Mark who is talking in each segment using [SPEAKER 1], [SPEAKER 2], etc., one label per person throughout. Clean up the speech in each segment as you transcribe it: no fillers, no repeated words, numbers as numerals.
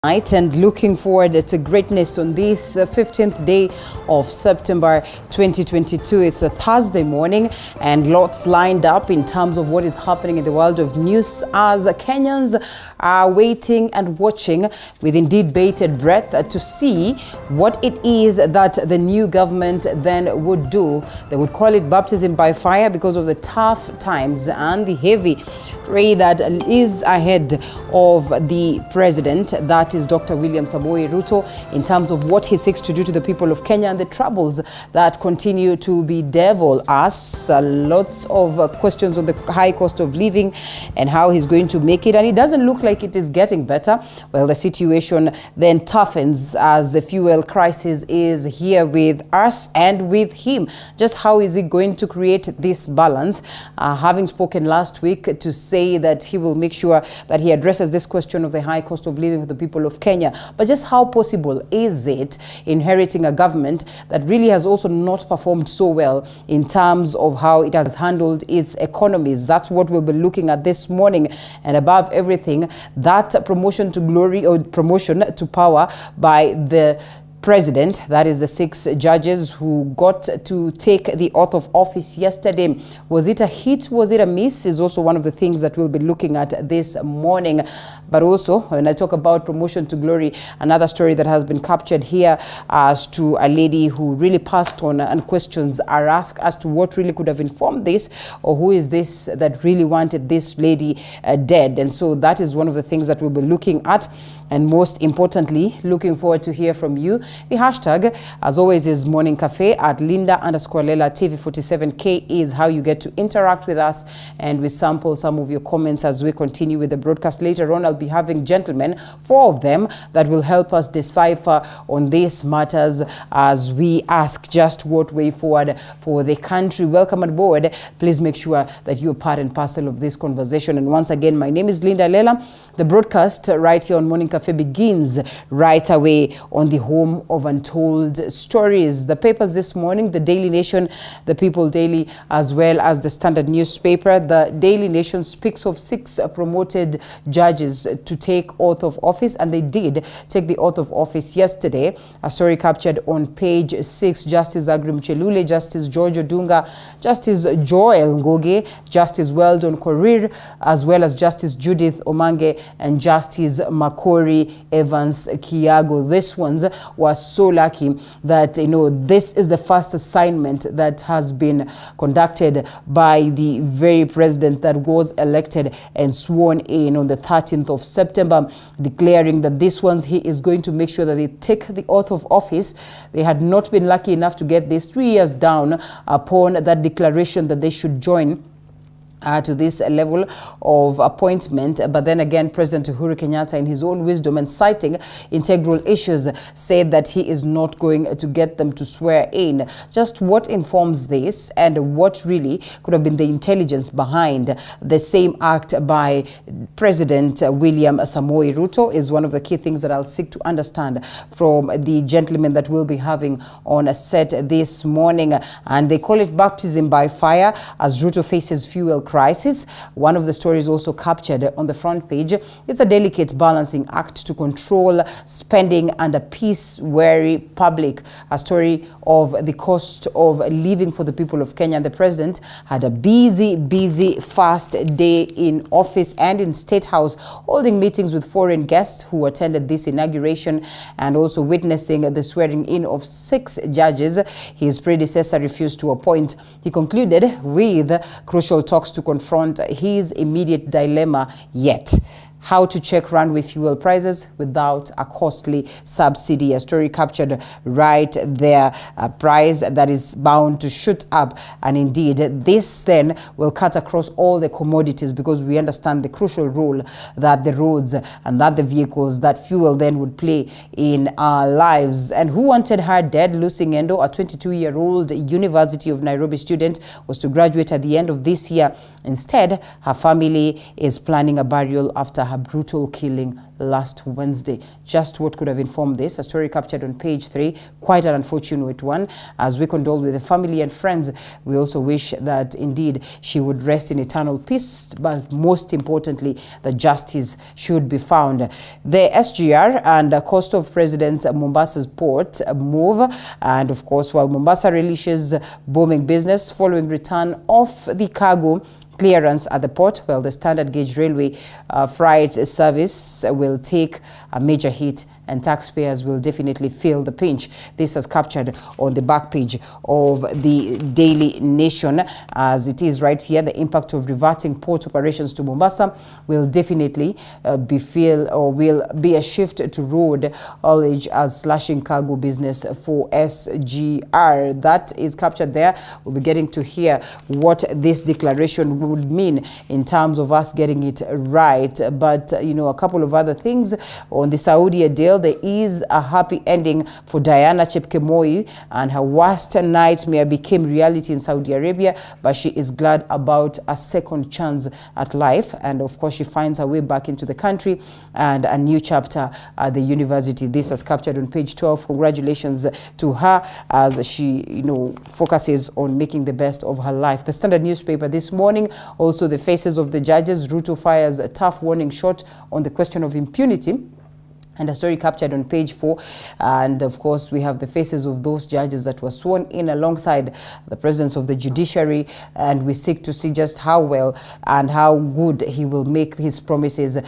[SPEAKER 1] And looking forward to greatness on this 15th day of September 2022. It's a Thursday morning and lots lined up in terms of what is happening in the world of news as Kenyans are waiting and watching with indeed bated breath to see what it is that the new government then would do. They would call it baptism by fire because of the tough times and the heavy tray that is ahead of the president, that is Dr. William Samoei Ruto, in terms of what he seeks to do to the people of Kenya and the troubles that continue to bedevil us. Lots of questions on the high cost of living and how he's going to make it, and it doesn't look like it is getting better. Well, the situation then toughens as the fuel crisis is here with us and with him. Just how is he going to create this balance? Having spoken last week to say that he will make sure that he addresses this question of the high cost of living for the people of Kenya. But just how possible is it inheriting a government that really has also not performed so well in terms of how it has handled its economies? That's what we'll be looking at this morning. And above everything, that promotion to glory or promotion to power by the president, that is the 6 judges who got to take the oath of office yesterday. Was it a hit? Was it a miss? Is also one of the things that we'll be looking at this morning. But also, when I talk about promotion to glory, another story that has been captured here as to a lady who really passed on, and questions are asked as to what really could have informed this, or who is this that really wanted this lady dead. And so that is one of the things that we'll be looking at. And most importantly, looking forward to hear from you. The hashtag, as always, is Morning Café at Lindah Alela TV47K is how you get to interact with us, and we sample some of your comments as we continue with the broadcast. Later on, I'll be having gentlemen, 4 of them, that will help us decipher on these matters as we ask just what way forward for the country. Welcome on board. Please make sure that you're part and parcel of this conversation. And once again, my name is Lindah Alela. The broadcast right here on Morning Café begins right away on the home of untold stories. The papers this morning, the Daily Nation, the People Daily, as well as the Standard newspaper. The Daily Nation speaks of 6 promoted judges to take oath of office, and they did take the oath of office yesterday. A story captured on page 6. Justice Aggrey Muchendu, Justice George Odunga, Justice Joel Ngoge, Justice Weldon Korir, as well as Justice Judith Omange and Justice Makori Evans Kiago. These ones were so lucky that, this is the first assignment that has been conducted by the very president that was elected and sworn in on the 13th of September, declaring that these ones, he is going to make sure that they take the oath of office. They had not been lucky enough to get this 3 years down upon that declaration that they should join to this level of appointment. But then again, President Uhuru Kenyatta, in his own wisdom and citing integral issues, said that he is not going to get them to swear in. Just what informs this, and what really could have been the intelligence behind the same act by President William Samoei Ruto, is one of the key things that I'll seek to understand from the gentlemen that we'll be having on a set this morning. And they call it baptism by fire as Ruto faces fuel crisis. One of the stories also captured on the front page. It's a delicate balancing act to control spending and a peace-weary public. A story of the cost of living for the people of Kenya. And the president had a busy first day in office and in State House, holding meetings with foreign guests who attended this inauguration and also witnessing the swearing in of 6 judges his predecessor refused to appoint. He concluded with crucial talks to confront his immediate dilemma yet: how to check runway fuel prices without a costly subsidy. A story captured right there, a price that is bound to shoot up. And indeed, this then will cut across all the commodities, because we understand the crucial role that the roads and that the vehicles, that fuel then would play in our lives. And who wanted her dead? Lucy Ng'endo, a 22-year-old University of Nairobi student, was to graduate at the end of this year. Instead, her family is planning a burial after her brutal killing last Wednesday. Just what could have informed this? A story captured on page 3. Quite an unfortunate one. As we condole with the family and friends, we also wish that indeed she would rest in eternal peace, but most importantly, that justice should be found. The SGR and the cost of President Mombasa's port move, and of course, while Mombasa relishes booming business following return of the cargo clearance at the port, well, the standard gauge railway freight service will take a major hit, and taxpayers will definitely feel the pinch. This is captured on the back page of the Daily Nation. As it is right here, the impact of reverting port operations to Mombasa will definitely will be a shift to road haulage as slashing cargo business for SGR. That is captured there. We'll be getting to hear what this declaration would mean in terms of us getting it right. But, you know, a couple of other things on the Saudi deal. There is a happy ending for Diana Chepkomoi, and her worst nightmare became reality in Saudi Arabia, but she is glad about a second chance at life. And of course, she finds her way back into the country and a new chapter at the university. This is captured on page 12. Congratulations to her as she, you know, focuses on making the best of her life. The Standard newspaper this morning, also the faces of the judges. Ruto fires a tough warning shot on the question of impunity, and a story captured on page 4. And of course, we have the faces of those judges that were sworn in alongside the presence of the judiciary, and we seek to see just how well and how good he will make his promises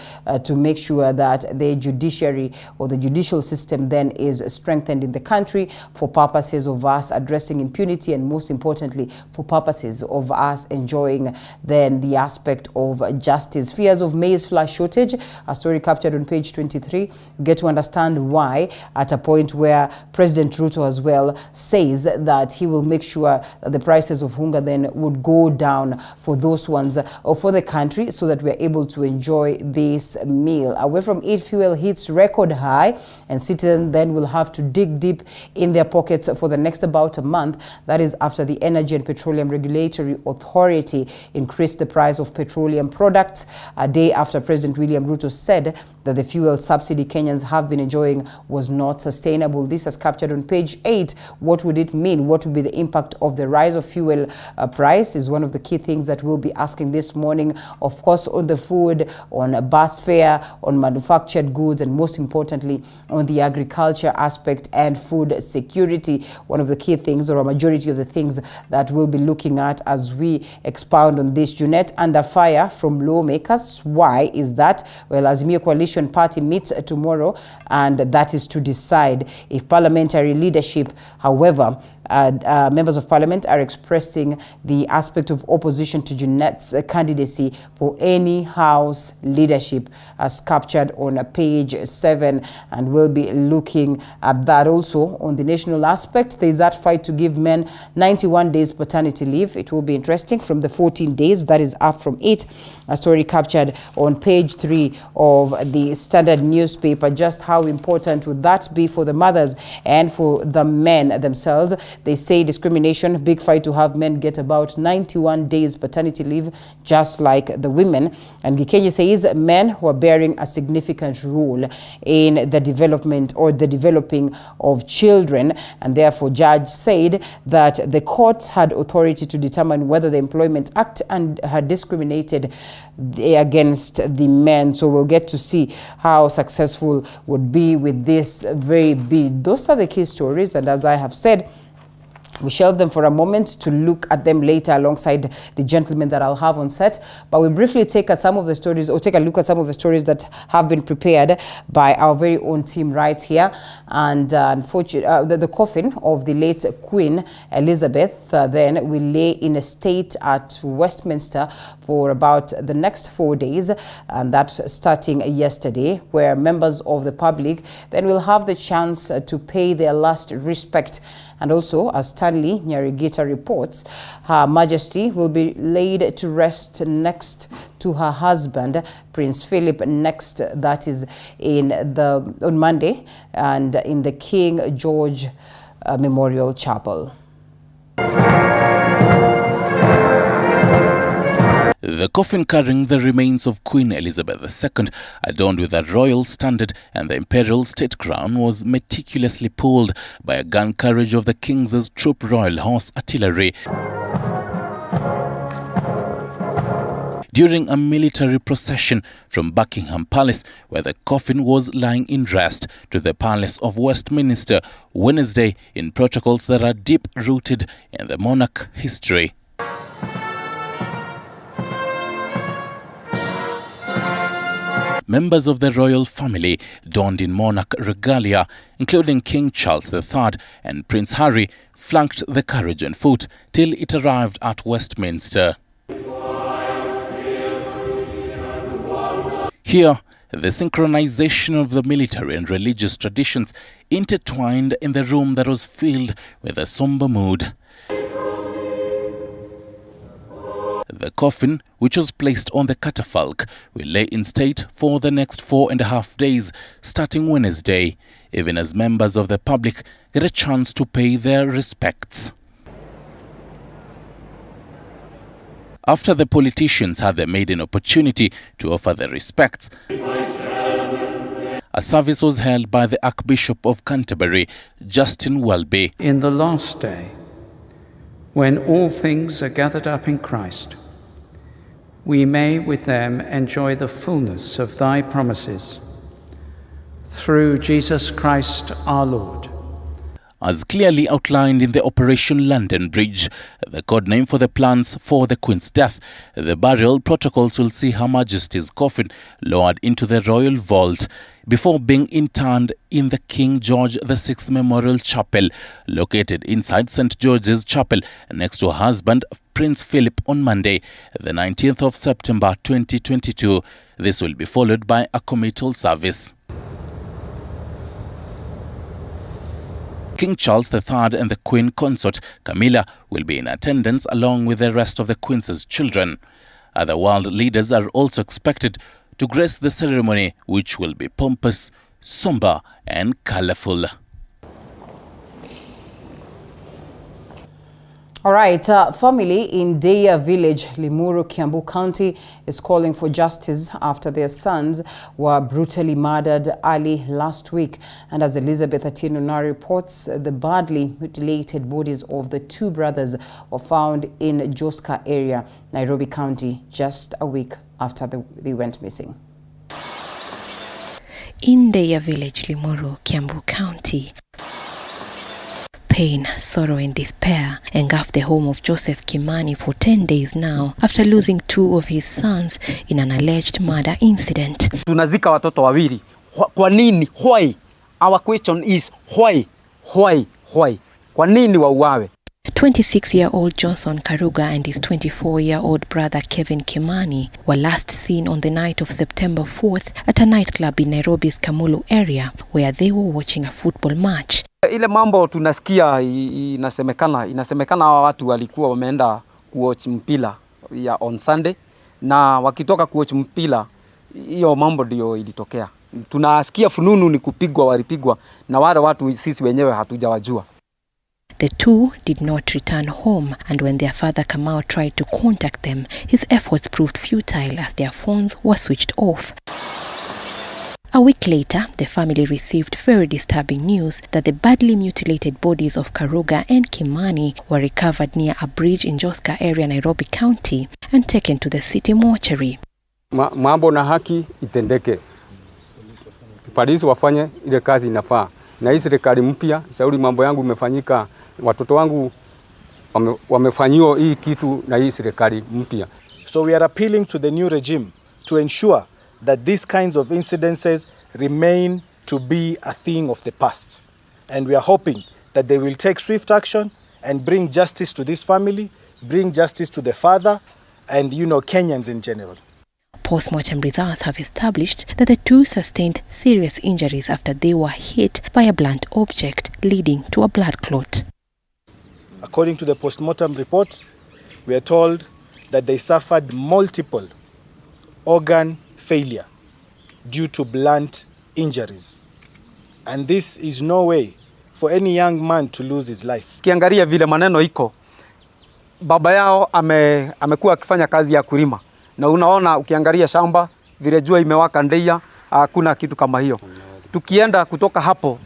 [SPEAKER 1] to make sure that the judiciary or the judicial system then is strengthened in the country for purposes of us addressing impunity, and most importantly for purposes of us enjoying then the aspect of justice. Fears of maize flour shortage, a story captured on page 23. Get to understand why at a point where President Ruto as well says that he will make sure that the prices of hunger then would go down for those ones or for the country, so that we're able to enjoy this meal. Away from it, fuel hits record high, and citizens then will have to dig deep in their pockets for the next about a month. That is after the Energy and Petroleum Regulatory Authority increased the price of petroleum products a day after President William Ruto said that the fuel subsidy Kenyans have been enjoying was not sustainable. This is captured on page 8. What would it mean? What would be the impact of the rise of fuel price is one of the key things that we'll be asking this morning. Of course, on the food, on bus fare, on manufactured goods, and most importantly, on the agriculture aspect and food security. One of the key things, or a majority of the things that we'll be looking at as we expound on this. Junet under fire from lawmakers. Why is that? Well, Azimio Coalition Party meets tomorrow, and that is to decide if parliamentary leadership, however, members of parliament are expressing the aspect of opposition to Junet's candidacy for any house leadership, as captured on page 7, and we'll be looking at that. Also on the national aspect, there is that fight to give men 91 days paternity leave. It will be interesting from the 14 days, that is up from 8. A story captured on page 3 of the Standard newspaper. Just how important would that be for the mothers and for the men themselves? They say discrimination, big fight to have men get about 91 days paternity leave, just like the women. And Gikenya says men were bearing a significant role in the development or the developing of children, and therefore judge said that the court had authority to determine whether the Employment Act and had discriminated against the men. So we'll get to see how successful would be with this very bid. Those are the key stories, and as I have said, we shelve them for a moment to look at them later alongside the gentlemen that I'll have on set. But we briefly take some of the stories, or take a look at some of the stories that have been prepared by our very own team right here. And unfortunately, the coffin of the late Queen Elizabeth then will lay in a state at Westminster for about the next 4 days, and that's starting yesterday, where members of the public then will have the chance to pay their last respect. And also, as Stanley Nyarigita reports, Her Majesty will be laid to rest next to her husband, Prince Philip, next, that is on Monday, and in the King George Memorial Chapel.
[SPEAKER 2] The coffin carrying the remains of Queen Elizabeth II, adorned with a royal standard and the imperial state crown, was meticulously pulled by a gun carriage of the King's Troop Royal Horse Artillery during a military procession from Buckingham Palace, where the coffin was lying in rest, to the Palace of Westminster Wednesday, in protocols that are deep-rooted in the monarch history. Members of the royal family, donned in monarch regalia, including King Charles III and Prince Harry, flanked the carriage on foot till it arrived at Westminster. Here, the synchronization of the military and religious traditions intertwined in the room that was filled with a somber mood. The coffin, which was placed on the catafalque, will lay in state for the next 4.5 days, starting Wednesday, even as members of the public get a chance to pay their respects. After the politicians had their maiden opportunity to offer their respects, a service was held by the Archbishop of Canterbury, Justin Welby.
[SPEAKER 3] In the last day, when all things are gathered up in Christ, we may with them enjoy the fullness of thy promises. Through Jesus Christ our Lord.
[SPEAKER 2] As clearly outlined in the Operation London Bridge, the codename for the plans for the Queen's death, the burial protocols will see Her Majesty's coffin lowered into the royal vault before being interned in the King George VI Memorial Chapel, located inside St. George's Chapel next to her husband Prince Philip on Monday, the 19th of September 2022. This will be followed by a committal service. King Charles III and the Queen Consort Camilla will be in attendance along with the rest of the Queen's children. Other world leaders are also expected to grace the ceremony, which will be pompous, somber and colorful.
[SPEAKER 1] All right, family in Ndeiya village, Limuru, Kiambu County, is calling for justice after their sons were brutally murdered early last week. And as Elizabeth Atieno reports, the badly mutilated bodies of the two brothers were found in Joska area, Nairobi County, just a week after they went missing.
[SPEAKER 4] In Ndeiya village, Limuru, Kiambu County, pain, sorrow and despair engulfed the home of Joseph Kimani for 10 days now after losing two of his sons in an alleged murder incident.
[SPEAKER 5] Tunazika watoto wawili. Kwa nini? Why? Our question is why? Kwa nini wauawe?
[SPEAKER 4] 26-year-old Johnson Karuga and his 24-year-old brother Kevin Kimani were last seen on the night of September 4th at a nightclub in Nairobi's Kamulu area where they were watching a football match.
[SPEAKER 5] Ile mambo tunasikia inasemekana hawa watu walikuwa wameenda kuwatch mpira ya on Sunday, na wakitoka kuwatch mpira hiyo mambo ndio ilitokea. Tunasikia fununu ni kupigwa, walipigwa na wale watu sisi wenyewe hatujawajua.
[SPEAKER 4] The two did not return home, and when their father Kamau tried to contact them, his efforts proved futile as their phones were switched off. A week later, the family received very disturbing news that the badly mutilated bodies of Karuga and Kimani were recovered near a bridge in Joska area, Nairobi County, and taken to the city mortuary.
[SPEAKER 6] Mambo na haki itendeke. Polisi wafanye ile kazi inafaa. Na hii serikali mpya, shauri mambo yangu imefanyika, watoto wangu wamefanyiwa hii kitu na hii serikali mpya.
[SPEAKER 7] So we are appealing to the new regime to ensure that these kinds of incidences remain to be a thing of the past. And we are hoping that they will take swift action and bring justice to this family, bring justice to the father, and Kenyans in general.
[SPEAKER 4] Post-mortem results have established that the two sustained serious injuries after they were hit by a blunt object, leading to a blood clot.
[SPEAKER 7] According to the post-mortem reports, we are told that they suffered multiple organ failure due to blunt injuries. And this is no way for any young man to lose his life.
[SPEAKER 5] Kiangalia vile maneno iko, baba yao amekuwa akifanya kazi ya kulima, na unaona ukiangalia shamba vile jua imewaka Ndeiya, hakuna kitu kama hiyo. Tukienda kutoka hapo,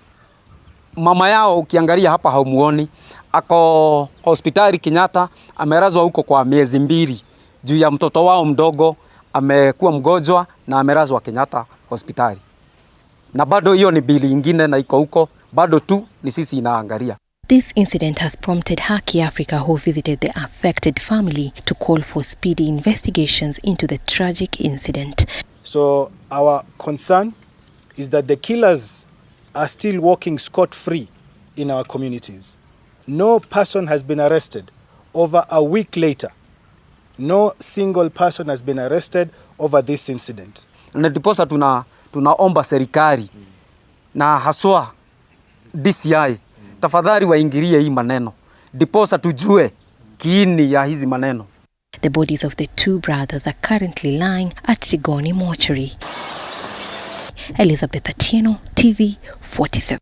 [SPEAKER 5] mama yao ukiangalia hapa haumuoni, ako hospitali Kenyatta, amelazwa huko kwa miezi 2 juu ya mtoto wao mdogo amekuwa mgonjwa na amelazwa Kenyatta hospitali. Na bado hiyo ni bili ingine na iko huko, bado tu ni sisi inaangalia.
[SPEAKER 4] This incident has prompted Haki Africa, who visited the affected family, to call for speedy investigations into the tragic incident.
[SPEAKER 7] So our concern is that the killers are still walking scot-free in our communities. No person has been arrested. Over a week later, no single person has been arrested over this incident.
[SPEAKER 5] Na ndiposa tunaomba serikali na haswa DCI, tafadhali waingilie hii maneno, ndiposa tujue kiini ya hizi maneno.
[SPEAKER 4] The bodies of the 2 brothers are currently lying at Tigoni mortuary. Elizabeth Atieno, TV 47.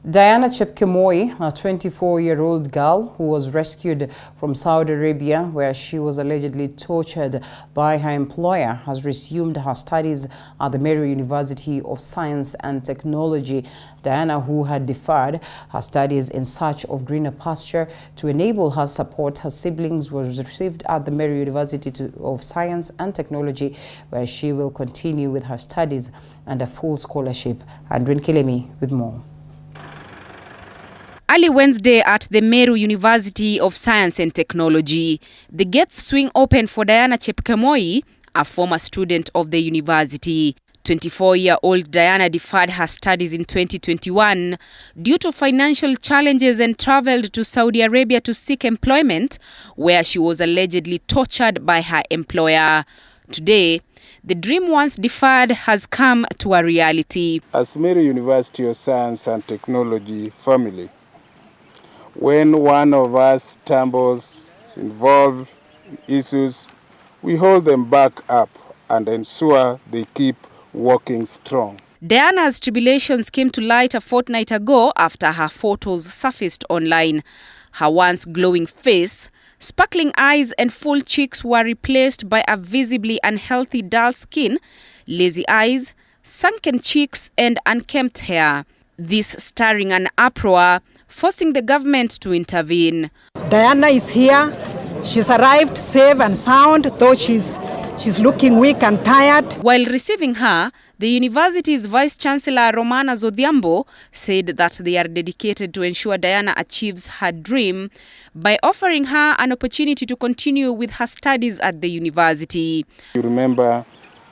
[SPEAKER 1] Diana Chepkomoi, a 24-year-old girl who was rescued from Saudi Arabia, where she was allegedly tortured by her employer, has resumed her studies at the Meru University of Science and Technology. Diana, who had deferred her studies in search of greener pasture to enable her support her siblings, was received at the Meru University of Science and Technology, where she will continue with her studies and a full scholarship. Andrin Kilemi with more.
[SPEAKER 8] Early Wednesday at the Meru University of Science and Technology, the gates swing open for Diana Chepkomoi, a former student of the university. 24-year-old Diana deferred her studies in 2021 due to financial challenges and traveled to Saudi Arabia to seek employment, where she was allegedly tortured by her employer. Today, the dream once deferred has come to a reality.
[SPEAKER 9] As Meru University of Science and Technology family, when one of us stumbles involved in issues, we hold them back up and ensure they keep walking strong.
[SPEAKER 8] Diana's tribulations came to light a fortnight ago after her photos surfaced online. Her once glowing face, sparkling eyes and full cheeks were replaced by a visibly unhealthy dull skin, lazy eyes, sunken cheeks and unkempt hair. This stirring an uproar, forcing the government to intervene.
[SPEAKER 10] Diana is here. She's arrived safe and sound, though she's looking weak and tired.
[SPEAKER 8] While receiving her, the university's Vice-Chancellor Romana Zodhiambo said that they are dedicated to ensure Diana achieves her dream by offering her an opportunity to continue with her studies at the university.
[SPEAKER 9] You remember,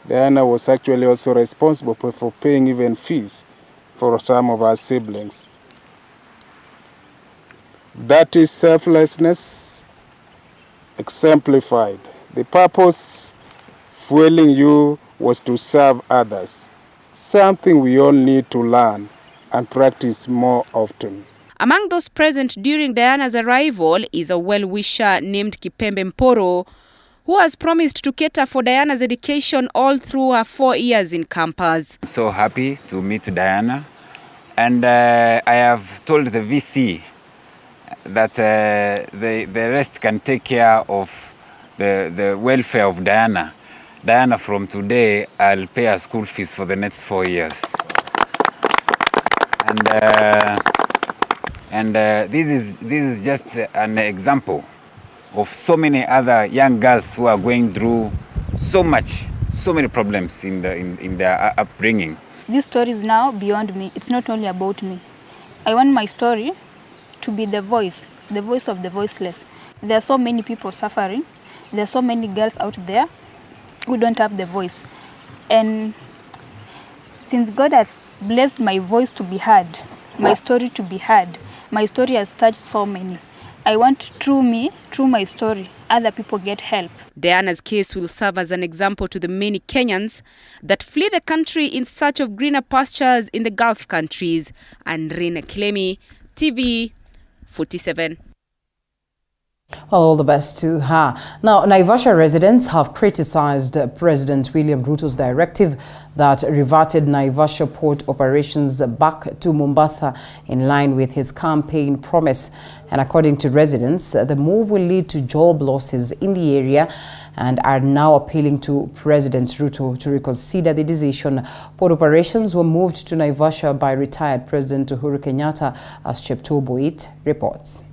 [SPEAKER 9] Diana was actually also responsible for paying even fees for some of our siblings. That is selflessness exemplified. The purpose fueling you was to serve others, something we all need to learn and practice more often.
[SPEAKER 8] Among those present during Diana's arrival is a well-wisher named Kipembe Mporo, who has promised to cater for Diana's education all through her 4 years in campus.
[SPEAKER 11] I'm so happy to meet Diana, and I have told the VC that the rest can take care of the welfare of Diana. Diana, from today, I'll pay her school fees for the next 4 years. And this is just an example of so many other young girls who are going through so many problems in their upbringing.
[SPEAKER 12] This story is now beyond me. It's not only about me. I want my story to be the voice of the voiceless. There are so many people suffering. There are so many girls out there who don't have the voice. And since God has blessed my voice to be heard, my story to be heard, my story has touched so many. I want through me, through my story, other people get help.
[SPEAKER 8] Diana's case will serve as an example to the many Kenyans that flee the country in search of greener pastures in the Gulf countries. And Rina Kilemi, TV 47.
[SPEAKER 1] Well, all the best to her. Now, Naivasha residents have criticized President William Ruto's directive that reverted Naivasha port operations back to Mombasa in line with his campaign promise. And according to residents, the move will lead to job losses in the area and are now appealing to President Ruto to reconsider the decision. Port operations were moved to Naivasha by retired President Uhuru Kenyatta, as Chepkomoi reports.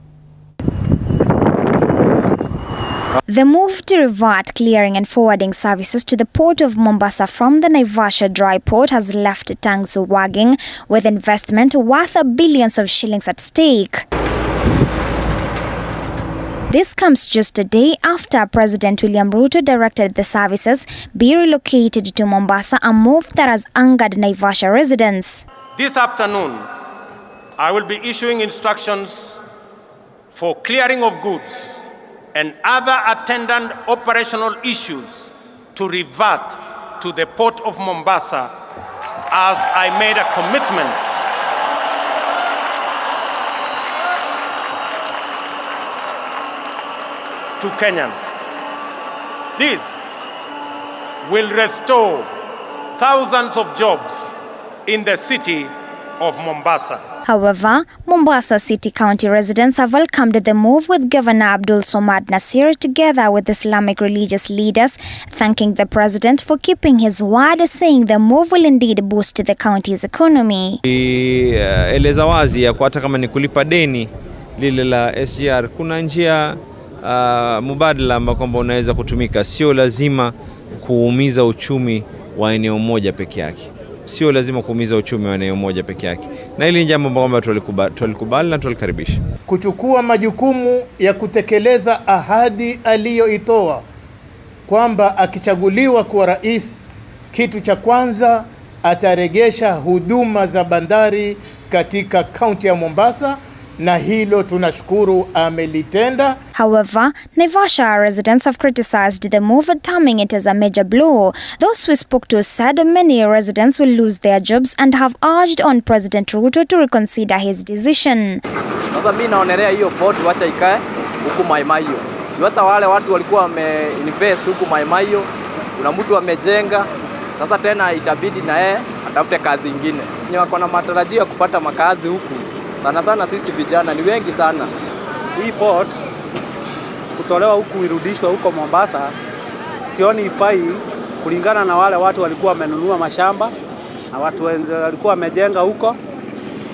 [SPEAKER 13] The move to revert clearing and forwarding services to the port of Mombasa from the Naivasha dry port has left tongues wagging, with investment worth billions of shillings at stake. This comes just a day after President William Ruto directed the services be relocated to Mombasa, a move that has angered Naivasha residents.
[SPEAKER 14] This afternoon, I will be issuing instructions for clearing of goods and other attendant operational issues to revert to the port of Mombasa, as I made a commitment to Kenyans. This will restore thousands of jobs in the city of Mombasa.
[SPEAKER 13] However, Mombasa City County residents have welcomed the move, with Governor Abdul Somad Nasir together with Islamic religious leaders thanking the president for keeping his word, saying the move will indeed boost the county's economy.
[SPEAKER 15] Eleza wazi ya hata kama ni kulipa deni lile la SGR, kuna njia mubadala ambao kwamba unaweza kutumika, sio lazima kuumiza uchumi wa eneo moja peke yake. Sio lazima kuumiza uchumi wa eneo moja peke yake. Na hili ni jambo kwamba tulikubali na tulikaribisha.
[SPEAKER 7] Kuchukua majukumu ya kutekeleza ahadi aliyoitoa kwamba akichaguliwa kuwa rais, kitu cha kwanza ataregesha huduma za bandari katika kaunti ya Mombasa, na hilo tunashukuru amelitenda.
[SPEAKER 13] However, Naivasha residents have criticized the move, terming it as a major blow. Those we spoke to said many residents will lose their jobs and have urged on President Ruto to reconsider his decision.
[SPEAKER 5] Sasa mimi naonelea hiyo port wacha ikae huku Maimaio. Hata wale watu walikuwa wameinvest huku Maimaio, kuna mtu amejenga, sasa tena itabidi na yeye atafute kazi nyingine. Ni wako na matarajio ya kupata makazi huku. Sana sana sisi vijana ni wengi sana.
[SPEAKER 16] Hii port kutolewa huku irudishwa huko Mombasa, sioni ifai kulingana na wale watu walikuwa wamenunua mashamba na watu walikuwa wamejenga huko,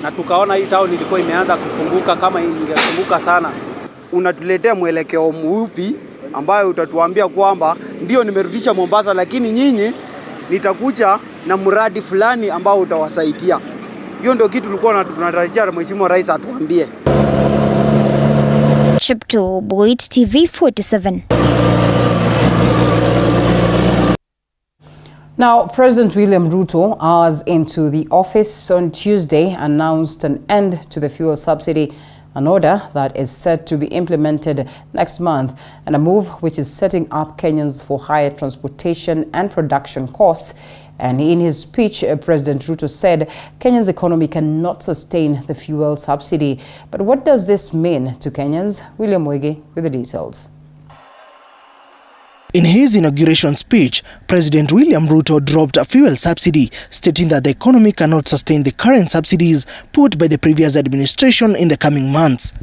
[SPEAKER 16] na tukaona hii town ilikuwa imeanza kufunguka. Kama ingefunguka sana,
[SPEAKER 5] unatuletea mwelekeo muupi ambayo utatuambia kwamba ndio nimerudisha Mombasa, lakini nyinyi nitakuja na mradi fulani ambao utawasaidia. Hiyo ndio kitu tulikuwa tunatarajia Mheshimiwa Rais atuambie.
[SPEAKER 13] Chepkomoi TV 47.
[SPEAKER 1] Now, President William Ruto, hours into the office on Tuesday, announced an end to the fuel subsidy, an order that is set to be implemented next month, and a move which is setting up Kenyans for higher transportation and production costs. And in his speech, President Ruto said Kenya's economy cannot sustain the fuel subsidy. But what does this mean to Kenyans? William Wege with the details.
[SPEAKER 17] In his inauguration speech, President William Ruto dropped a fuel subsidy, stating that the economy cannot sustain the current subsidies put by the previous administration in the coming months.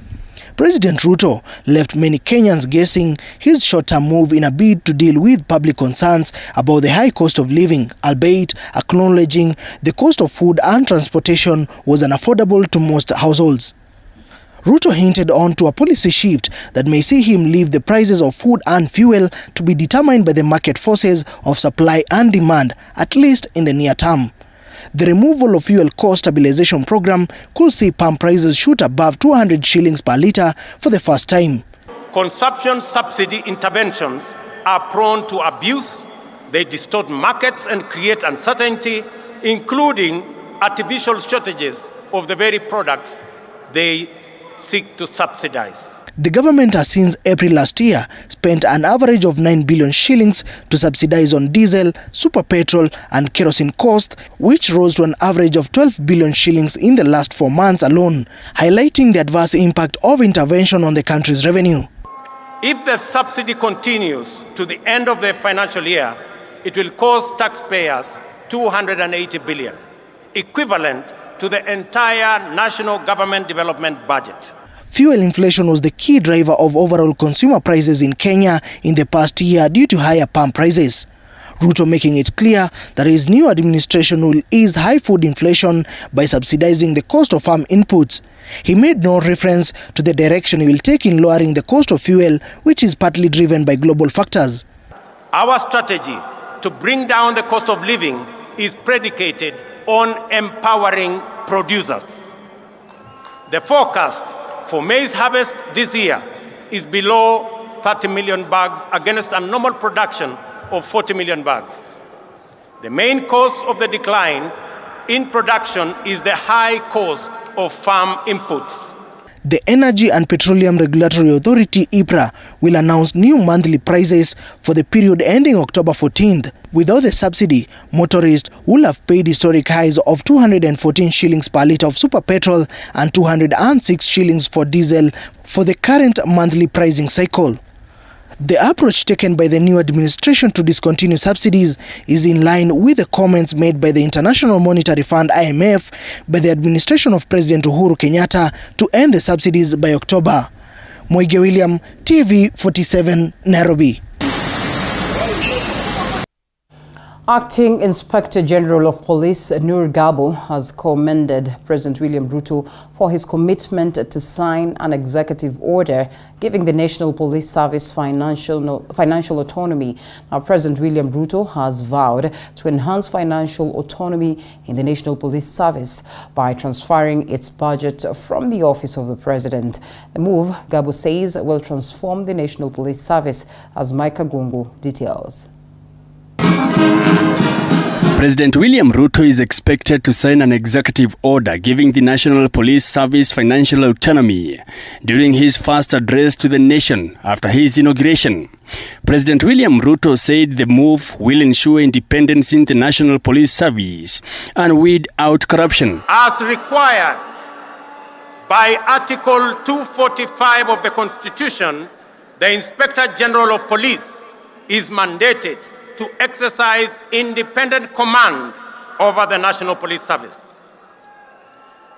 [SPEAKER 17] President Ruto left many Kenyans guessing his short-term move in a bid to deal with public concerns about the high cost of living, albeit acknowledging the cost of food and transportation was unaffordable to most households. Ruto hinted on to a policy shift that may see him leave the prices of food and fuel to be determined by the market forces of supply and demand, at least in the near term. The removal of fuel cost stabilization program could see pump prices shoot above 200 shillings per litre for the first time.
[SPEAKER 14] Consumption subsidy interventions are prone to abuse. They distort markets and create uncertainty, including artificial shortages of the very products they seek to subsidize.
[SPEAKER 17] The government has since April last year spent an average of 9 billion shillings to subsidize on diesel, super petrol and kerosene cost, which rose to an average of 12 billion shillings in the last 4 months alone, highlighting the adverse impact of intervention on the country's revenue.
[SPEAKER 14] If the subsidy continues to the end of the financial year, it will cost taxpayers 280 billion, equivalent to the entire national government development budget.
[SPEAKER 17] fuel inflation was the key driver of overall consumer prices in Kenya in the past year due to higher palm prices. Ruto making it clear that his new administration will ease high food inflation by subsidizing the cost of farm inputs. He made no reference to the direction he will take in lowering the cost of fuel, which is partly driven by global factors.
[SPEAKER 14] Our strategy to bring down the cost of living is predicated on empowering producers. The forecast for maize harvest this year is below 30 million bags against a normal production of 40 million bags. The main cause of the decline in production is the high cost of farm inputs.
[SPEAKER 17] The Energy and Petroleum Regulatory Authority, EPRA, will announce new monthly prices for the period ending October 14th. Without the subsidy, motorists will have paid historic highs of 214 shillings per litre of super petrol and 206 shillings for diesel for the current monthly pricing cycle. The approach taken by the new administration to discontinue subsidies is in line with the comments made by the International Monetary Fund (IMF) by the administration of President Uhuru Kenyatta to end the subsidies by October. Moige William, TV47, Nairobi.
[SPEAKER 1] Acting Inspector General of Police Nur Gabo has commended President William Ruto for his commitment to sign an executive order giving the National Police Service financial autonomy. Now, President William Ruto has vowed to enhance financial autonomy in the National Police Service by transferring its budget from the Office of the President. The move, Gabo says, will transform the National Police Service, as Micah Gungu details.
[SPEAKER 18] President William Ruto is expected to sign an executive order giving the National Police Service financial autonomy during his first address to the nation after his inauguration. President William Ruto said the move will ensure independence in the National Police Service and weed out corruption.
[SPEAKER 14] As required by Article 245 of the Constitution, the Inspector General of Police is mandated to exercise independent command over the National Police Service.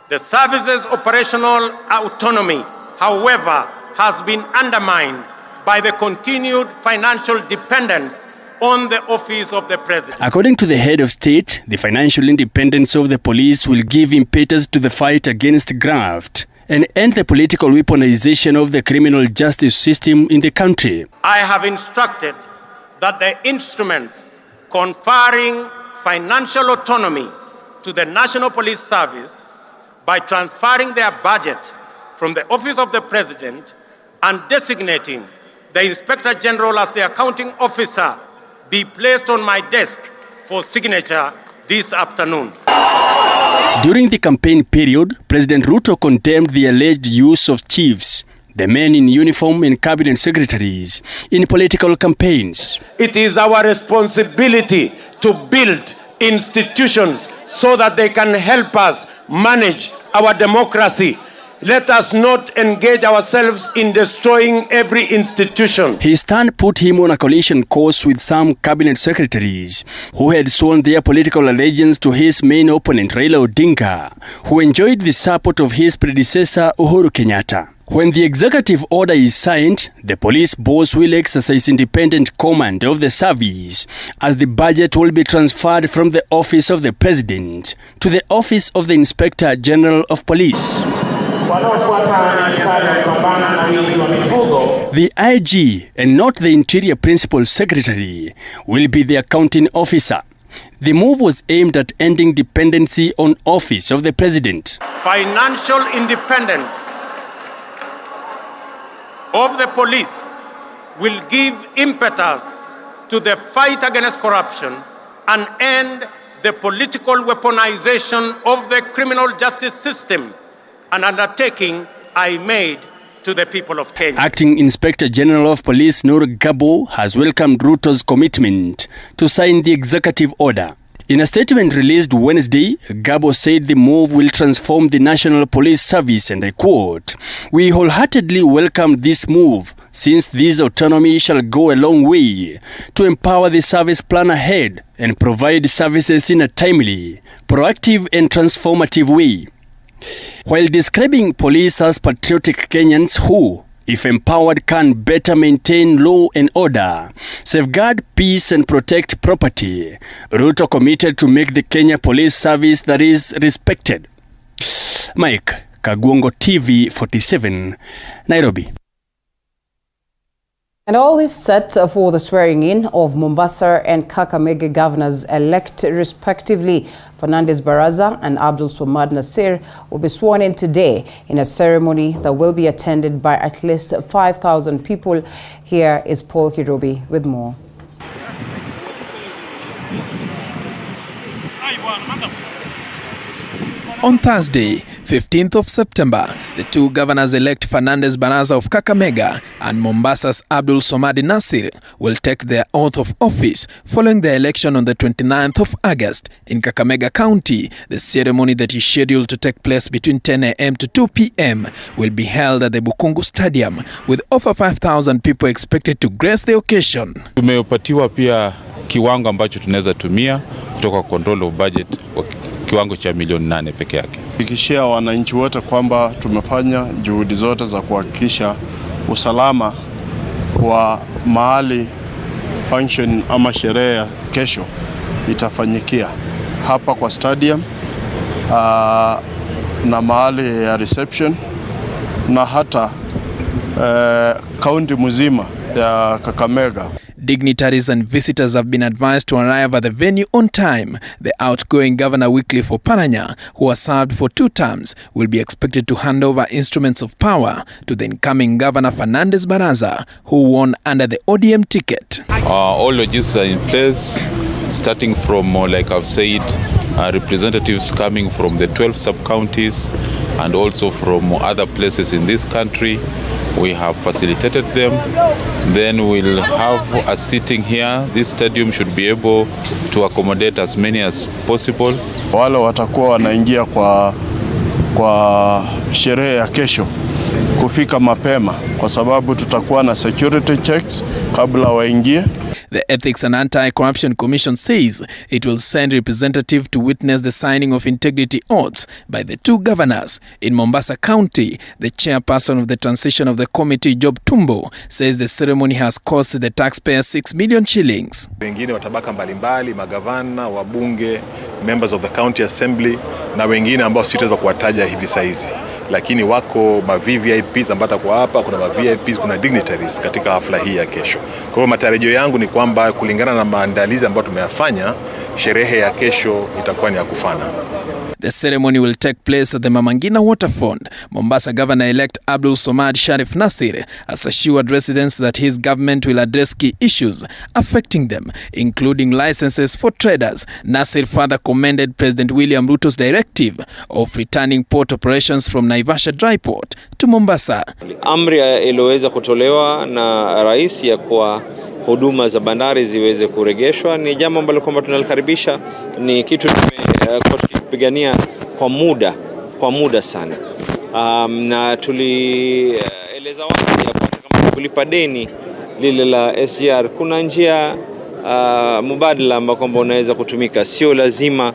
[SPEAKER 14] The service's operational autonomy, however, has been undermined by the continued financial dependence on the Office of the President.
[SPEAKER 18] According to the head of state, the financial independence of the police will give impetus to the fight against graft and end the political weaponization of the criminal justice system in the country.
[SPEAKER 14] I have instructed that the instruments conferring financial autonomy to the National Police Service by transferring their budget from the Office of the President and designating the Inspector General as the accounting officer be placed on my desk for signature this afternoon.
[SPEAKER 18] During the campaign period, President Ruto condemned the alleged use of chiefs, the men in uniform and cabinet secretaries, in political campaigns.
[SPEAKER 14] It is our responsibility to build institutions so that they can help us manage our democracy. Let us not engage ourselves in destroying every institution.
[SPEAKER 18] His stand put him on a collision course with some cabinet secretaries who had sworn their political allegiance to his main opponent, Raila Odinga, who enjoyed the support of his predecessor, Uhuru Kenyatta. When the executive order is signed, the police boss will exercise independent command of the service, as the budget will be transferred from the Office of the President to the Office of the Inspector General of Police. The IG and not the Interior Principal Secretary will be the accounting officer. The move was aimed at ending dependency on Office of the President.
[SPEAKER 14] Financial independence of the police will give impetus to the fight against corruption and end the political weaponization of the criminal justice system, an undertaking I made to the people of Kenya.
[SPEAKER 18] Acting Inspector General of Police Nur Gabo has welcomed Ruto's commitment to sign the executive order. In a statement released Wednesday, Gabo said the move will transform the National Police Service, and I quote, "We wholeheartedly welcome this move, since this autonomy shall go a long way to empower the service plan ahead and provide services in a timely, proactive and transformative way." While describing police as patriotic Kenyans who, if empowered, can better maintain law and order, safeguard peace and protect property, Ruto committed to make the Kenya Police Service that is respected. Mike Kagwongo, TV 47, Nairobi.
[SPEAKER 1] And all is set for the swearing-in of Mombasa and Kakamega governors-elect respectively. Fernandez Baraza and Abdul Swamad Nasir will be sworn in today in a ceremony that will be attended by at least 5,000 people. Here is Paul Kirobi with more.
[SPEAKER 19] On Thursday, 15th of September, the two governors-elect Fernandez Baraza of Kakamega and Mombasa's Abdul Swamad Nasir will take their oath of office following the election on the 29th of August in Kakamega County. The ceremony that is scheduled to take place between 10 a.m. to 2 p.m. will be held at the Bukungu Stadium, with over 5,000 people expected to grace the occasion.
[SPEAKER 20] Tumepatiwa pia kiwango ambacho tunaweza tumia kutoka control of budget kiwango cha milioni 8 peke yake.
[SPEAKER 21] Ikishia wananchi wote kwamba tumefanya juhudi zote za kuhakikisha usalama wa mahali function ama sherehe ya kesho itafanyikia hapa kwa stadium na mahali ya reception na hata kaunti mzima ya Kakamega.
[SPEAKER 19] Dignitaries and visitors have been advised to arrive at the venue on time. The outgoing Governor Wycliffe Oparanya, who has served for 2 terms, will be expected to hand over instruments of power to the incoming Governor Fernandez Baraza, who won under the ODM ticket.
[SPEAKER 20] All logistics are in place, starting from, like I've said, representatives coming from the 12 sub-counties and also from other places in this country. We have facilitated them. Then we'll have a sitting here. This stadium should be able to accommodate as many as possible.
[SPEAKER 21] Wale watakuwa wanaingia kwa sherehe ya kesho kufika mapema kwa sababu tutakuwa na security checks kabla waingie.
[SPEAKER 19] The Ethics and Anti-Corruption Commission says it will send representative to witness the signing of integrity oaths by the two governors. In Mombasa County, the chairperson of the transition of the committee, Job Tumbo, says the ceremony has cost the taxpayers 6 million shillings.
[SPEAKER 22] Wengine watabaka mbalimbali, magavana, wabunge, members of the county assembly na wengine ambao sitaweza kuwataja hivi saizi. Lakini wako ma VVIPs ambao kwa hapa, kuna ma VIPs, kuna dignitaries katika hafla hii ya kesho. Kwa hiyo matarajio yangu ni kwamba kulingana na maandalizi ambayo tumeyafanya, sherehe ya kesho itakuwa ni ya kufana.
[SPEAKER 19] The ceremony will take place at the Mama Ngina Waterfront. Mombasa Governor-elect Abdul Swamad Sharif Nasir has assured residents that his government will address key issues affecting them, including licenses for traders. Nasir further commended President William Ruto's directive of returning port operations from Naivasha dry port to Mombasa.
[SPEAKER 15] Amri iliyoweza kutolewa na rais ya kwa huduma za bandari ziweze kurejeshwa ni jambo ambalo kwamba tunalikaribisha, ni kitu tumepigania kwa muda sana. Na tulieleza wazi ya kwamba kulipa deni lile la SGR kuna njia mubadala ambao kwamba unaweza kutumika, sio lazima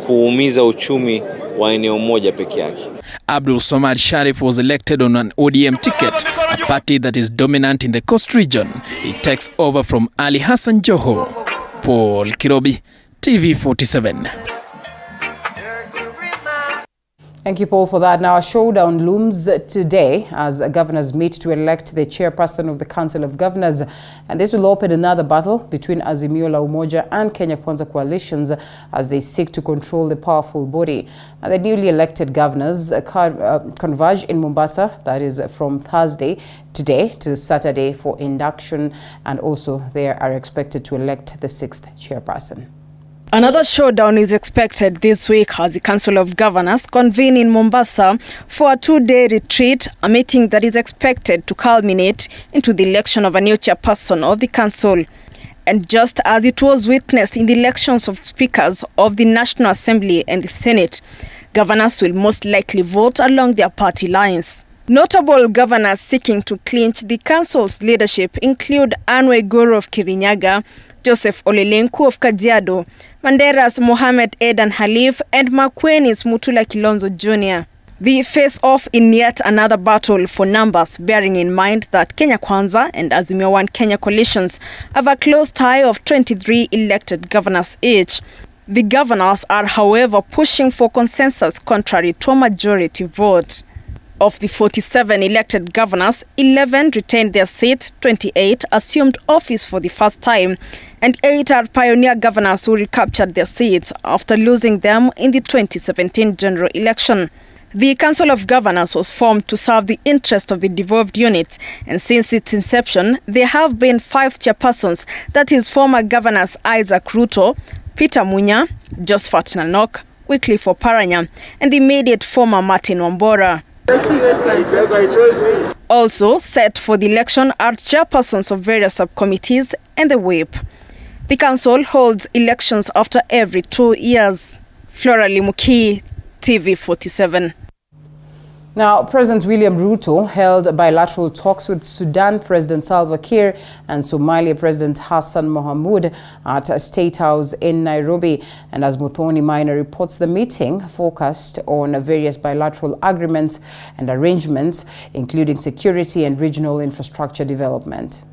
[SPEAKER 15] kuumiza uchumi wa eneo moja peke yake.
[SPEAKER 19] Abdul Swamad Sharif was elected on an ODM ticket, a party that is dominant in the coast region. He takes over from Ali Hassan Joho. Paul Kirobi, TV 47.
[SPEAKER 1] Thank you, Paul, for that. Now, a showdown looms today as governors meet to elect the chairperson of the Council of Governors. And this will open another battle between Azimio la Umoja and Kenya Kwanza coalitions as they seek to control the powerful body. And the newly elected governors converge in Mombasa, that is from Thursday today to Saturday, for induction. And also they are expected to elect the 6th chairperson.
[SPEAKER 23] Another showdown is expected this week as the Council of Governors convene in Mombasa for a 2-day retreat, a meeting that is expected to culminate into the election of a new chairperson of the council. And just as it was witnessed in the elections of speakers of the National Assembly and the Senate, governors will most likely vote along their party lines. Notable governors seeking to clinch the council's leadership include Anne Waiguru of Kirinyaga, Joseph Olelenku of Kajiado, Mandera's Mohamed Edan Halif, and Makueni's Mutula Kilonzo Jr. They face off in yet another battle for numbers, bearing in mind that Kenya Kwanza and Azimio One Kenya coalitions have a close tie of 23 elected governors each. The governors are, however, pushing for consensus contrary to a majority vote. Of the 47 elected governors, 11 retained their seats, 28 assumed office for the first time, and 8 are pioneer governors who recaptured their seats after losing them in the 2017 general election. The Council of Governors was formed to serve the interest of the devolved units, and since its inception, there have been 5 chairpersons, that is former governors Isaac Ruto, Peter Munya, Josephat Nanok, Wycliffe Oparanya, and the immediate former Martin Wambora. Also set for the election are chairpersons of various subcommittees and the whip. The council holds elections after every 2 years. Flora Limuki, TV 47.
[SPEAKER 1] Now, President William Ruto held bilateral talks with Sudan President Salva Kiir and Somalia President Hassan Mohamud at State House in Nairobi. And as Muthoni Minor reports, the meeting focused on various bilateral agreements and arrangements, including security and regional infrastructure development.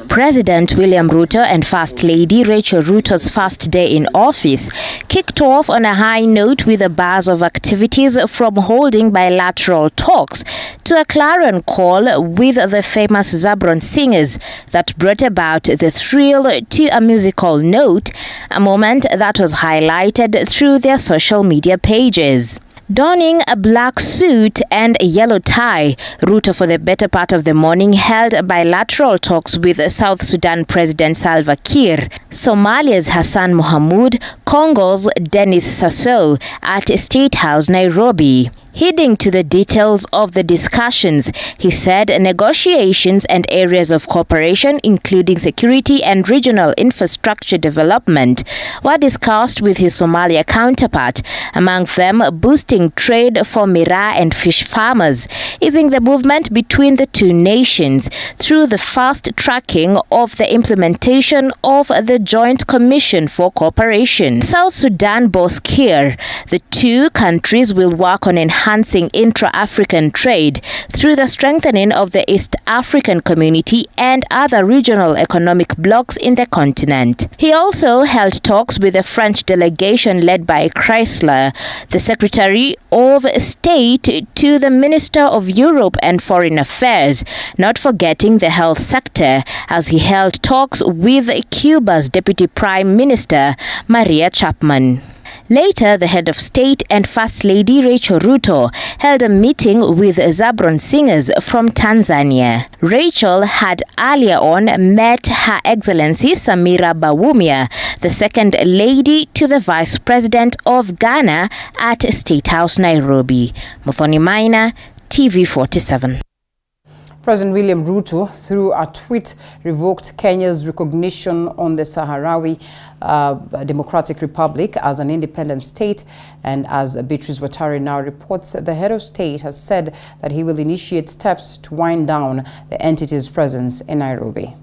[SPEAKER 4] President William Ruto and First Lady Rachel Ruto's first day in office kicked off on a high note with a buzz of activities, from holding bilateral talks to a clarion call with the famous Zabron singers that brought about the thrill to a musical note, a moment that was highlighted through their social media pages. Donning a black suit and a yellow tie, Ruto for the better part of the morning held bilateral talks with South Sudan President Salva Kiir, Somalia's Hassan Mohamud, Congo's Denis Sassou at State House, Nairobi. Heading to the details of the discussions, he said negotiations and areas of cooperation, including security and regional infrastructure development, were discussed with his Somalia counterpart, among them boosting trade for miraa and fish farmers, easing the movement between the two nations through the fast tracking of the implementation of the Joint Commission for Cooperation. South Sudan boss Kiir, the two countries will work on enhancing intra-African trade through the strengthening of the East African community and other regional economic blocs in the continent. He also held talks with the French delegation led by Chrysler, the Secretary of State to the Minister of Europe and Foreign Affairs, not forgetting the health sector, as he held talks with Cuba's Deputy Prime Minister, Maria Chapman. Later, the head of state and First Lady Rachel Ruto held a meeting with Zabron singers from Tanzania. Rachel had earlier on met Her Excellency Samira Bawumia, the second lady to the Vice President of Ghana at State House, Nairobi. Muthoni Minor, TV 47.
[SPEAKER 1] President William Ruto, through a tweet, revoked Kenya's recognition on the Sahrawi Democratic Republic as an independent state. And as Beatrice Watari now reports, the head of state has said that he will initiate steps to wind down the entity's presence in Nairobi.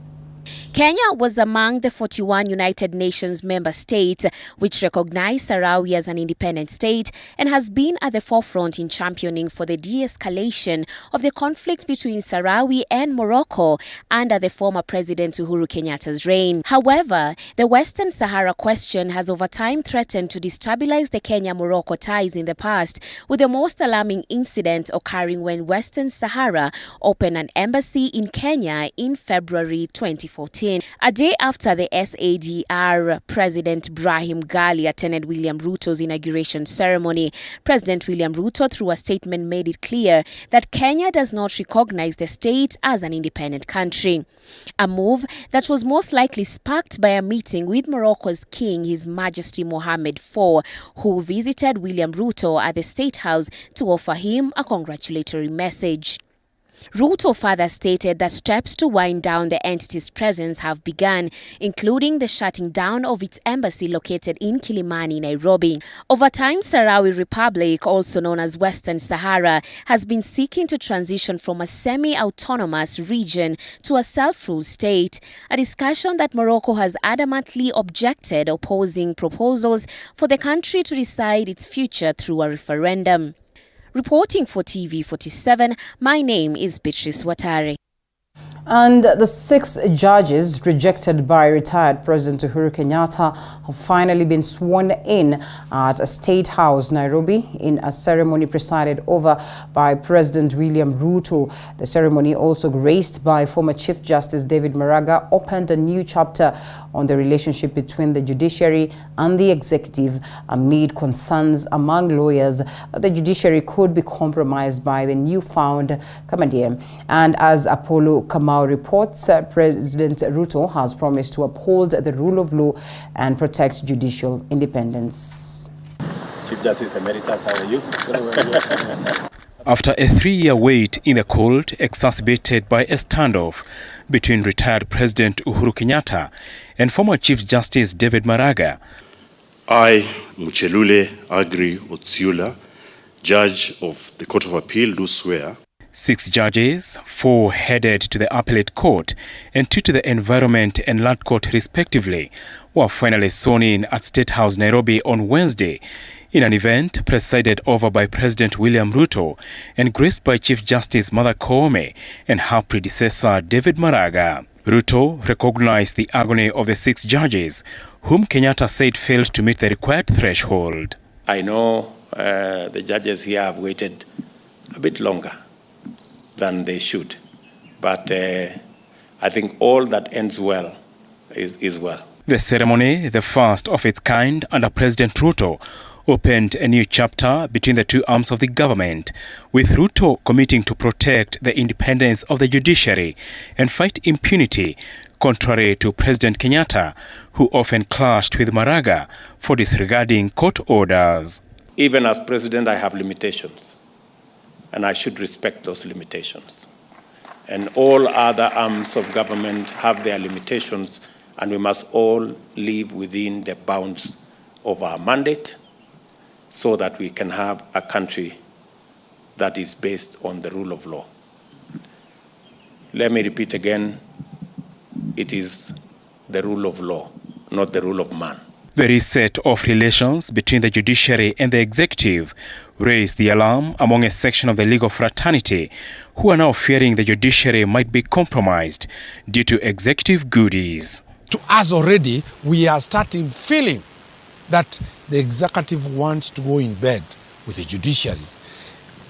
[SPEAKER 4] Kenya was among the 41 United Nations member states which recognized Sahrawi as an independent state and has been at the forefront in championing for the de-escalation of the conflict between Sahrawi and Morocco under the former President Uhuru Kenyatta's reign. However, the Western Sahara question has over time threatened to destabilize the Kenya-Morocco ties in the past, with the most alarming incident occurring when Western Sahara opened an embassy in Kenya in February 2014. A day after the SADR President Brahim Ghali attended William Ruto's inauguration ceremony, President William Ruto, through a statement, made it clear that Kenya does not recognize the state as an independent country. A move that was most likely sparked by a meeting with Morocco's King, His Majesty Mohammed IV, who visited William Ruto at the State House to offer him a congratulatory message.
[SPEAKER 2] Ruto further stated that steps to wind down the entity's presence have begun, including the shutting down of its embassy located in Kilimani, Nairobi. Over time, Sahrawi Republic, also known as Western Sahara, has been seeking to transition from a semi-autonomous region to a self-rule state, a discussion that Morocco has adamantly objected, opposing proposals for the country to decide its future through a referendum. Reporting for TV47, my name is Beatrice Watari.
[SPEAKER 1] And the 6 judges rejected by retired President Uhuru Kenyatta have finally been sworn in at a State House, Nairobi, in a ceremony presided over by President William Ruto. The ceremony, also graced by former Chief Justice David Maraga, opened a new chapter on the relationship between the judiciary and the executive amid concerns among lawyers that the judiciary could be compromised by the newfound commandeer. And as Apollo Kamau reports, President Ruto has promised to uphold the rule of law and protect judicial independence.
[SPEAKER 3] Chief Justice Emeritus, how are you?
[SPEAKER 6] After a 3-year wait in the cold, exacerbated by a standoff between retired President Uhuru Kenyatta and former Chief Justice David Maraga,
[SPEAKER 24] I, Muchendu Agri Otsiula, Judge of the Court of Appeal, do swear.
[SPEAKER 6] 6 judges, 4 headed to the Appellate Court and 2 to the Environment and Land Court respectively, were finally sworn in at State House Nairobi on Wednesday in an event presided over by President William Ruto and graced by Chief Justice Martha Koome and her predecessor David Maraga. Ruto recognized the agony of the 6 judges, whom Kenyatta said failed to meet the required threshold.
[SPEAKER 3] I know the judges here have waited a bit longer than they should, but I think all that ends well is well.
[SPEAKER 6] The ceremony, the first of its kind under President Ruto, opened a new chapter between the 2 arms of the government, with Ruto committing to protect the independence of the judiciary and fight impunity, contrary to President Kenyatta, who often clashed with Maraga for disregarding court orders.
[SPEAKER 3] Even as president, I have limitations, and I should respect those limitations. And all other arms of government have their limitations, and we must all live within the bounds of our mandate so that we can have a country that is based on the rule of law. Let me repeat again, it is the rule of law, not the rule of man.
[SPEAKER 6] The reset of relations between the judiciary and the executive raised the alarm among a section of the legal fraternity who are now fearing the judiciary might be compromised due to executive goodies.
[SPEAKER 25] To us already, we are starting feeling that the executive wants to go in bed with the judiciary.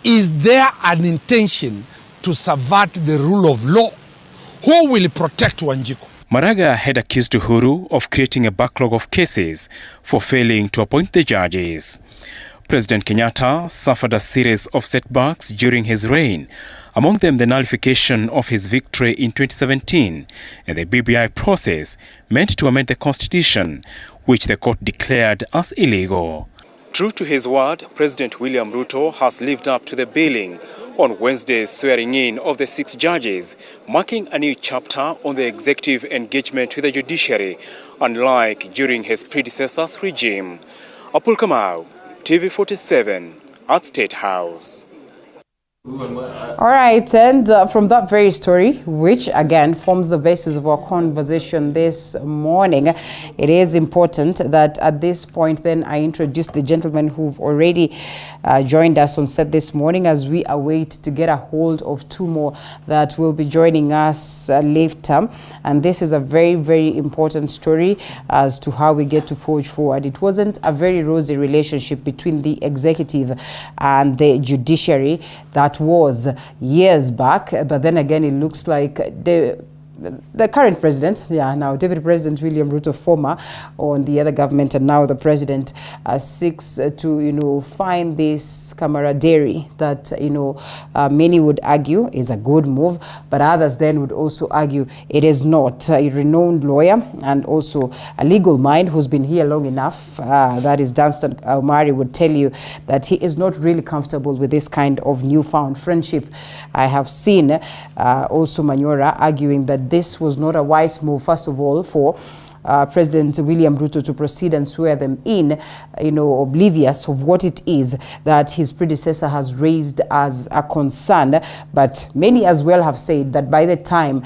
[SPEAKER 25] Is there an intention to subvert the rule of law? Who will protect Wanjiku?
[SPEAKER 6] Maraga had accused Uhuru of creating a backlog of cases for failing to appoint the judges. President Kenyatta suffered a series of setbacks during his reign, among them the nullification of his victory in 2017 and the BBI process meant to amend the constitution, which the court declared as illegal.
[SPEAKER 26] True to his word, President William Ruto has lived up to the billing on Wednesday's swearing in of the 6 judges, marking a new chapter on the executive engagement with the judiciary, unlike during his predecessor's regime. Apul Kamau, TV47 at State House.
[SPEAKER 1] All right, and from that very story, which again forms the basis of our conversation this morning, it is important that at this point then I introduce the gentlemen who've already joined us on set this morning as we await to get a hold of 2 more that will be joining us later. And this is a very, very important story as to how we get to forge forward. It wasn't a very rosy relationship between the executive and the judiciary that was years back, but then again it looks like the the current president, now Deputy President William Ruto, former on the other government, and now the president seeks to, find this camaraderie that, many would argue is a good move, but others then would also argue it is not. A renowned lawyer and also a legal mind who's been here long enough, that is Dunstan Omari, would tell you that he is not really comfortable with this kind of newfound friendship. I have seen also Manyora arguing that this was not a wise move, first of all, for President William Ruto to proceed and swear them in, oblivious of what it is that his predecessor has raised as a concern. But many as well have said that by the time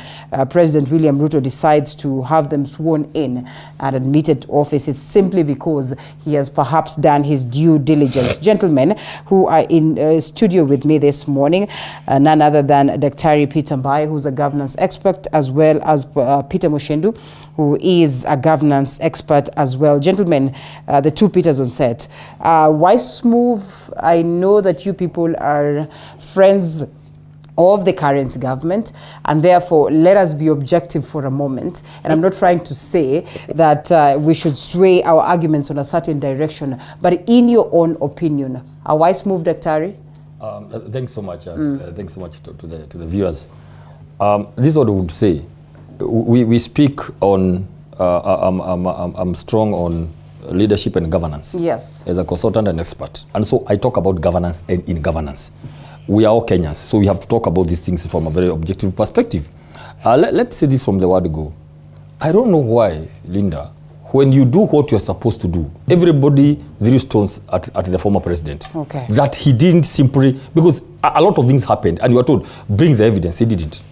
[SPEAKER 1] President William Ruto decides to have them sworn in and admitted to office, it's simply because he has perhaps done his due diligence. Gentlemen who are in studio with me this morning, none other than Dr. Peter Mbae, who's a governance expert, as well as Peter Muchendu, who is a governance expert as well. Gentlemen, the two Peters on set. Wise move. I know that you people are friends of the current government, and therefore let us be objective for a moment. And I'm not trying to say that we should sway our arguments on a certain direction, but in your own opinion, a wise move, Dr.
[SPEAKER 7] Thanks so much. Thanks so much to the viewers. This is what I would say. We speak on, I'm strong on leadership and governance.
[SPEAKER 1] Yes.
[SPEAKER 7] As a consultant and expert. And so I talk about governance and in governance. We are all Kenyans, so we have to talk about these things from a very objective perspective. Let me say this from the word go. I don't know why, Linda, when you do what you're supposed to do, everybody threw stones at the former president.
[SPEAKER 1] Okay.
[SPEAKER 7] That he didn't simply, because a lot of things happened and you were told, bring the evidence. He didn't.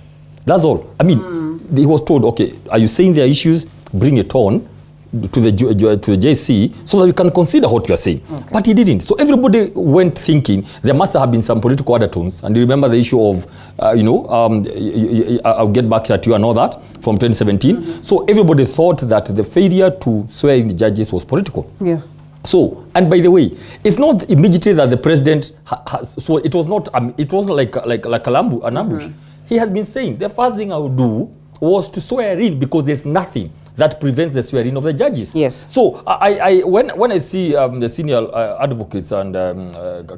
[SPEAKER 7] That's all. I mean, he was told, okay, are you saying there are issues? Bring it on to the JC so that we can consider what you are saying. Okay. But he didn't. So everybody went thinking there must have been some political undertones. And you remember the issue of, I'll get back at you and all that from 2017. Mm-hmm. So everybody thought that the failure to swear in the judges was political.
[SPEAKER 1] Yeah.
[SPEAKER 7] So, and by the way, it's not immediately that the president has, so it wasn't like an ambush. Mm-hmm. He has been saying the first thing I would do was to swear in, because there's nothing that prevents the swearing of the judges.
[SPEAKER 1] Yes.
[SPEAKER 7] So when I see the senior advocates and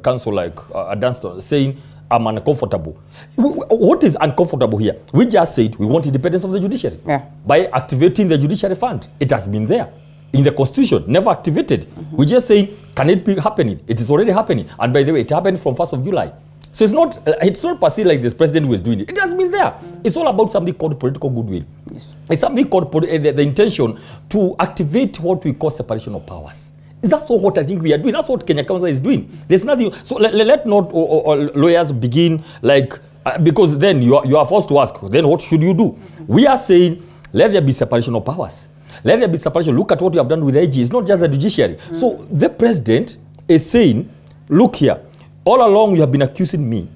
[SPEAKER 7] counsel like Dunstan saying I'm uncomfortable, what is uncomfortable here? We just said we want independence of the judiciary by activating the judiciary fund. It has been there in the constitution, never activated. Mm-hmm. We just say, can it be happening? It is already happening. And by the way, it happened from 1st of July. So it's not perceived like this president who is doing it. It has been there. It's all about something called political goodwill. Yes. It's something called the intention to activate what we call separation of powers. That's what I think we are doing. That's what Kwanza is doing. There's nothing. So let not lawyers begin like, because then you are forced to ask, then what should you do? Mm-hmm. We are saying, let there be separation of powers. Let there be separation. Look at what you have done with the AG. It's not just the judiciary. Mm-hmm. So the president is saying, look here, all along you have been accusing me,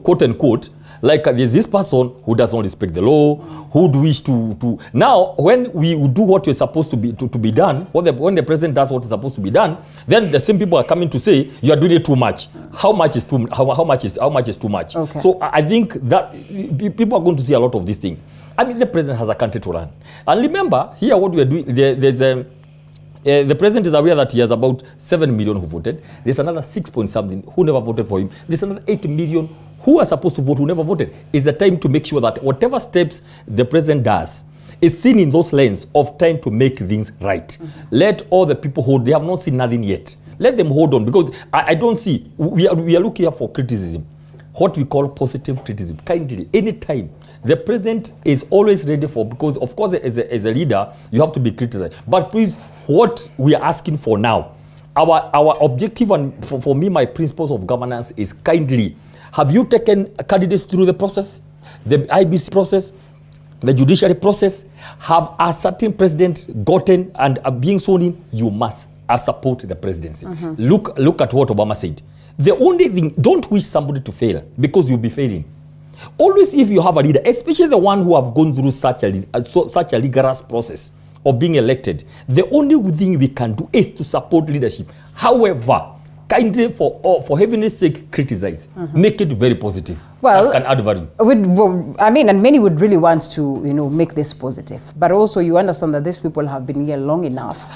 [SPEAKER 7] quote unquote, like there's this person who does not respect the law, who would wish to. Now, when we do what we're supposed to be done, when the president does what is supposed to be done, then the same people are coming to say you are doing it too much. How much is too much?
[SPEAKER 1] Okay.
[SPEAKER 7] So I think that people are going to see a lot of this thing. I mean, the president has a country to run, and remember here what we are doing. The president is aware that he has about 7 million who voted. There's another 6 point something who never voted for him. There's another 8 million who are supposed to vote who never voted. It's a time to make sure that whatever steps the president does is seen in those lanes of time to make things right. Mm-hmm. Let all the people hold. They have not seen nothing yet. Let them hold on, because I don't see. We are looking here for criticism, what we call positive criticism. Kindly, anytime. The president is always ready for, because of course as a leader, you have to be criticized. But please, what we are asking for now, our objective and for me, my principles of governance is kindly, have you taken candidates through the process, the IBC process, the judiciary process? Have a certain president gotten and being sworn in? You must support the presidency. Mm-hmm. Look at what Obama said. The only thing, don't wish somebody to fail, because you'll be failing. Always, if you have a leader, especially the one who have gone through such a rigorous process of being elected, the only thing we can do is to support leadership. However, kindly, for heaven's sake, criticize. Make it very positive.
[SPEAKER 1] Well,
[SPEAKER 7] that can add value.
[SPEAKER 1] I mean, and many would really want to, make this positive. But also you understand that these people have been here long enough,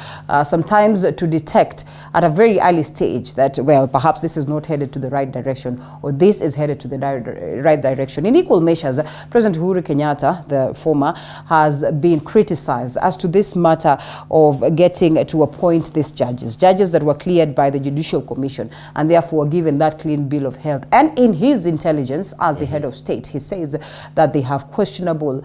[SPEAKER 1] sometimes to detect at a very early stage that, well, perhaps this is not headed to the right direction, or this is headed to the right direction. In equal measures, President Uhuru Kenyatta, the former, has been criticized as to this matter of getting to appoint these judges that were cleared by the Judicial Commission and therefore given that clean bill of health. And in his intelligence as the head of state, he says that they have questionable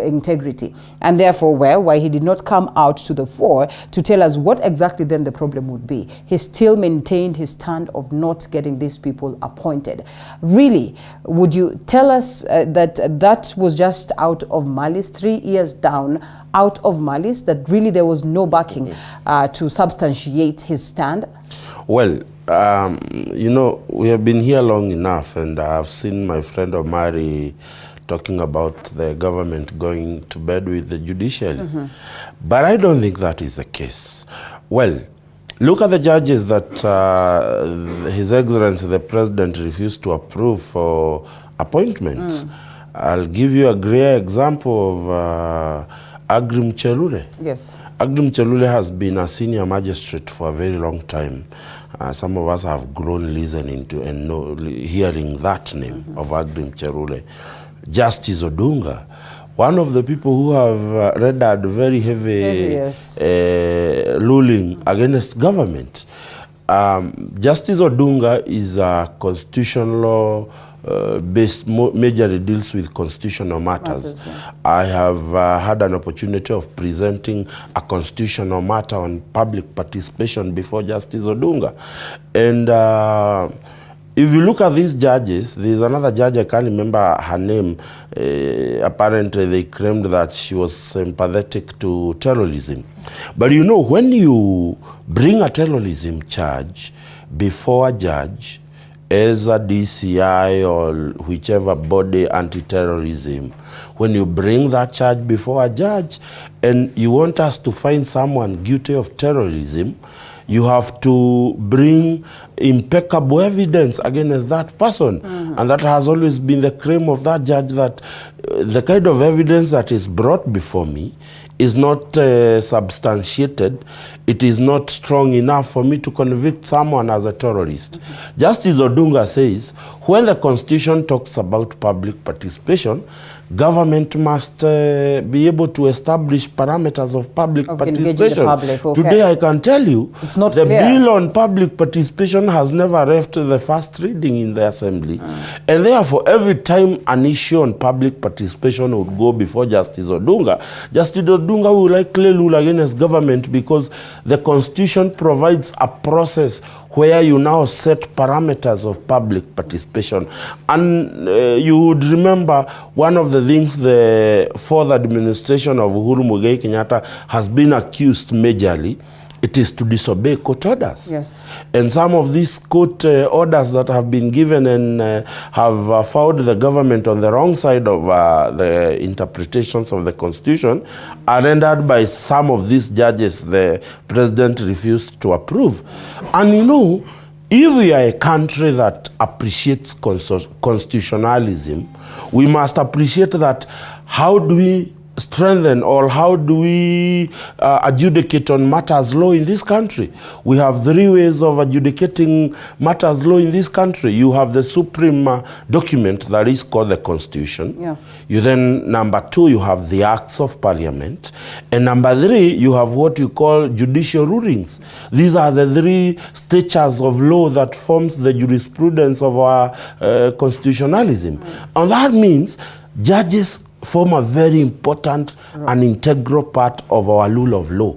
[SPEAKER 1] integrity. And therefore, well, why he did not come out to the fore to tell us what exactly then the problem would be, he still maintained his stand of not getting these people appointed. Really, would you tell us that was just out of malice, 3 years down, out of malice, that really there was no backing to substantiate his stand?
[SPEAKER 8] Well, we have been here long enough, and I've seen my friend Omari talking about the government going to bed with the judiciary. But I don't think that is the case. Well, look at the judges that His Excellency the President refused to approve for appointments. I'll give you a great example of Agrim Chelule.
[SPEAKER 1] Yes.
[SPEAKER 8] Agrim Chelule has been a senior magistrate for a very long time. Some of us have grown listening to and hearing that name of Agrim Chelule. Justice Odunga, one of the people who have rendered very heavy ruling against government. Justice Odunga is a constitutional law based, majorly deals with constitutional matters. I have had an opportunity of presenting a constitutional matter on public participation before Justice Odunga. And if you look at these judges, there's another judge, I can't remember her name. Apparently they claimed that she was sympathetic to terrorism. But when you bring a terrorism charge before a judge, as a DCI or whichever body, anti-terrorism, when you bring that charge before a judge and you want us to find someone guilty of terrorism, you have to bring impeccable evidence against that person. And that has always been the claim of that judge, that the kind of evidence that is brought before me is not substantiated. It is not strong enough for me to convict someone as a terrorist. Justice Odunga says, when the Constitution talks about public participation, government must be able to establish parameters of public participation. Today I can tell you, the bill on public participation has never left the first reading in the Assembly. And therefore, every time an issue on public participation would go before Justice Odunga, Justice Odunga will likely rule against government, because the Constitution provides a process where you now set parameters of public participation. And you would remember one of the things the fourth administration of Uhuru Kenyatta has been accused majorly, it is to disobey court orders.
[SPEAKER 1] Yes.
[SPEAKER 8] And some of these court orders that have been given and have found the government on the wrong side of the interpretations of the Constitution are rendered by some of these judges the president refused to approve. And if we are a country that appreciates constitutionalism, we must appreciate that how do we strengthen or how do we adjudicate on matters law in this country? We have 3 ways of adjudicating matters law in this country. You have the supreme document that is called the Constitution.
[SPEAKER 1] Yeah.
[SPEAKER 8] You then, number 2, you have the acts of parliament. And number 3, you have what you call judicial rulings. These are the 3 statures of law that forms the jurisprudence of our constitutionalism. And that means judges form a very important and integral part of our rule of law.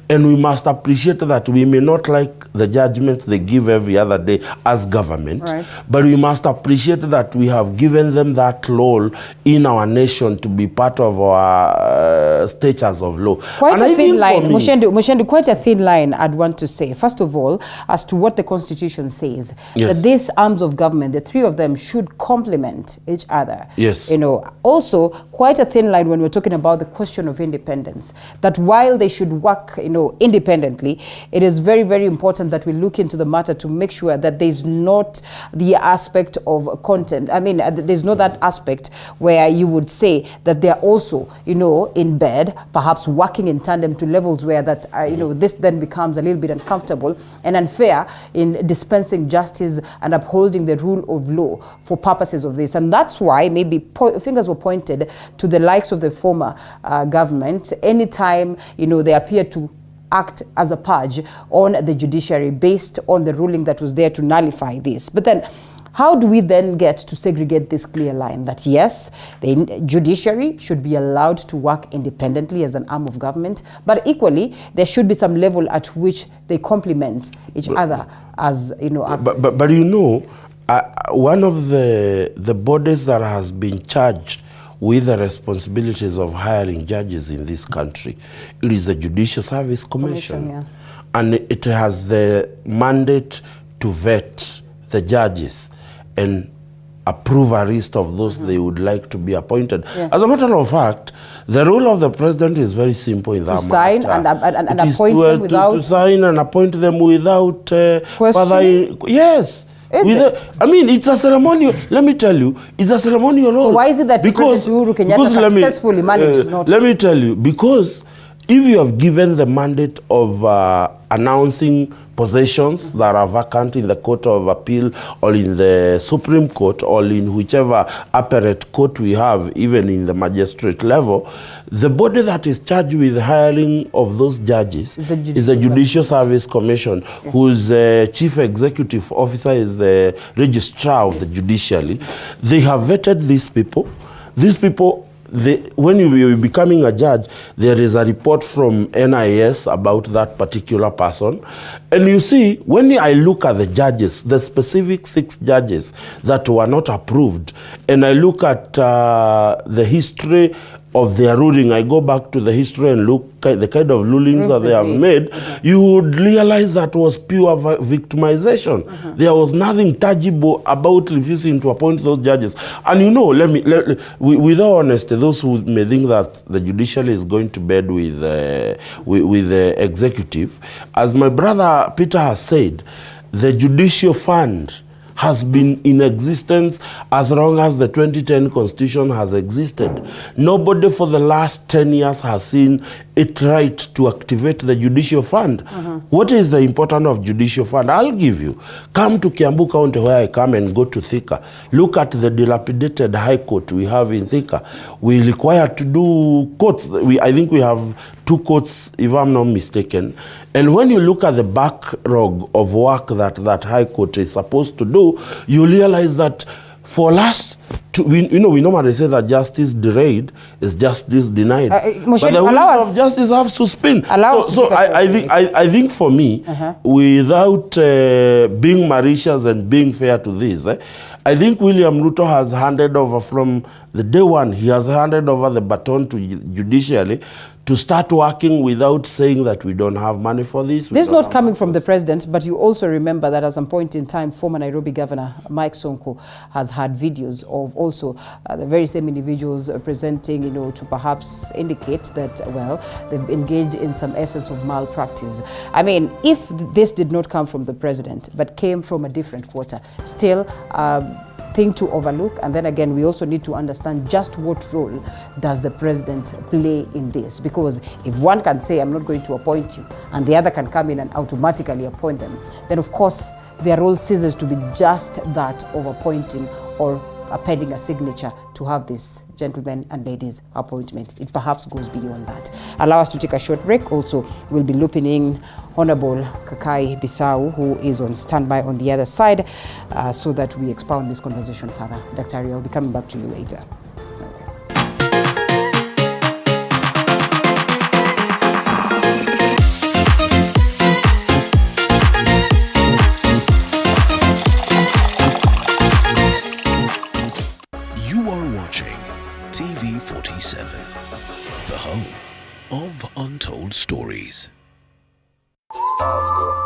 [SPEAKER 8] And we must appreciate that we may not like the judgments they give every other day as government, but we must appreciate that we have given them that role in our nation to be part of our statures of law.
[SPEAKER 1] Quite a thin line, Muchendu, quite a thin line, I'd want to say. First of all, as to what the Constitution says, that these arms of government, the 3 of them, should complement each other.
[SPEAKER 8] Yes.
[SPEAKER 1] Also, quite a thin line when we're talking about the question of independence. That while they should work, independently, it is very, very important that we look into the matter to make sure that there's not the aspect of contempt. I mean, there's not that aspect where you would say that they're also, in bed, perhaps working in tandem to levels where that, this then becomes a little bit uncomfortable and unfair in dispensing justice and upholding the rule of law for purposes of this. And that's why maybe fingers were pointed to the likes of the former government anytime, they appear to act as a purge on the judiciary based on the ruling that was there to nullify this. But then, how do we then get to segregate this clear line that yes, the judiciary should be allowed to work independently as an arm of government, but equally there should be some level at which they complement each other as,
[SPEAKER 8] But one of the bodies that has been charged with the responsibilities of hiring judges in this country, it is the Judicial Service Commission.
[SPEAKER 1] Yeah.
[SPEAKER 8] And it has the mandate to vet the judges and approve a list of those they would like to be appointed. Yeah. As a matter of fact, the role of the president is very simple in that matter.
[SPEAKER 1] Sign and appoint them without...
[SPEAKER 8] To sign and appoint them without... Yes. It's a ceremonial. Let me tell you, it's a ceremonial role.
[SPEAKER 1] So why is it that President Uhuru Kenyatta successfully managed not to?
[SPEAKER 8] Let me tell you, because if you have given the mandate of announcing possessions that are vacant in the Court of Appeal or in the Supreme Court or in whichever appellate court we have, even in the magistrate level, the body that is charged with hiring of those judges is the Judicial Service Commission, whose chief executive officer is the registrar of the judiciary. They have vetted these people. These people, when you are becoming a judge, there is a report from NIS about that particular person. And you see, when I look at the judges, the specific 6 judges that were not approved, and I look at the history of their ruling, I go back to the history and look at the kind of rulings that they have made, you would realize that was pure victimization. There was nothing tangible about refusing to appoint those judges. And with all honesty, those who may think that the judiciary is going to bed with the executive, as my brother Peter has said, the judicial fund has been in existence as long as the 2010 Constitution has existed. Nobody for the last 10 years has seen it right to activate the judicial fund. What is the importance of judicial fund? I'll give you. Come to Kiambu County, where I come, and go to Thika. Look at the dilapidated high court we have in Thika. We require to do courts. I think we have 2 courts, if I'm not mistaken. And when you look at the backlog of work that High Court is supposed to do, you realize that for we normally say that justice delayed is justice denied. But the wheels of justice have to spin. I think for me, without being malicious and being fair to this, I think William Ruto has handed over from the day one, he has handed over the baton to judiciary to start working without saying that we don't have money for this.
[SPEAKER 1] This is not coming from the president, but you also remember that at some point in time, former Nairobi Governor Mike Sonko has had videos of also the very same individuals presenting, to perhaps indicate that, well, they've engaged in some essence of malpractice. I mean, if this did not come from the president, but came from a different quarter, still, thing to overlook. And then again, we also need to understand just what role does the president play in this, because if one can say I'm not going to appoint you and the other can come in and automatically appoint them, then of course their role ceases to be just that of appointing or appending a signature to have this gentlemen and ladies appointment. It perhaps goes beyond that. Allow us to take a short break. Also, we'll be looping in Honorable Kakai Bisau, who is on standby on the other side, so that we expound this conversation further. Dr. Ari, I'll be coming back to you later.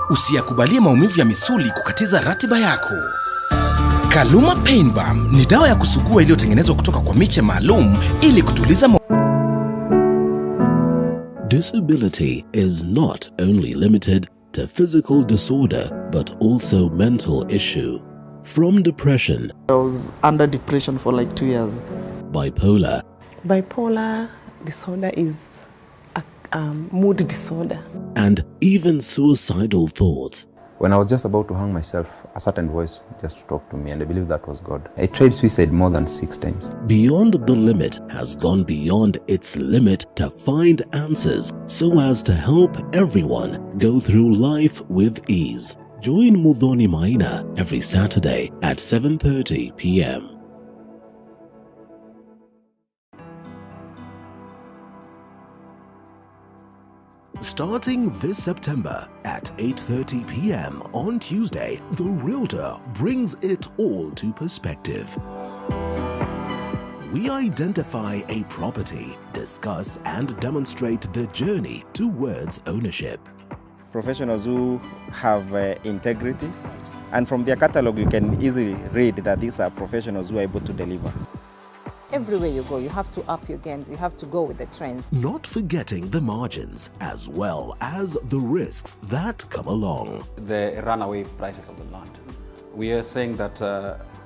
[SPEAKER 5] Usiyakubalie maumivu ya misuli kukatiza ratiba yako. Kaluma Pain Balm ni dawa ya kusugua iliyotengenezwa kutoka kwa miche maalum ili kutuliza
[SPEAKER 9] Disability is not only limited to physical disorder but also mental issue. From depression,
[SPEAKER 10] I was under depression for like 2 years.
[SPEAKER 9] Bipolar.
[SPEAKER 10] Bipolar disorder is a mood disorder.
[SPEAKER 9] And even suicidal thoughts.
[SPEAKER 11] When I was just about to hang myself, a certain voice just talked to me, and I believe that was God. I tried suicide more than 6 times.
[SPEAKER 9] Beyond the Limit has gone beyond its limit to find answers so as to help everyone go through life with ease. Join Muthoni Maina every Saturday at 7:30 p.m. Starting this September at 8:30 p.m. on Tuesday, The Realtor brings it all to perspective. We identify a property, discuss and demonstrate the journey towards ownership.
[SPEAKER 12] Professionals who have integrity, and from their catalog you can easily read that these are professionals who are able to deliver.
[SPEAKER 16] Everywhere you go, you have to up your games, you have to go with the trends.
[SPEAKER 9] Not forgetting the margins as well as the risks that come along.
[SPEAKER 27] The runaway prices of the land. We are saying that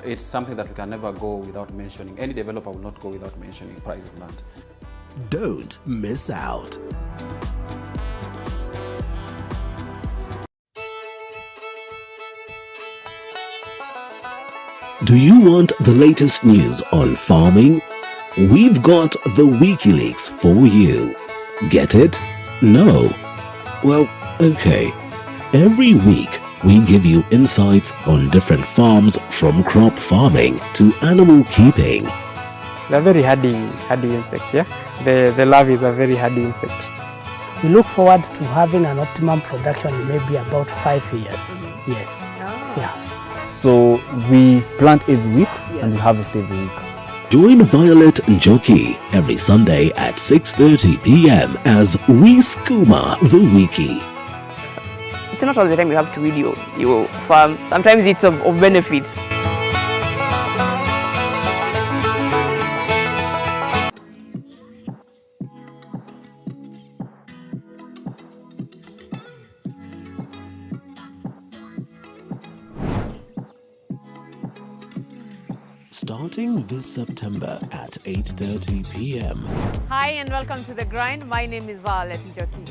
[SPEAKER 27] it's something that we can never go without mentioning. Any developer will not go without mentioning price of land.
[SPEAKER 9] Don't miss out. Do you want the latest news on farming? We've got the WikiLeaks for you. Get it? No? Well, okay. Every week, we give you insights on different farms, from crop farming to animal keeping.
[SPEAKER 28] They're very hardy insects, yeah? The larvae is a very hardy insect.
[SPEAKER 29] We look forward to having an optimum production in maybe about 5 years. Yes. Yeah.
[SPEAKER 30] So we plant every week and we harvest every week.
[SPEAKER 9] Join Violet Njoki every Sunday at 6:30 p.m. as we skooma the wiki.
[SPEAKER 31] It's not all the time you have to read your farm. Sometimes it's of benefits.
[SPEAKER 9] Starting this September at 8:30 p.m.
[SPEAKER 31] Hi and welcome to The Grind. My name is Violet Njoki.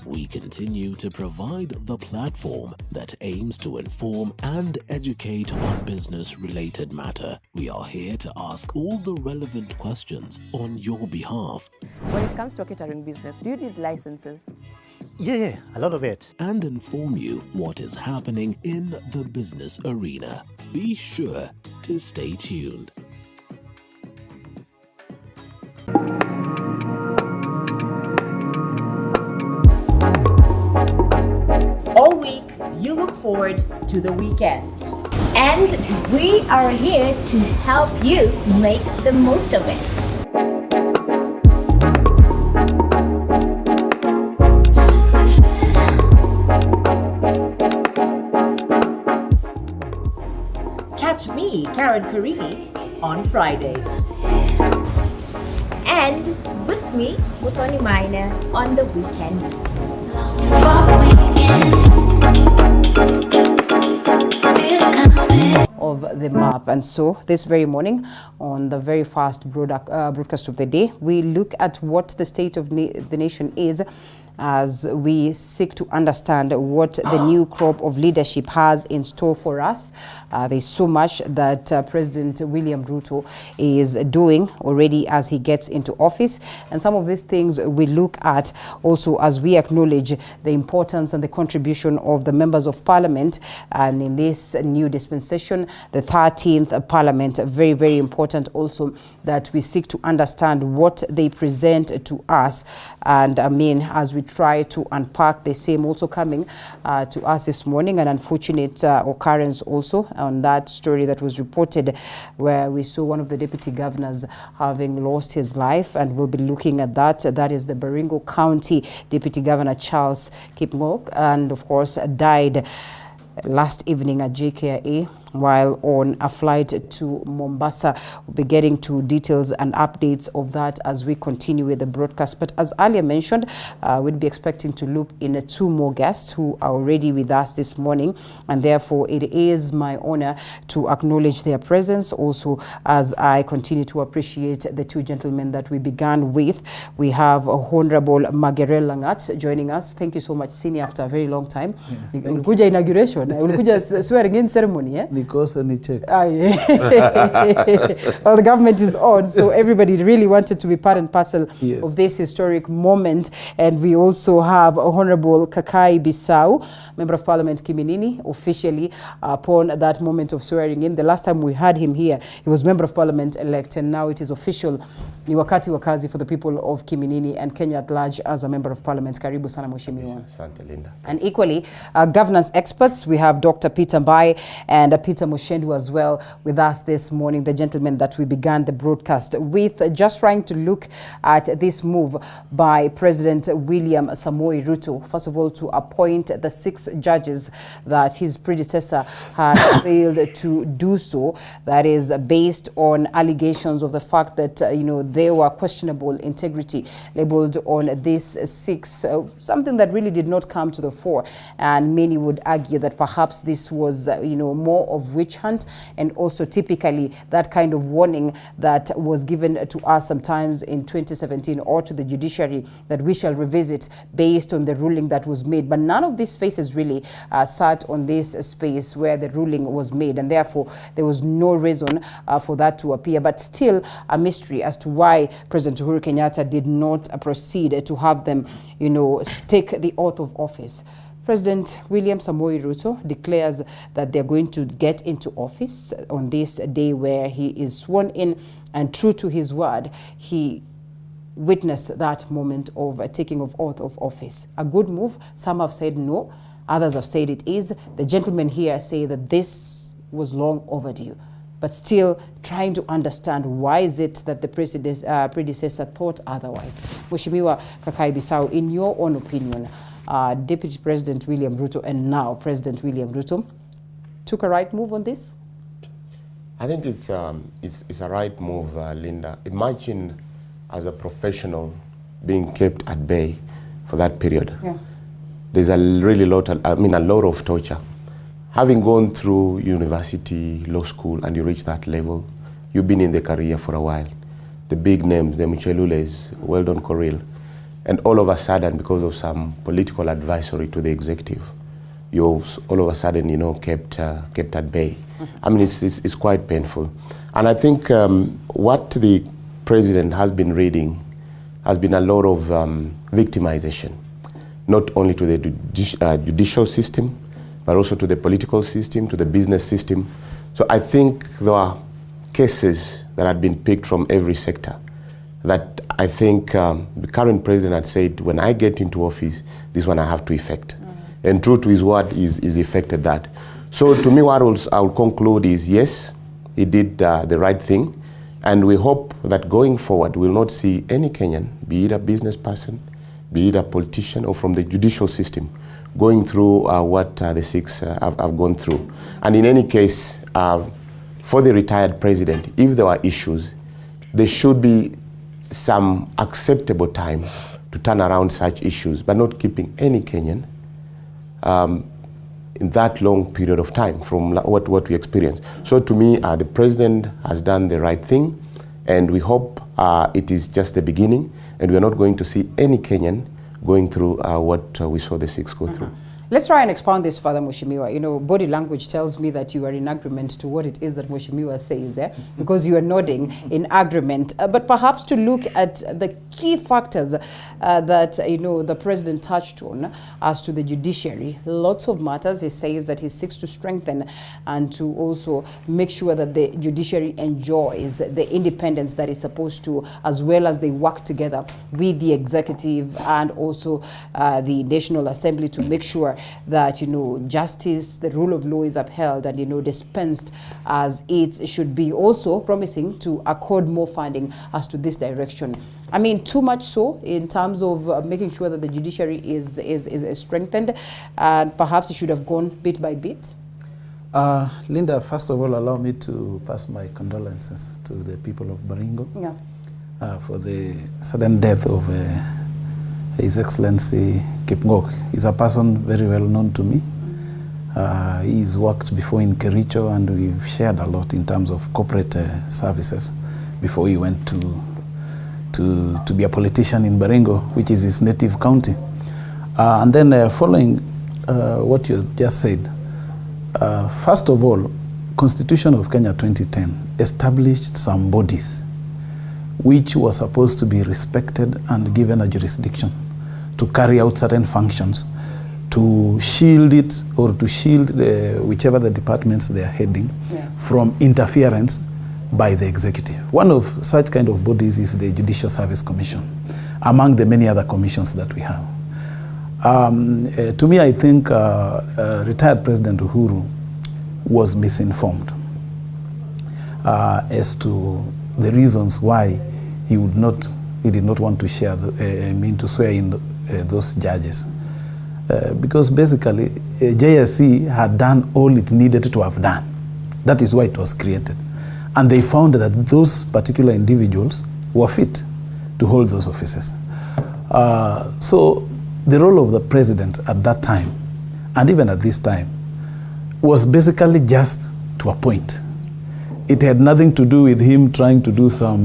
[SPEAKER 9] We continue to provide the platform that aims to inform and educate on business-related matter. We are here to ask all the relevant questions on your behalf.
[SPEAKER 31] When it comes to a catering business, do you need licenses?
[SPEAKER 29] Yeah, a lot of it.
[SPEAKER 9] And inform you what is happening in the business arena. Be sure to stay tuned.
[SPEAKER 32] All week, you look forward to the weekend. And we are here to help you make the most of it. Catch me, Karen Karini, on Fridays. And with me, Muthoni Maina, on the weekend.
[SPEAKER 1] Of the map. And so this very morning, on the very fast broadcast of the day, we look at what the state of the nation is as we seek to understand what the new crop of leadership has in store for us. There's so much that President William Ruto is doing already as he gets into office. And some of these things we look at also as we acknowledge the importance and the contribution of the members of parliament. And in this new dispensation, the 13th parliament, very, very important also that we seek to understand what they present to us. And I mean, as we try to unpack the same, also coming to us this morning, an unfortunate occurrence also on that story that was reported where we saw one of the deputy governors having lost his life, and we'll be looking at that. That is the Baringo County Deputy Governor Charles Chepkomoi, and of course died last evening at JKIA while on a flight to Mombasa. We'll be getting to details and updates of that as we continue with the broadcast. But as earlier mentioned, we'll be expecting to loop in 2 more guests who are already with us this morning. And therefore, it is my honor to acknowledge their presence also as I continue to appreciate the 2 gentlemen that we began with. We have Honorable Magerer Langat joining us. Thank you so much, Senior, after a very long time. Ulikuja inauguration, ulikuja swearing in ceremony, eh?
[SPEAKER 2] Because any check.
[SPEAKER 1] Well, the government is on, so everybody really wanted to be part and parcel of this historic moment. And we also have Honorable Kakai Bisau, Member of Parliament Kiminini, officially upon that moment of swearing in. The last time we had him here, he was Member of Parliament elect, and now it is official. Ni wakati wakazi for the people of Kiminini and Kenya at large as a Member of Parliament. Karibu sana Mheshimiwa.
[SPEAKER 2] Asante Linda.
[SPEAKER 1] And equally, governance experts, we have Dr. Peter Mbae and Peter Muchendu as well with us this morning, the gentleman that we began the broadcast with, just trying to look at this move by President William Samoei Ruto, first of all, to appoint the 6 judges that his predecessor had failed to do so. That is based on allegations of the fact that, there were questionable integrity labeled on these 6, something that really did not come to the fore. And many would argue that perhaps this was, more of witch hunt, and also typically that kind of warning that was given to us sometimes in 2017 or to the judiciary that we shall revisit based on the ruling that was made. But none of these faces really sat on this space where the ruling was made, and therefore there was no reason for that to appear. But still a mystery as to why President Uhuru Kenyatta did not proceed to have them, take the oath of office. President William Samoei Ruto declares that they're going to get into office on this day where he is sworn in, and true to his word, he witnessed that moment of taking of oath of office. A good move. Some have said no, others have said it is. The gentlemen here say that this was long overdue, but still trying to understand why is it that the predecessor thought otherwise. Mheshimiwa Kakai Bisau, in your own opinion, Deputy President William Ruto and now President William Ruto took a right move on this?
[SPEAKER 4] I think it's a right move, Linda. Imagine as a professional being kept at bay for that period.
[SPEAKER 1] Yeah.
[SPEAKER 4] There's a lot of torture. Having gone through university, law school, and you reach that level, you've been in the career for a while. The big names, the Muchelules, Weldon Coril, and all of a sudden, because of some political advisory to the executive, you're all of a sudden, kept at bay. I mean, it's quite painful. And I think what the president has been reading has been a lot of victimization, not only to the judicial system, but also to the political system, to the business system. So I think there are cases that had been picked from every sector that I think the current president had said, when I get into office, this one I have to effect. And true to his word, is effected that. So to me, what I'll conclude is, yes, he did the right thing. And we hope that going forward, we'll not see any Kenyan, be it a business person, be it a politician, or from the judicial system, going through what the 6 have gone through. And in any case, for the retired president, if there were issues, there should be some acceptable time to turn around such issues, but not keeping any Kenyan in that long period of time from what we experienced. So to me, the president has done the right thing, and we hope it is just the beginning, and we're not going to see any Kenyan going through what we saw the 6 go through.
[SPEAKER 1] Let's try and expound this further, Mheshimiwa. Body language tells me that you are in agreement to what it is that Mheshimiwa says, because you are nodding in agreement. But perhaps to look at the key factors that, the president touched on as to the judiciary. Lots of matters. He says that he seeks to strengthen and to also make sure that the judiciary enjoys the independence that is supposed to, as well as they work together with the executive and also the National Assembly to make sure that, justice, the rule of law is upheld and, dispensed as it should be. Also promising to accord more funding as to this direction. I mean, too much so in terms of making sure that the judiciary is strengthened, and perhaps it should have gone bit by bit?
[SPEAKER 2] Linda, first of all, allow me to pass my condolences to the people of Baringo for the sudden death of His Excellency Kipngok. He's a person very well known to me. He's worked before in Kericho, and we've shared a lot in terms of corporate services before he went to be a politician in Baringo, which is his native county. And then following what you just said, first of all, Constitution of Kenya 2010 established some bodies which were supposed to be respected and given a jurisdiction to carry out certain functions, to shield it or to shield whichever the departments they are heading from interference by the executive. One of such kind of bodies is the Judicial Service Commission, among the many other commissions that we have. To me, I think retired President Uhuru was misinformed as to the reasons why he did not want to share, to swear in those judges. Because basically, JSC had done all it needed to have done. That is why it was created. And they found that those particular individuals were fit to hold those offices. So the role of the president at that time, and even at this time, was basically just to appoint. It had nothing to do with him trying to do some,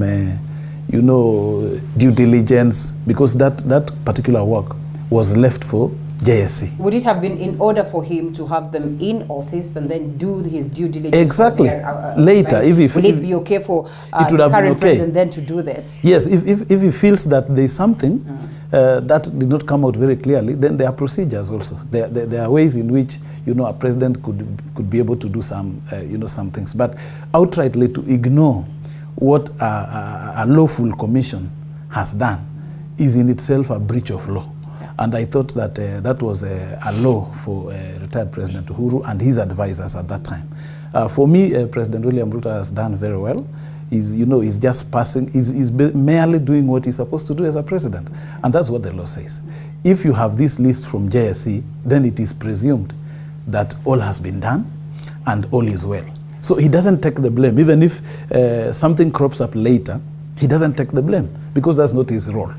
[SPEAKER 2] due diligence, because that particular work was left for JSC.
[SPEAKER 1] Would it have been in order for him to have them in office and then do his due diligence?
[SPEAKER 2] Exactly. Later,
[SPEAKER 1] right? Will it be okay for
[SPEAKER 2] it would
[SPEAKER 1] the
[SPEAKER 2] have been
[SPEAKER 1] current
[SPEAKER 2] okay.
[SPEAKER 1] president then to do this?
[SPEAKER 2] Yes, if he feels that there is something that did not come out very clearly, then there are procedures also. There are ways in which a president could be able to do some some things. But outrightly to ignore what a lawful commission has done is in itself a breach of law. And I thought that that was a law for retired President Uhuru and his advisors at that time. For me, President William Ruto has done very well. He's just passing, he's merely doing what he's supposed to do as a president. And that's what the law says. If you have this list from JSC, then it is presumed that all has been done and all is well. So he doesn't take the blame. Even if something crops up later, he doesn't take the blame because that's not his role.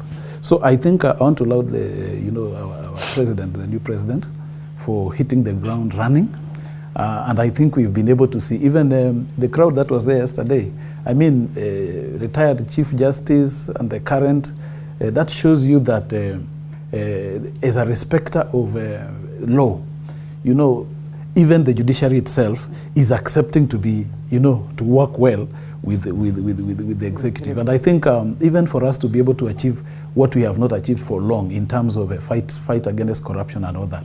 [SPEAKER 2] So I think I want to laud our president, the new president, for hitting the ground running. And I think we've been able to see even the crowd that was there yesterday. I mean, retired Chief Justice and the current, that shows you that as a respecter of law, even the judiciary itself is accepting to be, to work well with the executive. And I think even for us to be able to achieve what we have not achieved for long in terms of a fight against corruption and all that,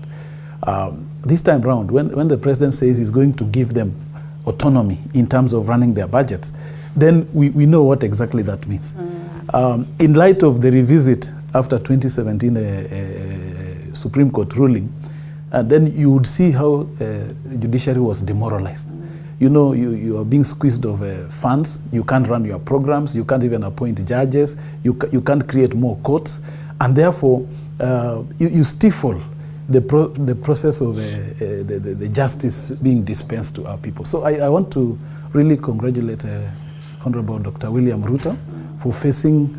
[SPEAKER 2] this time round, when the president says he's going to give them autonomy in terms of running their budgets, then we know what exactly that means. In light of the revisit after 2017 Supreme Court ruling, then you would see how the judiciary was demoralized. You are being squeezed of funds, you can't run your programs, you can't even appoint judges, you can't create more courts, and therefore you stifle the process of the justice being dispensed to our people. So I want to really congratulate Honorable Dr. William Ruto for facing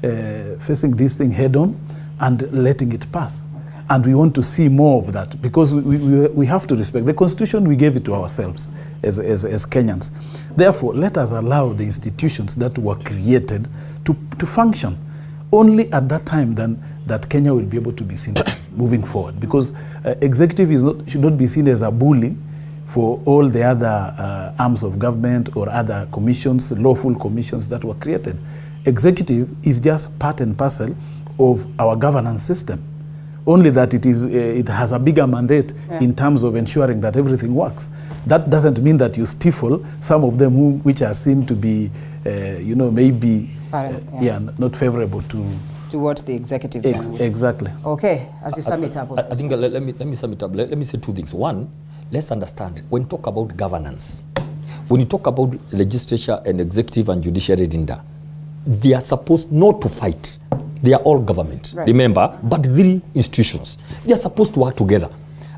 [SPEAKER 2] this thing head on and letting it pass. And we want to see more of that because we have to respect the Constitution. We gave it to ourselves as Kenyans. Therefore, let us allow the institutions that were created to function. Only at that time then that Kenya will be able to be seen moving forward, because executive should not be seen as a bully for all the other arms of government or other commissions, lawful commissions that were created. Executive is just part and parcel of our governance system. Only that it has a bigger mandate in terms of ensuring that everything works. That doesn't mean that you stifle some of them which are seen to be, maybe not favorable
[SPEAKER 1] towards the executive.
[SPEAKER 2] Exactly.
[SPEAKER 1] Okay, as you sum it up.
[SPEAKER 7] I think let me sum it up. Let me say two things. One, let's understand when you talk about governance, when you talk about legislature and executive and judiciary, Lindah, they are supposed not to fight. They are all government, remember, but 3 institutions. They are supposed to work together.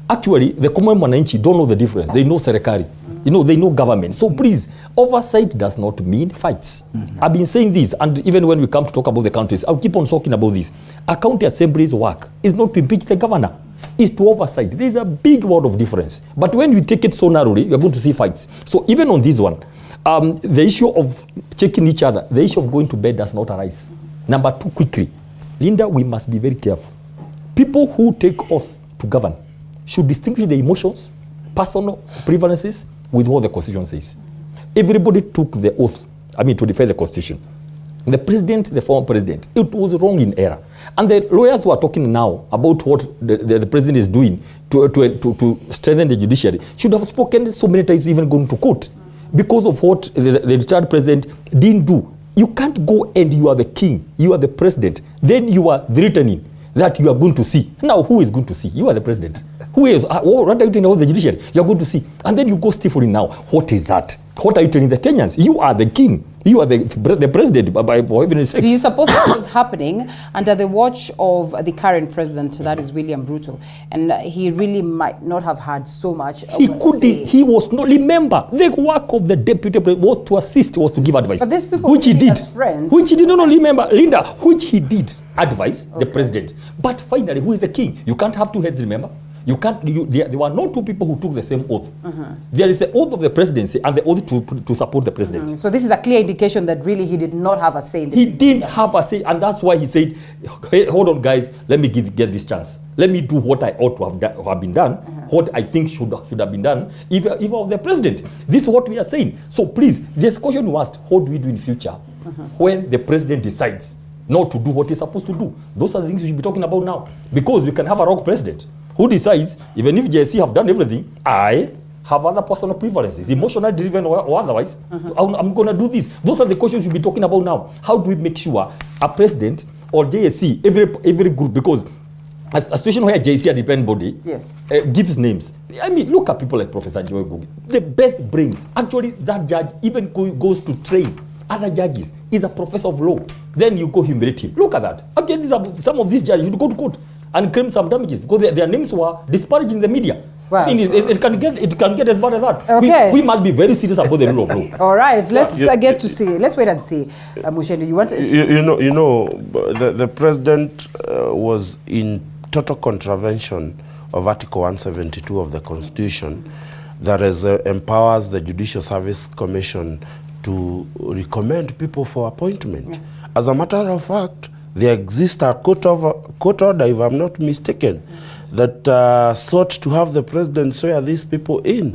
[SPEAKER 7] Actually, the common mwananchi don't know the difference. They know Serikali. You know, they know government. So please, oversight does not mean fights. I've been saying this, and even when we come to talk about the counties, I'll keep on talking about this. A county assembly's work is not to impeach the governor. It's to oversight. There's a big world of difference. But when we take it so narrowly, we're going to see fights. So even on this one, the issue of checking each other, the issue of going to bed does not arise. Number 2, quickly, Linda, we must be very careful. People who take oath to govern should distinguish the emotions, personal preferences with what the Constitution says. Everybody took the oath, to defend the Constitution. The president, the former president, it was wrong in error. And the lawyers who are talking now about what the president is doing to strengthen the judiciary should have spoken so many times, even going to court, because of what the retired president didn't do. You can't go and you are the king, you are the president, then you are threatening that you are going to see. Now, who is going to see? You are the president. Who is? What are you telling the judiciary? You are going to see. And then you go stifling now. What is that? What are you telling the Kenyans? You are the king. You are the president, for heaven's sake.
[SPEAKER 1] Do you suppose this is happening under the watch of the current president, that is William Ruto, and he really might not have had so much?
[SPEAKER 7] He was not. Remember, the work of the deputy president was to assist, was to give advice.
[SPEAKER 1] But these people,
[SPEAKER 7] which he did,
[SPEAKER 1] friends,
[SPEAKER 7] which he did not remember, Linda, which he did advise the president. But finally, who is the king? You can't have 2 heads. Remember. You can't. There were no 2 people who took the same oath. There is the oath of the presidency and the oath to support the president.
[SPEAKER 1] So this is a clear indication that really he did not have a say.
[SPEAKER 7] He didn't have a say, and that's why he said, hey, hold on, guys, let me get this chance. Let me do what I ought to have been done, what I think should have been done, if I was the president. This is what we are saying. So please, this question you asked, what do we do in future when the president decides not to do what he's supposed to do? Those are the things we should be talking about now, because we can have a wrong president who decides, even if JSC have done everything, I have other personal preferences, emotionally driven or otherwise, I'm going to do this. Those are the questions we'll be talking about now. How do we make sure a president or JSC, every group, because a situation where JSC, a dependent body, gives names. Look at people like Professor Joy Gogi, the best brains. Actually, that judge even goes to train other judges. He's a professor of law. Then you go humiliate him. Look at that. Again, some of these judges should go to court and claim some damages because their names were disparaged in the media. Well, it can get as bad as that.
[SPEAKER 1] Okay.
[SPEAKER 7] We must be very serious about the rule of law.
[SPEAKER 1] All right, let's get to see. Let's wait and see. Muchendu, you want to?
[SPEAKER 8] The president was in total contravention of Article 172 of the Constitution, that empowers the Judicial Service Commission to recommend people for appointment. As a matter of fact, there exists a court order, if I'm not mistaken, that sought to have the president swear these people in.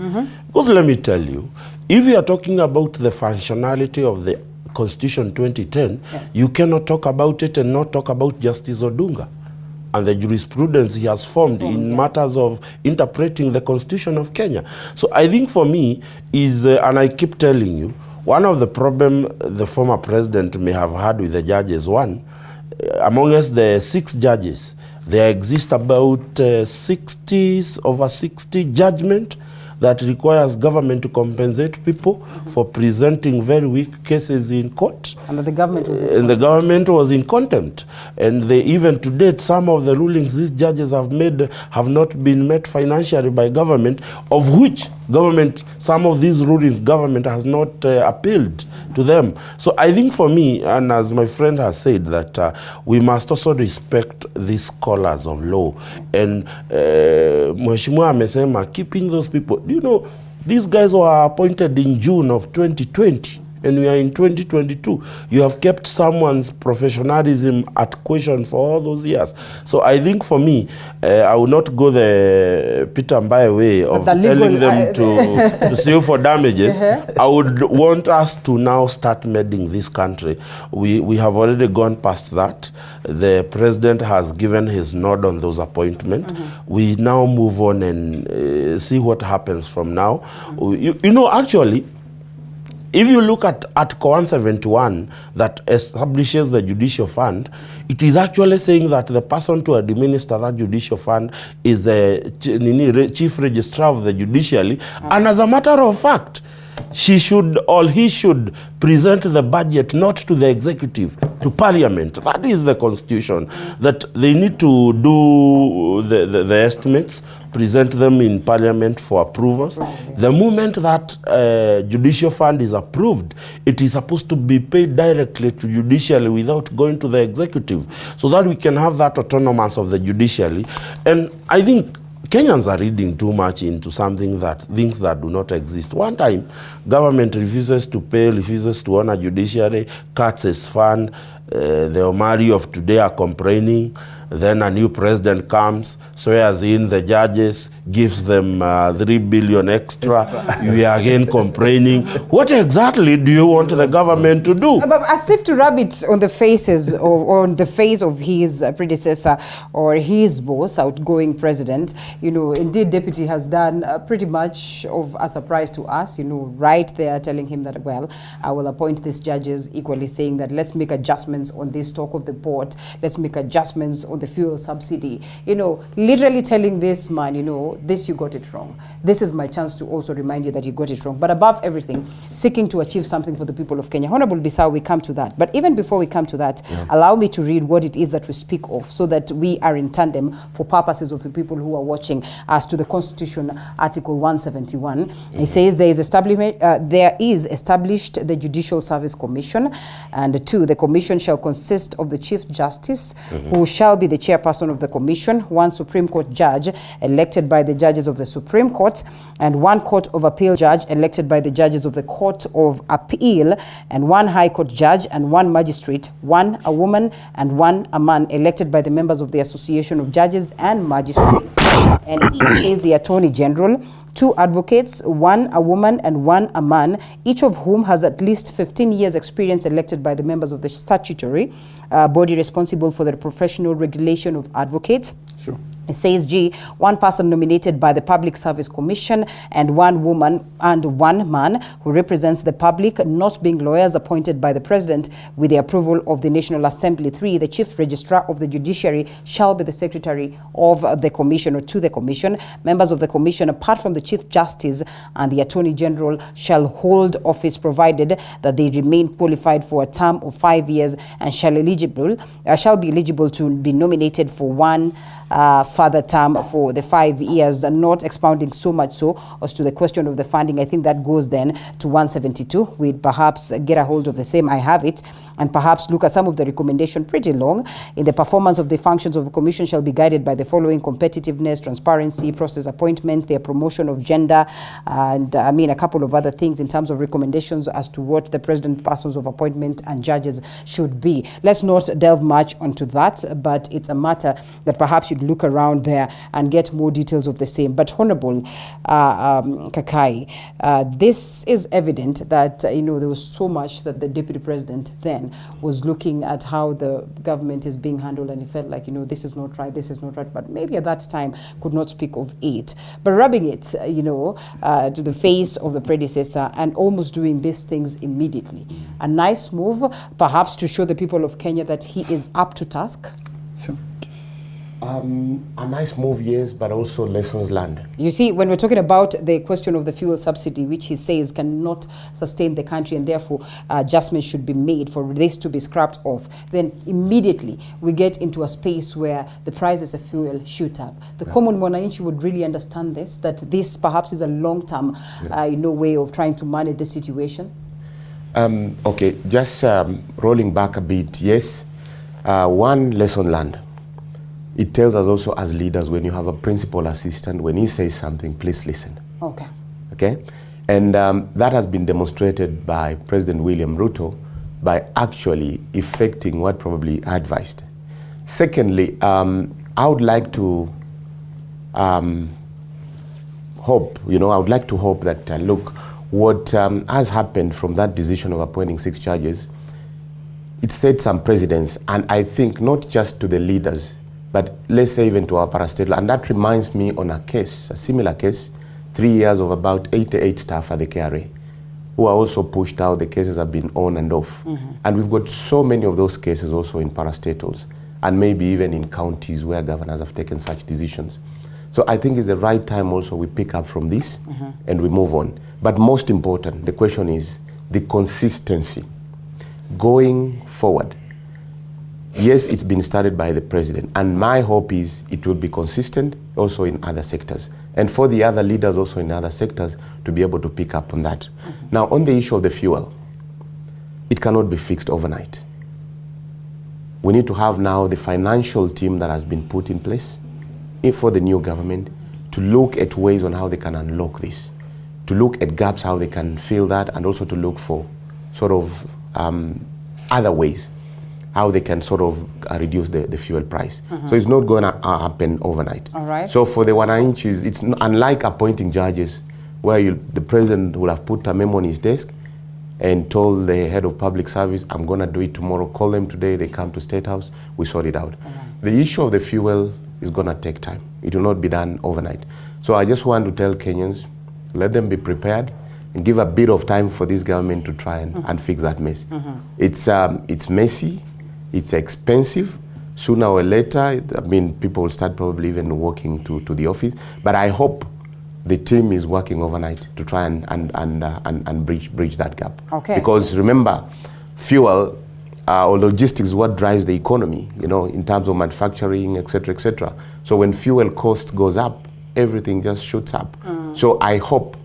[SPEAKER 8] Because let me tell you, if you are talking about the functionality of the Constitution 2010, you cannot talk about it and not talk about Justice Odunga and the jurisprudence he has formed in matters of interpreting the Constitution of Kenya. So I think for me is, and I keep telling you, one of the problems the former president may have had with the judges, amongst the 6 judges, there exist about over 60 judgment that requires government to compensate people for presenting very weak cases in court.
[SPEAKER 1] And the government was in contempt. And even to date, some of the rulings these judges have made have not been met financially by government, of which some of these rulings government has not appealed to them. So I think for me, and as my friend has said, that we must also respect these scholars of law. And Mheshimiwa amesema, keeping those people, these guys were appointed in June of 2020. And we are in 2022. You have kept someone's professionalism at question for all those years. So I think for me, I will not go the Peter Mbae way of telling them to sue for damages. I would want us to now start mending this country. We have already gone past that. The president has given his nod on those appointments. We now move on and see what happens from now. Actually, if you look at Article 171 that establishes the judicial fund, it is actually saying that the person to administer that judicial fund is the chief registrar of the judiciary. And as a matter of fact,
[SPEAKER 8] she should, or he should, present the budget not to the executive, to parliament. That is the constitution, that they need to do the estimates, present them in parliament for approvals. The moment that judicial fund is approved, it is supposed to be paid directly to judiciary without going to the executive, so that we can have that autonomous of the judiciary. And I think Kenyans are reading too much into things that do not exist. One time, government refuses to pay, refuses to honor judiciary, cuts its fund. The Omari of today are complaining. Then a new president comes, swears in the judges, gives them 3 billion extra. We are again complaining. What exactly do you want the government to do?
[SPEAKER 1] But as if to rub it on the faces or on the face of his predecessor or his boss, outgoing president, indeed deputy has done pretty much of a surprise to us, right there telling him that, well, I will appoint these judges, equally saying that let's make adjustments on this talk of the port, let's make adjustments on the fuel subsidy, literally telling this man, this you got it wrong. This is my chance to also remind you that you got it wrong. But above everything, seeking to achieve something for the people of Kenya. Honorable Bisau, we come to that. But even before we come to that, allow me to read what it is that we speak of, so that we are in tandem for purposes of the people who are watching as to the Constitution, Article 171. It says there is established the Judicial Service Commission, and 2, the commission shall consist of the Chief Justice, who shall be the chairperson of the commission, 1 Supreme Court judge elected by the judges of the Supreme Court, and 1 Court of Appeal judge elected by the judges of the Court of Appeal, and 1 High Court judge, and 1 magistrate, 1 a woman and 1 a man, elected by the members of the Association of Judges and Magistrates. And it is the Attorney General, 2 advocates, 1 a woman and 1 a man, each of whom has at least 15 years experience, elected by the members of the statutory body responsible for the professional regulation of advocates.
[SPEAKER 2] Sure.
[SPEAKER 1] It says G, 1 person nominated by the Public Service Commission, and 1 woman and 1 man who represents the public, not being lawyers, appointed by the President with the approval of the National Assembly. 3, the Chief Registrar of the Judiciary shall be the Secretary of the Commission or to the Commission. Members of the Commission, apart from the Chief Justice and the Attorney General, shall hold office provided that they remain qualified for a term of 5 years and shall be eligible to be nominated for 1 further term for the 5 years, and not expounding so much so as to the question of the funding. I think that goes then to 172. We'd perhaps get a hold of the same. I have it. And perhaps look at some of the recommendation, pretty long. In the performance of the functions of the commission shall be guided by the following: competitiveness, transparency, process appointment, their promotion of gender, and a couple of other things in terms of recommendations as to what the president persons of appointment and judges should be. Let's not delve much onto that, but it's a matter that perhaps you'd look around there and get more details of the same. But Honorable Kakai, this is evident that there was so much that the deputy president then was looking at how the government is being handled, and he felt like, this is not right, but maybe at that time could not speak of it. But rubbing it, to the face of the predecessor and almost doing these things immediately. A nice move, perhaps to show the people of Kenya that he is up to task.
[SPEAKER 2] Sure.
[SPEAKER 4] A nice move, yes, but also lessons learned.
[SPEAKER 1] You see, when we're talking about the question of the fuel subsidy, which he says cannot sustain the country and therefore adjustments should be made for this to be scrapped off, then immediately we get into a space where the prices of fuel shoot up. The common mwananchi would really understand this, that this perhaps is a long-term way of trying to manage the situation.
[SPEAKER 4] Okay, just rolling back a bit, yes, 1 lesson learned. It tells us also as leaders, when you have a principal assistant, when he says something, please listen.
[SPEAKER 1] Okay.
[SPEAKER 4] Okay? And that has been demonstrated by President William Ruto by actually effecting what probably advised. Secondly, I would like to hope that, look, what has happened from that decision of appointing 6 judges, it set some precedents, and I think not just to the leaders, but let's say even to our parastatal. And that reminds me on a similar case, 3 years of about 88 staff at the KRA, who are also pushed out. The cases have been on and off. And we've got so many of those cases also in parastatals, and maybe even in counties where governors have taken such decisions. So I think it's the right time also we pick up from this and we move on. But most important, the question is the consistency. Going forward, yes, it's been started by the president, and my hope is it will be consistent also in other sectors, and for the other leaders also in other sectors to be able to pick up on that. Now, on the issue of the fuel, it cannot be fixed overnight. We need to have now the financial team that has been put in place for the new government to look at ways on how they can unlock this, to look at gaps, how they can fill that, and also to look for sort of other ways how they can sort of reduce the fuel price. So it's not going to happen overnight.
[SPEAKER 1] All right.
[SPEAKER 4] So for the wananchis, it's unlike appointing judges where the president will have put a memo on his desk and told the head of public service, I'm going to do it tomorrow, call them today, they come to State House, we sort it out. The issue of the fuel is going to take time. It will not be done overnight. So I just want to tell Kenyans, let them be prepared and give a bit of time for this government to try and fix that mess. It's messy, it's expensive. Sooner or later, I mean, people will start probably even walking to the office. But I hope the team is working overnight to try and bridge that gap.
[SPEAKER 1] Okay.
[SPEAKER 4] Because remember, fuel or logistics is what drives the economy, you know, in terms of manufacturing, etc., etc. So when fuel cost goes up, everything just shoots up. So I hope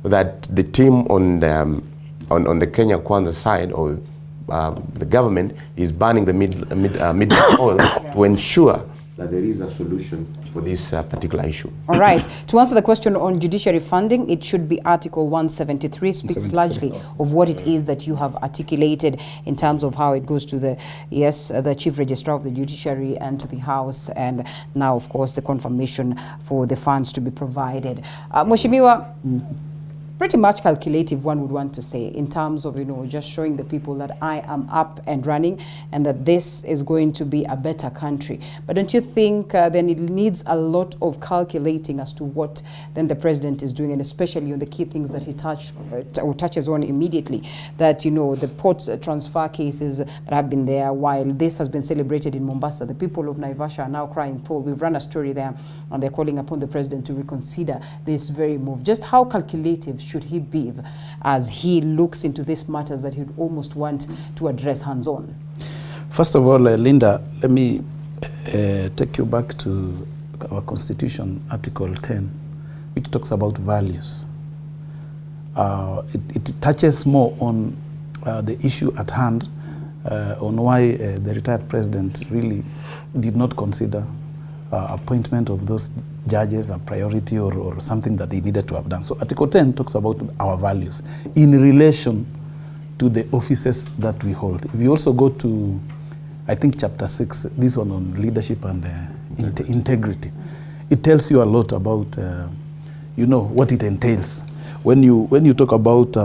[SPEAKER 4] that the team on the Kenya Kwanza side, or the government, is banning the mid oil to ensure that there is a solution for this particular issue.
[SPEAKER 1] All right. To answer the question on judiciary funding, it should be Article 173, speaks largely of what it is that you have articulated in terms of how it goes to the Chief Registrar of the Judiciary and to the House, and now, of course, the confirmation for the funds to be provided. Mheshimiwa, pretty much calculative, one would want to say, in terms of, you know, just showing the people that I am up and running and that this is going to be a better country. But don't you think then it needs a lot of calculating as to what then the president is doing, and especially on the key things that he touches on immediately, that, you know, the port transfer cases that have been there while this has been celebrated in Mombasa, the people of Naivasha are now crying foul. We've run a story there and they're calling upon the president to reconsider this very move. Just how calculative should he be as he looks into these matters that he'd almost want to address hands-on?
[SPEAKER 2] First of all, Linda, let me take you back to our Constitution, Article 10, which talks about values. It touches more on the issue at hand, on why the retired president really did not consider appointment of those judges a priority or something that they needed to have done. So Article 10 talks about our values in relation to the offices that we hold. If you also go to, I think, Chapter 6, this one on leadership and integrity, it tells you a lot about, you know, what it entails. When you talk about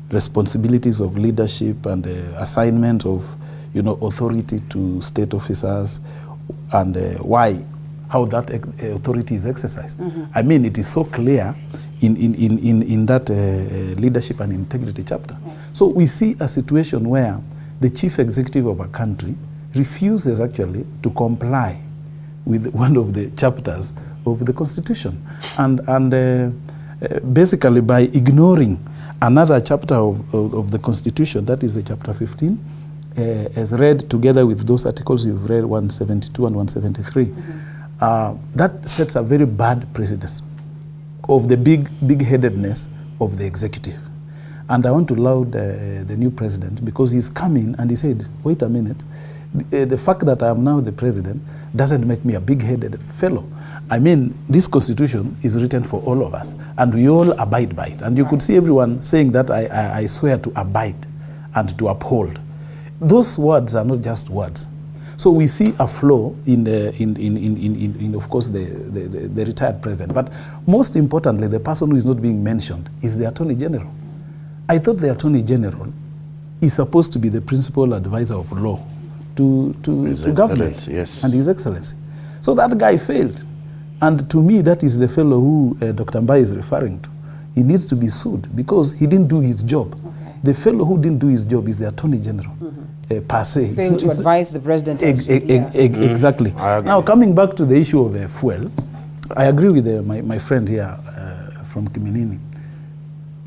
[SPEAKER 2] responsibilities of leadership and assignment of, you know, authority to state officers, and how that authority is exercised. I mean, it is so clear in that leadership and integrity chapter. So we see a situation where the chief executive of a country refuses actually to comply with one of the chapters of the Constitution, and basically by ignoring another chapter of the Constitution, that is the chapter 15, as read together with those articles you've read, 172 and 173, that sets a very bad precedent of the big-headedness of the executive. And I want to laud the new president, because he's come in and he said, wait a minute, the fact that I am now the president doesn't make me a big-headed fellow. I mean, this Constitution is written for all of us, and we all abide by it. And you could see everyone saying that I swear to abide and to uphold. Those words are not just words. So we see a flaw in of course, the retired president. But most importantly, the person who is not being mentioned is the Attorney General. I thought the Attorney General is supposed to be the principal advisor of law to government,
[SPEAKER 8] yes,
[SPEAKER 2] and His Excellency. So that guy failed. And to me, that is the fellow who Dr. Mbae is referring to. He needs to be sued because he didn't do his job. Okay. The fellow who didn't do his job is the Attorney General, per se.
[SPEAKER 1] Failed to advise the president.
[SPEAKER 2] Exactly. Now, coming back to the issue of fuel, I agree with my friend here from Kiminini.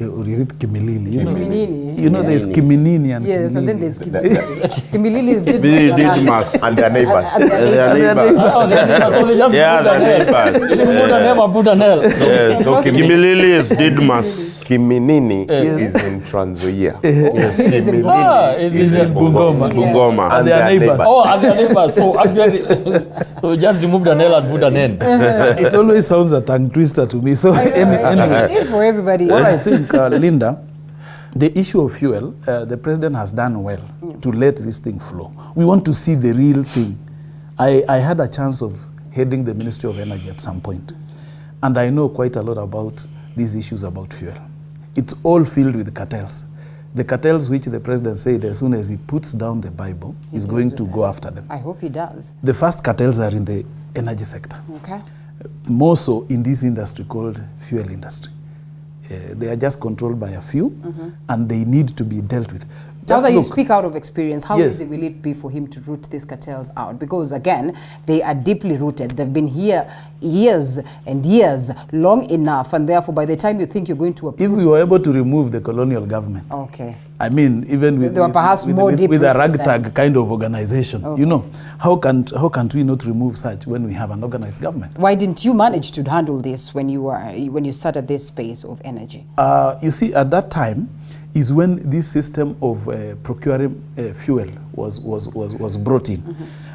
[SPEAKER 2] Or is it Kimilili?
[SPEAKER 1] Kiminini.
[SPEAKER 2] You know there's Kiminini and
[SPEAKER 1] yes,
[SPEAKER 2] Kimilili.
[SPEAKER 1] And then there's Kimilili is
[SPEAKER 8] Didmas.
[SPEAKER 4] And their neighbors.
[SPEAKER 8] Their neighbors.
[SPEAKER 7] Oh,
[SPEAKER 8] Yeah, their neighbors. Kimilili is Didmas.
[SPEAKER 4] Kiminini is in Trans Nzoia.
[SPEAKER 8] Yes.
[SPEAKER 7] Is in Bungoma.
[SPEAKER 8] Bungoma.
[SPEAKER 4] And their neighbors.
[SPEAKER 7] Oh, and their neighbors. So actually, so just remove the L and put an N.
[SPEAKER 2] It always sounds a tongue twister to me. So anyway,
[SPEAKER 1] it is for everybody.
[SPEAKER 2] What I think, Linda, the issue of fuel, the president has done well to let this thing flow. We want to see the real thing. I had a chance of heading the Ministry of Energy at some point, and I know quite a lot about these issues about fuel. It's all filled with cartels. The cartels which the president said as soon as he puts down the Bible, he's going to go after them.
[SPEAKER 1] I hope he does.
[SPEAKER 2] The first cartels are in the energy sector.
[SPEAKER 1] Okay.
[SPEAKER 2] More so in this industry called fuel industry. They are just controlled by a few, and they need to be dealt with.
[SPEAKER 1] Now that you speak out of experience, how
[SPEAKER 2] Yes.
[SPEAKER 1] easy will it be for him to root these cartels out? Because again, they are deeply rooted. They've been here years and years, long enough, and therefore by the time you think you're going to uproot...
[SPEAKER 2] If we were able to remove the colonial government,
[SPEAKER 1] okay.
[SPEAKER 2] I mean, even with,
[SPEAKER 1] They were perhaps more deep
[SPEAKER 2] with a
[SPEAKER 1] rooted
[SPEAKER 2] ragtag kind of organization, you know, how can't we not remove such when we have an organized government?
[SPEAKER 1] Why didn't you manage to handle this when you started this space of energy?
[SPEAKER 2] You see, at that time is when this system of procuring fuel was brought in.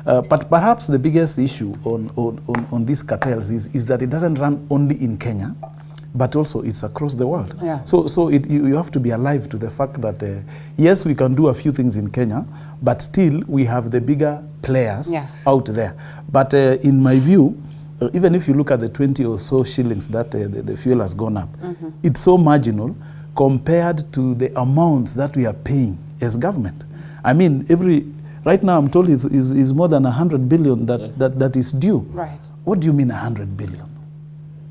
[SPEAKER 2] But perhaps the biggest issue on these cartels is that it doesn't run only in Kenya, but also it's across the world.
[SPEAKER 1] Yeah.
[SPEAKER 2] So you have to be alive to the fact that, yes, we can do a few things in Kenya, but still we have the bigger players out there. But in my view, even if you look at the 20 or so shillings that the fuel has gone up, it's so marginal compared to the amounts that we are paying as government. I mean, right now I'm told is more than 100 billion that is due.
[SPEAKER 1] Right.
[SPEAKER 2] What do you mean 100 billion?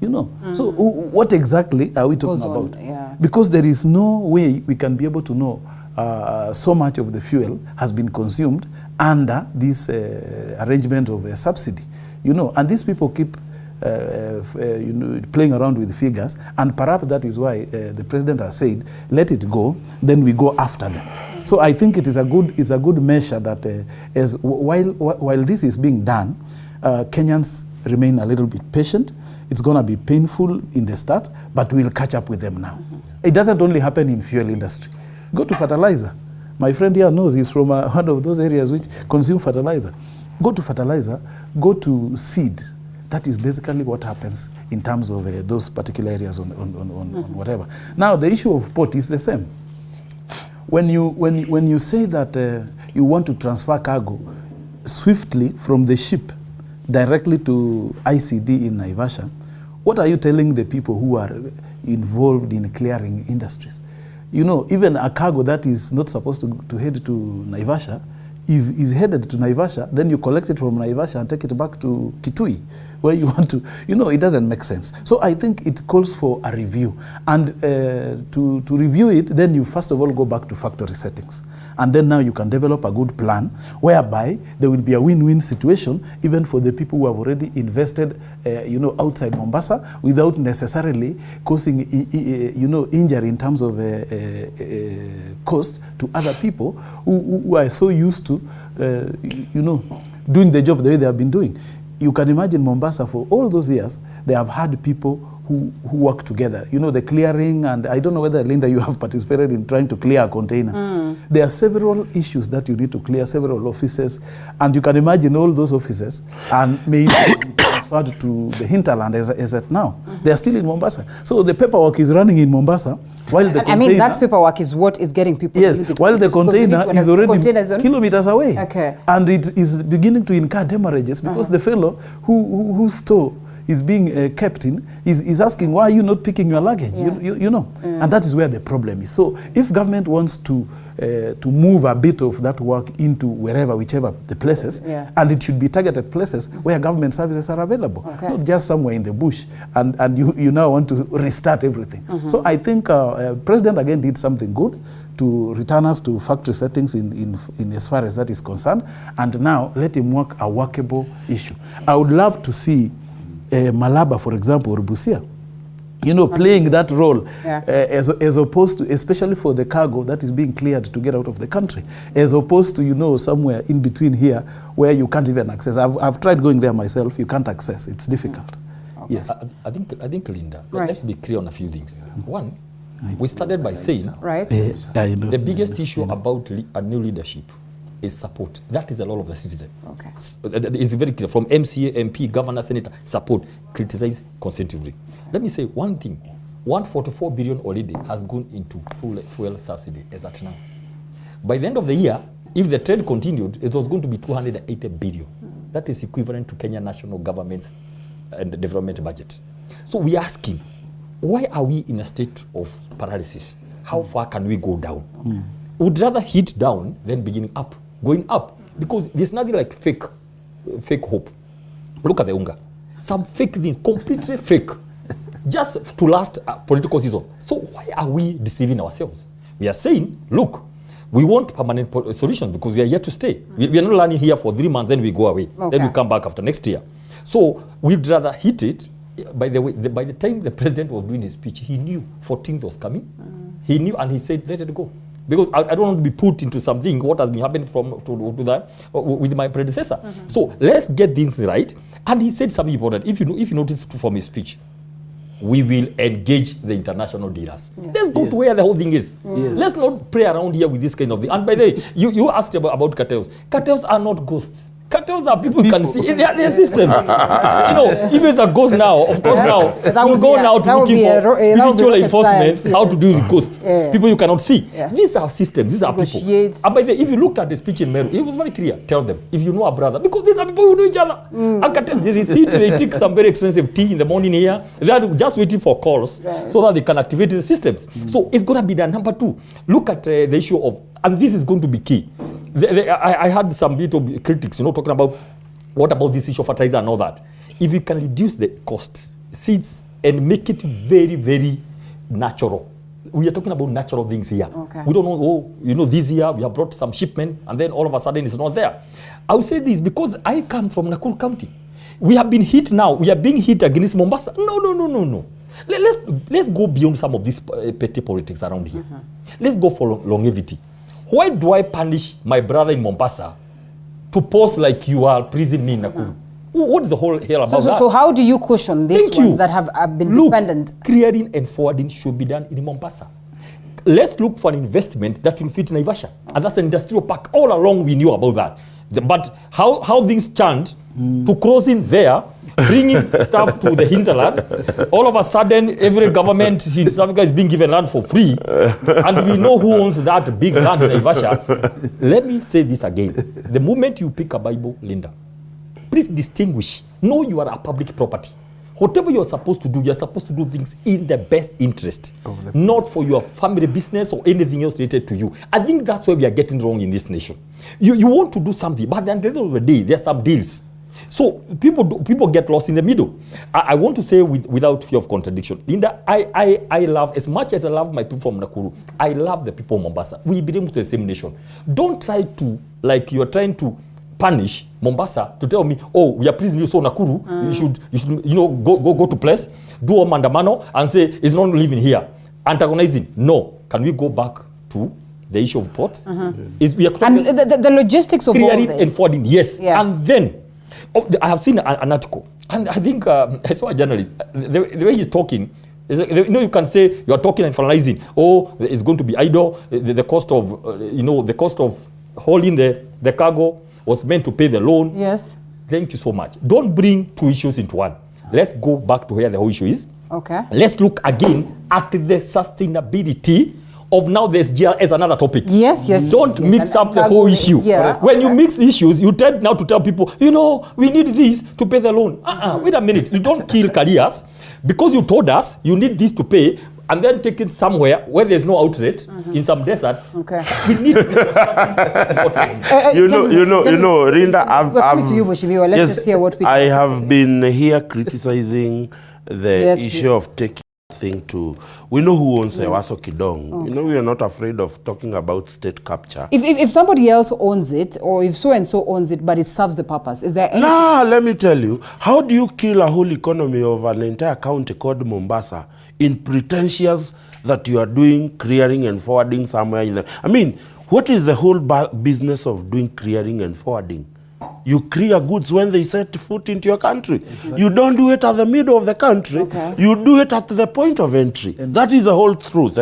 [SPEAKER 2] You know, so what exactly are we talking about?
[SPEAKER 1] Yeah.
[SPEAKER 2] Because there is no way we can be able to know so much of the fuel has been consumed under this arrangement of a subsidy. You know, and these people keep playing around with figures, and perhaps that is why the president has said, let it go, then we go after them. So I think it's a good measure that while this is being done, Kenyans remain a little bit patient. It's going to be painful in the start, but we'll catch up with them now. It doesn't only happen in fuel industry. Go to fertilizer. My friend here knows he's from one of those areas which consume fertilizer. Go to fertilizer, go to seed. That is basically what happens in terms of those particular areas on whatever. Now, the issue of port is the same. When you say that you want to transfer cargo swiftly from the ship directly to ICD in Naivasha, what are you telling the people who are involved in clearing industries? You know, even a cargo that is not supposed to head to Naivasha is headed to Naivasha, then you collect it from Naivasha and take it back to Kitui, where you want to, you know, it doesn't make sense. So I think it calls for a review. And to review it, then you first of all go back to factory settings. And then now you can develop a good plan whereby there will be a win-win situation even for the people who have already invested, outside Mombasa without necessarily causing, injury in terms of cost to other people who are so used to, doing the job the way they have been doing. You can imagine Mombasa for all those years, they have had people who work together. You know, the clearing, and I don't know whether, Linda, you have participated in trying to clear a container. There are several issues that you need to clear, several offices, and you can imagine all those offices and may be transferred to the hinterland as at now. They are still in Mombasa. So the paperwork is running in Mombasa, while the container... I mean,
[SPEAKER 1] that paperwork is what is getting people...
[SPEAKER 2] Yes, while the container is already kilometers away.
[SPEAKER 1] Okay.
[SPEAKER 2] And it is beginning to incur damages because the fellow whose store is being kept in is asking, why are you not picking your luggage? You know, and that is where the problem is. So if government wants to move a bit of that work into whichever the places, and it should be targeted places where government services are available, not just somewhere in the bush, and you now want to restart everything. So I think President again did something good to return us to factory settings in as far as that is concerned, and now let him work a workable issue. I would love to see Malaba, for example, or Busia, you know, playing that role
[SPEAKER 1] Yeah.
[SPEAKER 2] as opposed to, especially for the cargo that is being cleared to get out of the country, as opposed to, you know, somewhere in between here where you can't even access. I've tried going there myself. You can't access. It's difficult.
[SPEAKER 1] Okay.
[SPEAKER 2] Yes.
[SPEAKER 7] I think, Linda,
[SPEAKER 1] Right.
[SPEAKER 7] let's be clear on a few things. One, we started by saying
[SPEAKER 1] Right.
[SPEAKER 7] the biggest issue about a new leadership is support. That is a lot of the citizen.
[SPEAKER 1] Okay.
[SPEAKER 7] It's very clear. From MCA, MP, governor, senator, support, criticize consecutively. Let me say one thing. 144 billion already has gone into fuel subsidy as at now. By the end of the year, if the trend continued, it was going to be 280 billion. That is equivalent to Kenya national government's and development budget. So we are asking, why are we in a state of paralysis? How far can we go down? Would rather hit down than going up, because there's nothing like fake hope. Look at the UNGA. Some fake things, completely fake, just to last a political season. So why are we deceiving ourselves? We are saying, look, we want permanent solutions because we are here to stay. We are not learning here for 3 months, then we go away.
[SPEAKER 1] Okay.
[SPEAKER 7] Then we come back after next year. So we'd rather hit it. By the way, by the time the president was doing his speech, he knew 14th was coming. He knew, and he said, let it go. Because I don't want to be put into something what has been happening with my predecessor. So let's get things right. And he said something important. If you notice from his speech, we will engage the international dealers.
[SPEAKER 1] Yes.
[SPEAKER 7] Let's go to where the whole thing is.
[SPEAKER 2] Yes.
[SPEAKER 7] Let's not play around here with this kind of thing. And by the way, you asked about cartels. Cartels are not ghosts. Cartels are people you can see in their systems. You know, if it's a ghost now, of course now, you go now to looking for spiritual enforcement,
[SPEAKER 1] science,
[SPEAKER 7] how to deal with ghosts. People you cannot see.
[SPEAKER 1] Yeah.
[SPEAKER 7] These are systems, these are people. And by the way, if you looked at the speech in Meru, it was very clear. Tell them, if you know a brother, because these are people who know each other. And cartels, they sit, they take some very expensive tea in the morning here. They are just waiting for calls so that they can activate the systems. So it's going to be the number two. Look at the issue of, and this is going to be key. I had some bit of critics, you know, talking about what about this issue of fertilizer and all that. If you can reduce the cost, seeds, and make it very, very natural. We are talking about natural things here.
[SPEAKER 1] Okay.
[SPEAKER 7] We don't know, this year we have brought some shipment and then all of a sudden it's not there. I will say this because I come from Nakuru County. We have been hit now. We are being hit against Mombasa. No. Let's go beyond some of these petty politics around here. Let's go for longevity. Why do I punish my brother in Mombasa to post like you are praising me in Nakuru? What is the whole hell about that?
[SPEAKER 1] So how do you cushion these ones that have been dependent?
[SPEAKER 7] Clearing and forwarding should be done in Mombasa. Let's look for an investment that will fit Naivasha. And that's an industrial park. All along we knew about that. But how things changed to crossing there, bringing stuff to the hinterland, all of a sudden every government in South Africa is being given land for free, and we know who owns that big land in Naivasha. Let me say this again. The moment you pick a Bible, Linda, please distinguish. Know you are a public property. Whatever you're supposed to do things in the best interest, not for your family business or anything else related to you. I think that's where we are getting wrong in this nation. You want to do something, but at the end of the day, there's some deals. So people get lost in the middle. I want to say without fear of contradiction, Linda, I love, as much as I love my people from Nakuru, I love the people of Mombasa. We belong to the same nation. Don't try to, like you're trying to punish Mombasa to tell me, oh, we are pleasing you, so Nakuru, you should go to place, do a mandamano and say it's not living here. Antagonizing. No. Can we go back to the issue of ports? We are
[SPEAKER 1] and the logistics of all
[SPEAKER 7] clearing
[SPEAKER 1] this.
[SPEAKER 7] and forwarding, yes.
[SPEAKER 1] Yeah.
[SPEAKER 7] And then I have seen an article, and I think I saw a journalist. The way he's talking, you can say you are talking and finalizing. Oh, it's going to be idle. The cost of hauling the cargo was meant to pay the loan.
[SPEAKER 1] Yes.
[SPEAKER 7] Thank you so much. Don't bring two issues into one. Let's go back to where the whole issue is.
[SPEAKER 1] Okay.
[SPEAKER 7] Let's look again at the sustainability of now this GL as another topic.
[SPEAKER 1] Yes.
[SPEAKER 7] Don't mix up the whole issue.
[SPEAKER 1] Yeah.
[SPEAKER 7] When you mix issues, you tend now to tell people, we need this to pay the loan. Wait a minute. You don't kill careers because you told us you need this to pay and then take it somewhere where there's no outlet in some desert.
[SPEAKER 1] Okay.
[SPEAKER 7] We need
[SPEAKER 8] Rinda,
[SPEAKER 1] let's just hear what we
[SPEAKER 8] I have been here criticizing the issue of taking thing to, we know who owns the Waso Kidong.
[SPEAKER 1] Okay.
[SPEAKER 8] We are not afraid of talking about state capture.
[SPEAKER 1] If somebody else owns it, or if so and so owns it, but it serves the purpose, is there any?
[SPEAKER 8] Let me tell you, how do you kill a whole economy of an entire county called Mombasa in pretentious that you are doing clearing and forwarding somewhere in the... I mean, what is the whole business of doing clearing and forwarding? You clear goods when they set foot into your country. Exactly. You don't do it at the middle of the country. Okay. You do it at the point of entry. That is the whole truth.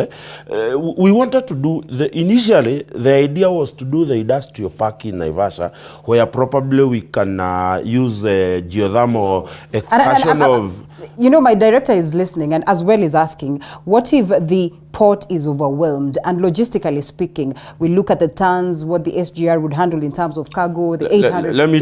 [SPEAKER 8] We wanted to do, initially, the idea was to do the industrial park in Naivasha, where probably we can use geothermal extraction of...
[SPEAKER 1] You know, my director is listening and as well is asking, what if the port is overwhelmed? And logistically speaking, we look at the tons, what the SGR would handle in terms of cargo, the 800...
[SPEAKER 8] Let me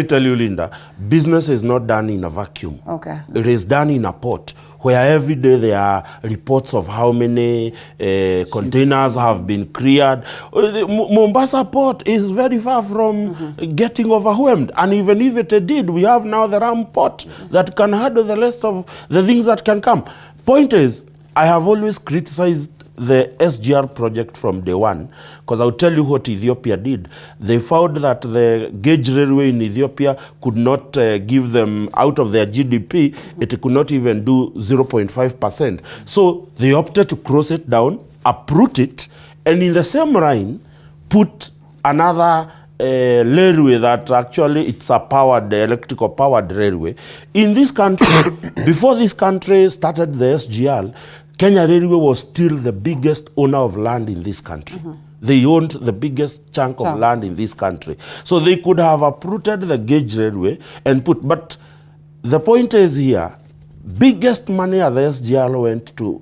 [SPEAKER 8] tell you, Linda, business is not done in a vacuum.
[SPEAKER 1] Okay.
[SPEAKER 8] It is done in a port, where every day there are reports of how many containers have been cleared. Mombasa port is very far from getting overwhelmed. And even if it did, we have now the Ram port that can handle the rest of the things that can come. Point is, I have always criticized the SGR project from day one, because I'll tell you what Ethiopia did. They found that the gauge railway in Ethiopia could not give them, out of their GDP, it could not even do 0.5%. So they opted to cross it down, uproot it, and in the same line, put another railway that actually it's a powered, electrical powered railway. In this country, before this country started the SGR, Kenya Railway was still the biggest owner of land in this country. They owned the biggest chunk of land in this country. So they could have uprooted the gauge railway and put, but the point is here, biggest money at the SGR went to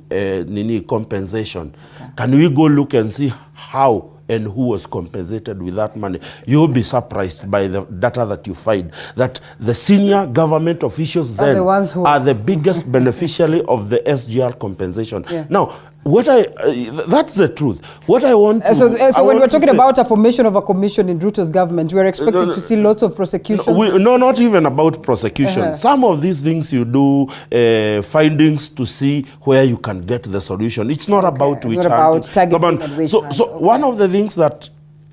[SPEAKER 8] compensation. Okay. Can we go look and see how and who was compensated with that money? You'll be surprised by the data that you find, that the senior government officials then are the biggest beneficiary of the SGR compensation. Yeah. Now, that's the truth. What I want to...
[SPEAKER 1] So when we're talking about a formation of a commission in Ruto's government, we're expecting to see lots of prosecutions?
[SPEAKER 8] No, not even about prosecution. Some of these things you do findings to see where you can get the solution. It's not about which... It's not about targeting and which hand. So one of the things that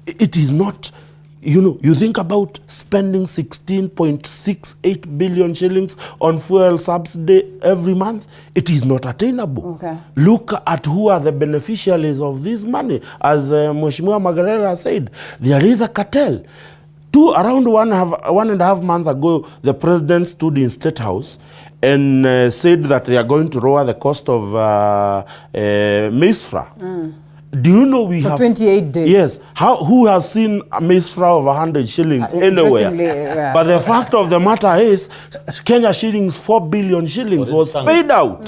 [SPEAKER 8] it is not... You know, you think about spending 16.68 billion shillings on fuel subsidy every month. It is not attainable. Okay. Look at who are the beneficiaries of this money. As Mheshimiwa Magerer said, there is a cartel. Around one and a half months ago, the president stood in State House and said that they are going to lower the cost of maize-fra. Do you know we have
[SPEAKER 1] 28 days?
[SPEAKER 8] Yes. Who has seen a maize-fra of 100 shillings anywhere? But the fact of the matter is, Kenya shillings, 4 billion shillings was paid out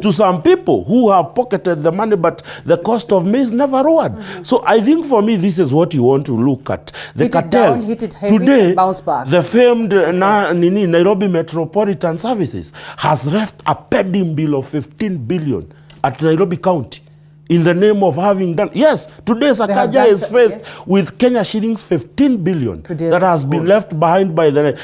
[SPEAKER 8] to some people who have pocketed the money, but the cost of maize never lowered. So I think for me, this is what you want to look at. The cartels.
[SPEAKER 1] Hit it heavy,
[SPEAKER 8] today,
[SPEAKER 1] bounce back.
[SPEAKER 8] The famed Nairobi Metropolitan Services has left a pending bill of 15 billion at Nairobi County, in the name of having done... Yes, today Sakaja is faced with Kenya shillings 15 billion that has been left behind by the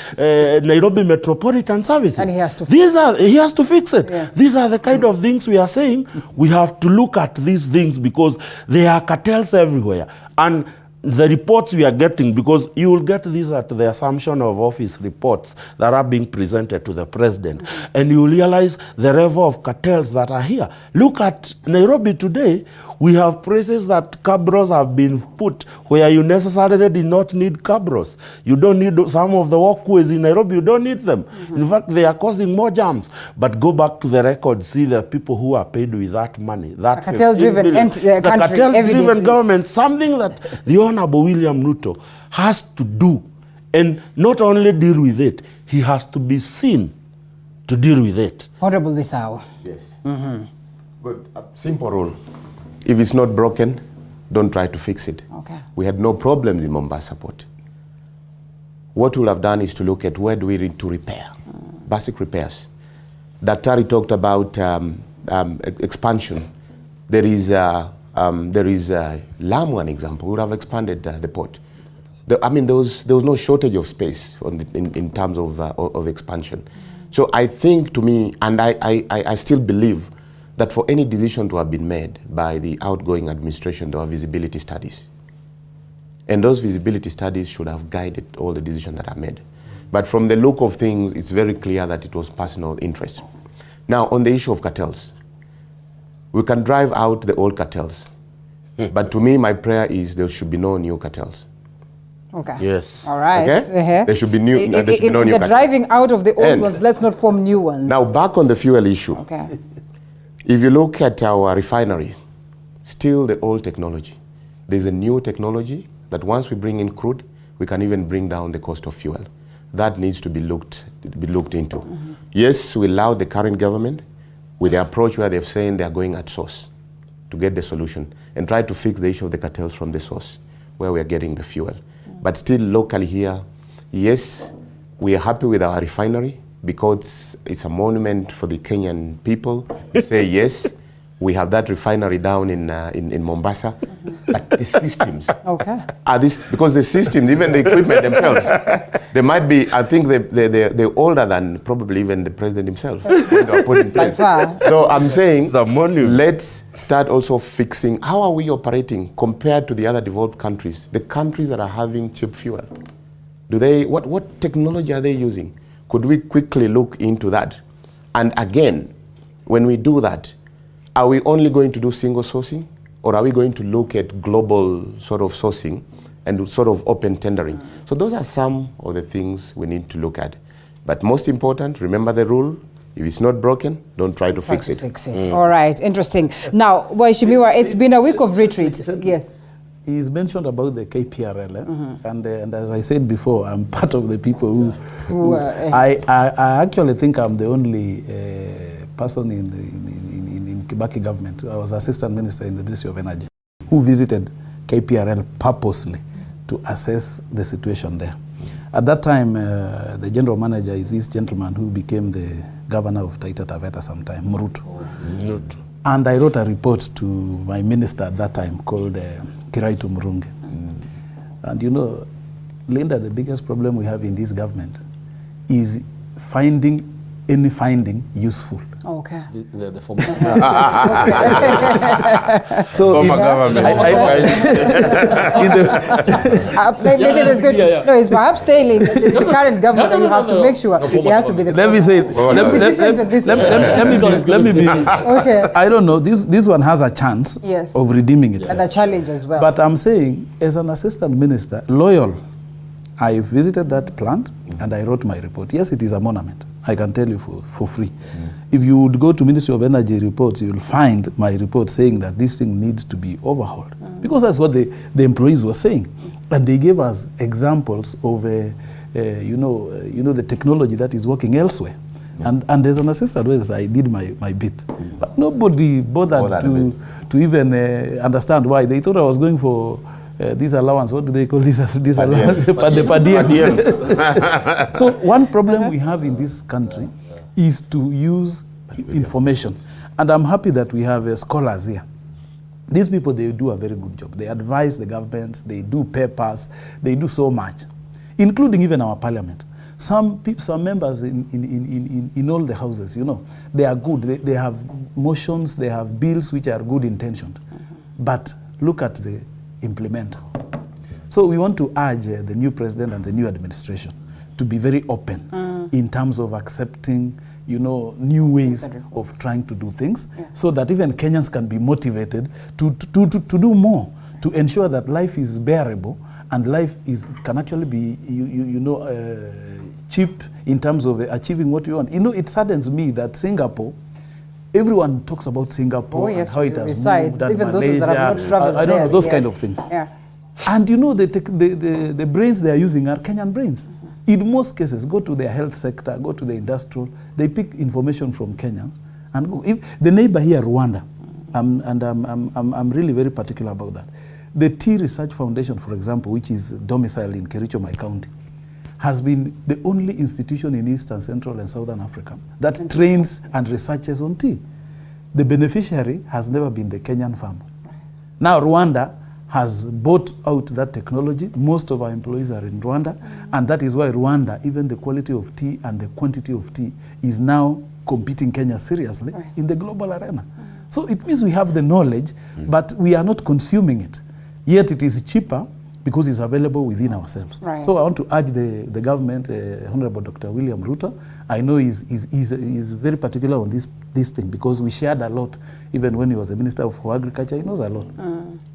[SPEAKER 8] Nairobi Metropolitan Services. And he has to he has to fix it. Yeah. These are the kind of things we are saying. We have to look at these things because there are cartels everywhere. And the reports we are getting, because you will get these at the assumption of office reports that are being presented to the president, and you realize the level of cartels that are here. Look at Nairobi today. We have places that cabros have been put where you necessarily did not need cabros. You don't need some of the walkways in Nairobi, you don't need them. In fact, they are causing more jams. But go back to the record, see the people who are paid with that money. That
[SPEAKER 1] cartel-driven
[SPEAKER 8] cartel-driven government, something that the Honorable William Ruto has to do, and not only deal with it, he has to be seen to deal with it.
[SPEAKER 1] Honorable Bisau.
[SPEAKER 4] Yes. But a simple rule. If it's not broken, don't try to fix it.
[SPEAKER 1] Okay.
[SPEAKER 4] We had no problems in Mombasa port. What we'll have done is to look at where do we need to repair, basic repairs. Daktari talked about expansion. There is Lamu, an example. We would have expanded the port. There was no shortage of space in terms of expansion. So I think, to me, and I still believe that for any decision to have been made by the outgoing administration, there are visibility studies. And those visibility studies should have guided all the decisions that are made. But from the look of things, it's very clear that it was personal interest. Now, on the issue of cartels, We can drive out the old cartels. But to me, my prayer is there should be no new cartels.
[SPEAKER 1] Okay.
[SPEAKER 8] Yes.
[SPEAKER 1] All right.
[SPEAKER 4] Okay? There should be new. There should be no new
[SPEAKER 1] the
[SPEAKER 4] cartels.
[SPEAKER 1] driving out of the old ones, let's not form new ones.
[SPEAKER 4] Now, back on the fuel issue.
[SPEAKER 1] Okay.
[SPEAKER 4] If you look at our refinery, still the old technology. There's a new technology that once we bring in crude, we can even bring down the cost of fuel. That needs to be looked into. Yes, we allow the current government with the approach where they're saying they're going at source to get the solution and try to fix the issue of the cartels from the source where we're getting the fuel. But still locally here, yes, we are happy with our refinery because it's a monument for the Kenyan people. We say yes, we have that refinery down in Mombasa, but the systems are this, because the systems, even the equipment themselves, they might be, I think they're older than probably even the president himself when they were put in place. So I'm saying, let's start also fixing, how are we operating compared to the other developed countries, the countries that are having cheap fuel? Do they, what technology are they using? Could we quickly look into that? And again, when we do that, are we only going to do single sourcing, or are we going to look at global sort of sourcing and sort of open tendering? So those are some of the things we need to look at. But most important, remember the rule, if it's not broken, don't try to fix it.
[SPEAKER 1] All right, interesting. Now, Waishimiwa, it's been a week of retreat. Yes.
[SPEAKER 2] He's mentioned about the KPRL, and as I said before, I'm part of the people who I actually think I'm the only person in Kibaki government. I was assistant minister in the Ministry of Energy who visited KPRL purposely to assess the situation there. At that time, the general manager is this gentleman who became the governor of Taita Taveta sometime, Ruto. And I wrote a report to my minister at that time called Kiraitu Murungi. And you know, Linda, the biggest problem we have in this government is finding any finding useful.
[SPEAKER 1] Okay.
[SPEAKER 7] The former
[SPEAKER 2] so
[SPEAKER 7] former government.
[SPEAKER 1] Maybe there's good. No, it's perhaps staying the current government. You have to make sure it has to be the.
[SPEAKER 2] Let me say. Let me be.
[SPEAKER 1] Okay.
[SPEAKER 2] I don't know. This one has a chance of redeeming itself.
[SPEAKER 1] And a challenge as well.
[SPEAKER 2] But I'm saying, as an assistant minister, loyal, I visited that plant and I wrote my report. Yes, it is a monument. I can tell you for free. If you would go to Ministry of Energy reports, you will find my report saying that this thing needs to be overhauled. Because that's what the employees were saying. And they gave us examples of, the technology that is working elsewhere. And as an assistant, I did my bit. But nobody bothered to even understand why. They thought I was going for this allowance. What do they call this allowance? The per diem. So one problem we have in this country is to use information. And I'm happy that we have scholars here. These people, they do a very good job. They advise the governments, they do papers, they do so much, including even our parliament. Some people, some members in all the houses, you know, they are good. They have motions, they have bills which are good intentioned. But look at the implementer. So we want to urge the new president and the new administration to be very open in terms of accepting, you know, new ways of trying to do things, so that even Kenyans can be motivated to do more, to ensure that life is bearable and life can actually be, cheap in terms of achieving what you want. You know, it saddens me that Singapore, everyone talks about Singapore and how it has moved, and
[SPEAKER 1] even
[SPEAKER 2] Malaysia,
[SPEAKER 1] those that have not traveled
[SPEAKER 2] I don't know, those
[SPEAKER 1] yes.
[SPEAKER 2] kind of things.
[SPEAKER 1] Yeah.
[SPEAKER 2] And you know, the brains they are using are Kenyan brains. In most cases, go to their health sector, go to the industrial, they pick information from Kenya and go. If the neighbor here, Rwanda, I'm really very particular about that. The Tea Research Foundation, for example, which is domiciled in Kericho, my county, has been the only institution in Eastern, Central, and Southern Africa that trains and researches on tea. The beneficiary has never been the Kenyan farmer. Now Rwanda has bought out that technology. Most of our employees are in Rwanda, and that is why Rwanda, even the quality of tea and the quantity of tea, is now competing Kenya seriously in the global arena. So it means we have the knowledge, but we are not consuming it. Yet it is cheaper because it's available within ourselves.
[SPEAKER 1] Right.
[SPEAKER 2] So I want to urge the government, Honorable Dr. William Ruto. I know he's very particular on this thing because we shared a lot. Even when he was the Minister for Agriculture, he knows a lot.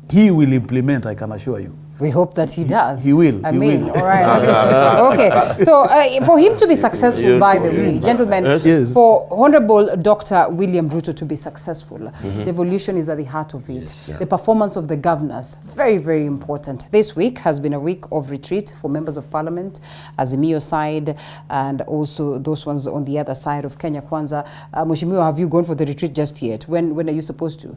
[SPEAKER 2] He will implement, I can assure you.
[SPEAKER 1] We hope that he does.
[SPEAKER 2] He will.
[SPEAKER 1] I
[SPEAKER 2] he
[SPEAKER 1] mean,
[SPEAKER 2] will.
[SPEAKER 1] all right. Okay. So for him to be successful, by the way, gentlemen,
[SPEAKER 2] Yes.
[SPEAKER 1] for Honorable Dr. William Ruto to be successful, devolution is at the heart of it. The performance of the governors, very, very important. This week has been a week of retreat for members of parliament, Azimio side, and also those ones on the other side of Kenya Kwanza. Mheshimiwa, have you gone for the retreat just yet? When are you supposed to?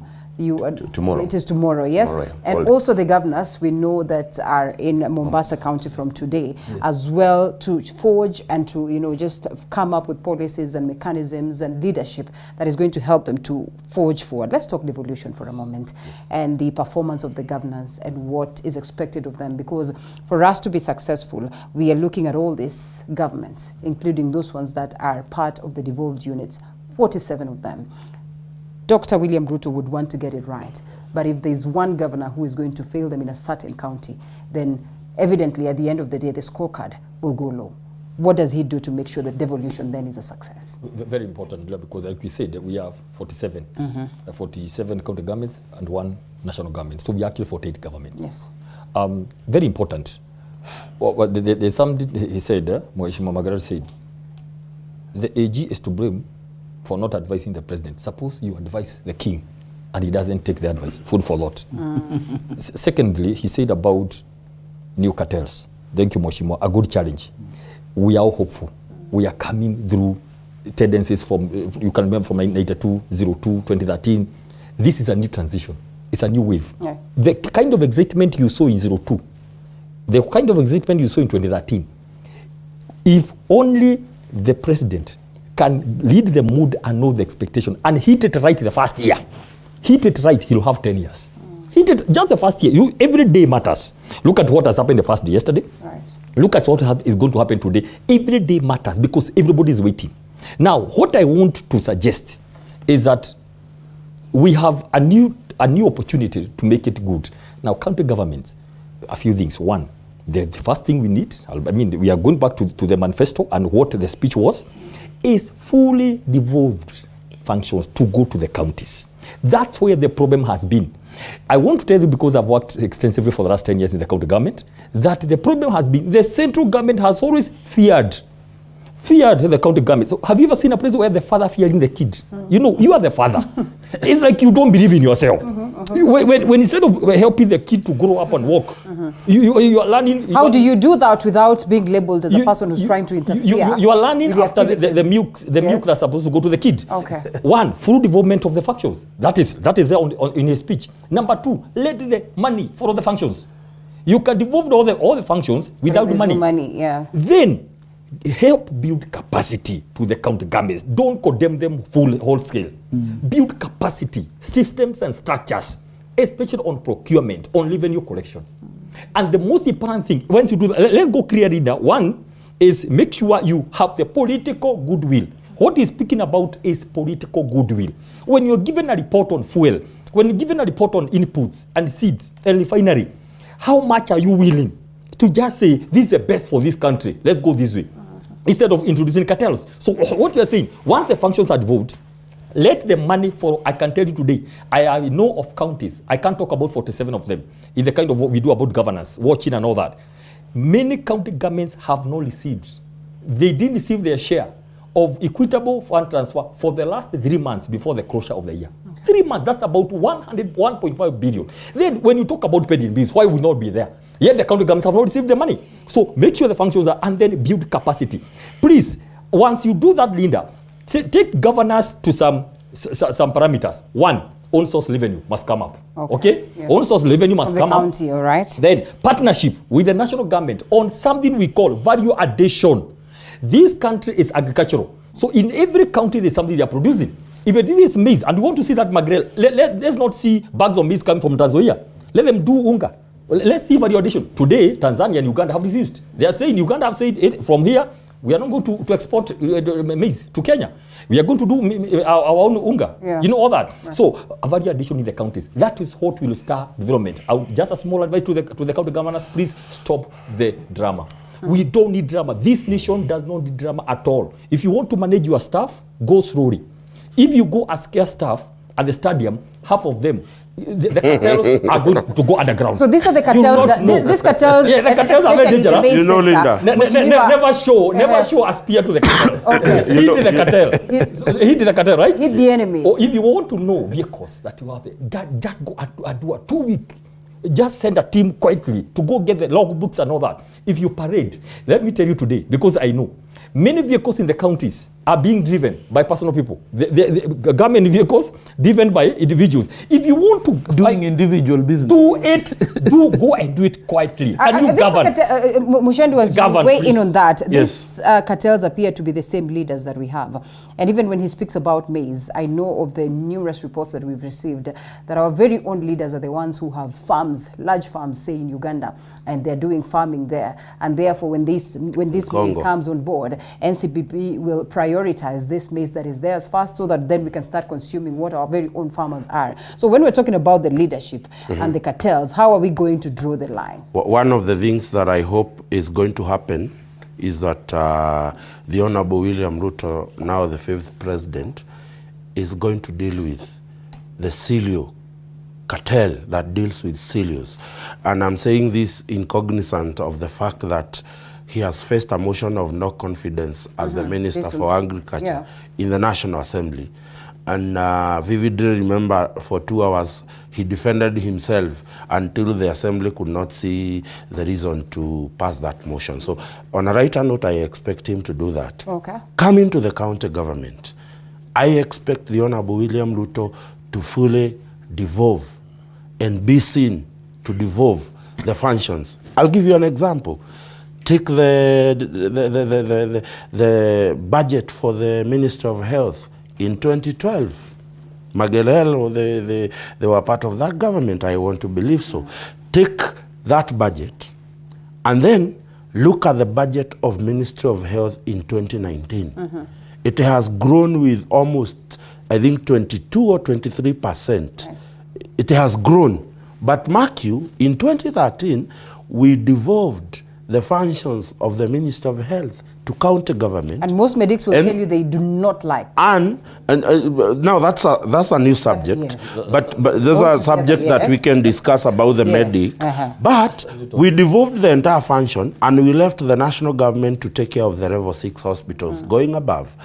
[SPEAKER 4] Tomorrow.
[SPEAKER 1] It is tomorrow, yes?
[SPEAKER 4] Tomorrow,
[SPEAKER 1] and also the governors, we know that are in Mombasa County from today, as well to forge and to, just come up with policies and mechanisms and leadership that is going to help them to forge forward. Let's talk devolution for a moment and the performance of the governors and what is expected of them, because for us to be successful, we are looking at all these governments, including those ones that are part of the devolved units, 47 of them. Dr. William Ruto would want to get it right. But if there's one governor who is going to fail them in a certain county, then evidently at the end of the day, the scorecard will go low. What does he do to make sure that devolution then is a success?
[SPEAKER 7] Very important, because like we said, we have 47, 47 county governments and 1 national government. So we are actually 48 governments.
[SPEAKER 1] Yes.
[SPEAKER 7] Very important. There's something he said, Magerer said, the AG is to blame for not advising the president. Suppose you advise the king and he doesn't take the advice. Food for thought. Secondly, he said about new cartels. Thank you, Mheshimiwa. A good challenge. We are hopeful. We are coming through tendencies from, you can remember from 1992, 02, 2013. This is a new transition. It's a new wave.
[SPEAKER 1] Yeah.
[SPEAKER 7] The kind of excitement you saw in 02, the kind of excitement you saw in 2013, if only the president can lead the mood and know the expectation and hit it right the first year. Hit it right, he'll have 10 years. Hit it just the first year. Every day matters. Look at what has happened the first day yesterday.
[SPEAKER 1] Right.
[SPEAKER 7] Look at what is going to happen today. Every day matters because everybody is waiting. Now, what I want to suggest is that we have a new opportunity to make it good. Now, county governments, a few things. One, the first thing we need, we are going back to the manifesto and what the speech was, is fully devolved functions to go to the counties. That's where the problem has been. I want to tell you, because I've worked extensively for the last 10 years in the county government, that the problem has been the central government has always feared the county government. So have you ever seen a place where the father fearing the kid? You are the father. It's like you don't believe in yourself. When instead of helping the kid to grow up and walk, you are learning.
[SPEAKER 1] How do you do that without being labeled as a person who's trying to interfere?
[SPEAKER 7] You are learning after the milk that's supposed to go to the kid.
[SPEAKER 1] Okay.
[SPEAKER 7] One, full development of the functions. That is there in his speech. Number two, let the money follow the functions. You can devolve all the functions without money.
[SPEAKER 1] No money, yeah.
[SPEAKER 7] Then help build capacity to the county governments. Don't condemn them wholesale. Build capacity, systems and structures, especially on procurement, on revenue collection. And the most important thing, once you do that, let's go clearly now. One is make sure you have the political goodwill. What he's speaking about is political goodwill. When you're given a report on fuel, when you're given a report on inputs and seeds and refinery, how much are you willing to just say, this is the best for this country, let's go this way, instead of introducing cartels? So what you are saying, once the functions are devolved, let the money follow. I can tell you today, I know of counties, I can't talk about 47 of them, in the kind of what we do about governance, watching and all that. Many county governments have not received. They didn't receive their share of equitable fund transfer for the last 3 months before the closure of the year. 3 months, that's about 101.5 billion. Then when you talk about pending bills, why will not be there? Yet the county governments have not received the money. So make sure the functions are, and then build capacity. Please, once you do that, Linda, take governors to some parameters. One, own source revenue must come up. Okay? Yeah. Own source revenue must come up.
[SPEAKER 1] County, all right.
[SPEAKER 7] Then partnership with the national government on something we call value addition. This country is agricultural. So in every county there's something they are producing. If it is maize, and we want to see that Magerer, let's not see bags of maize coming from Tanzania. Let them do unga. Let's see value addition. Today, Tanzania and Uganda have refused. They are saying, Uganda have said, from here, We are not going to export maize to Kenya. We are going to do our own unga.
[SPEAKER 1] Yeah.
[SPEAKER 7] You know all that.
[SPEAKER 1] Right.
[SPEAKER 7] So a value addition in the counties. That is what will start development. Just a small advice to the county governors, please stop the drama. We don't need drama. This nation does not need drama at all. If you want to manage your staff, go slowly. If you go as scare staff at the stadium, half of them, the cartels are going to go underground.
[SPEAKER 1] So these are the cartels. These cartels.
[SPEAKER 7] Yeah, the cartels are very dangerous.
[SPEAKER 8] You know, Linda.
[SPEAKER 7] Never show a spear to the cartels.
[SPEAKER 1] Okay.
[SPEAKER 7] Hit the cartel. Hit the cartel, right?
[SPEAKER 1] Hit the enemy.
[SPEAKER 7] Or if you want to know vehicles that you have there, just go and do a 2-week. Just send a team quietly to go get the logbooks and all that. If you parade, let me tell you today, because I know, many vehicles in the counties are being driven by personal people. The government vehicles driven by individuals. If you want to
[SPEAKER 2] doing individual business,
[SPEAKER 7] do go and do it quietly. And you govern.
[SPEAKER 1] Muchendu was
[SPEAKER 7] Govern,
[SPEAKER 1] way
[SPEAKER 7] please.
[SPEAKER 1] in on that.
[SPEAKER 2] Yes.
[SPEAKER 1] These cartels appear to be the same leaders that we have. And even when he speaks about maize, I know of the numerous reports that we've received that our very own leaders are the ones who have farms, large farms, say in Uganda, and they're doing farming there. And therefore, when this maize comes on board, NCPP will prioritize this maize that is theirs first, so that then we can start consuming what our very own farmers are. So when we're talking about the leadership and the cartels, how are we going to draw the line?
[SPEAKER 8] One of the things that I hope is going to happen is that the Honorable William Ruto, now the 5th president, is going to deal with the Silio cartel that deals with Silios. And I'm saying this in cognizant of the fact that he has faced a motion of no confidence as the Minister for Agriculture in the National Assembly. And vividly remember, for 2 hours, he defended himself until the Assembly could not see the reason to pass that motion. So on a lighter note, I expect him to do that.
[SPEAKER 1] Okay.
[SPEAKER 8] Coming to the county government, I expect the Honorable William Ruto to fully devolve and be seen to devolve the functions. I'll give you an example. Take the budget for the Ministry of Health in 2012. Magerer, they were part of that government, I want to believe so. Take that budget and then look at the budget of Ministry of Health in 2019. It has grown with almost, I think, 22 or 23%. Right. It has grown. But mark you, in 2013, we devolved the functions of the Minister of Health to county government.
[SPEAKER 1] And most medics will tell you they do not like.
[SPEAKER 8] And now that's a new subject, but there's a subject that we can discuss about the medic. But we devolved the entire function and we left the national government to take care of the Level 6 hospitals going above.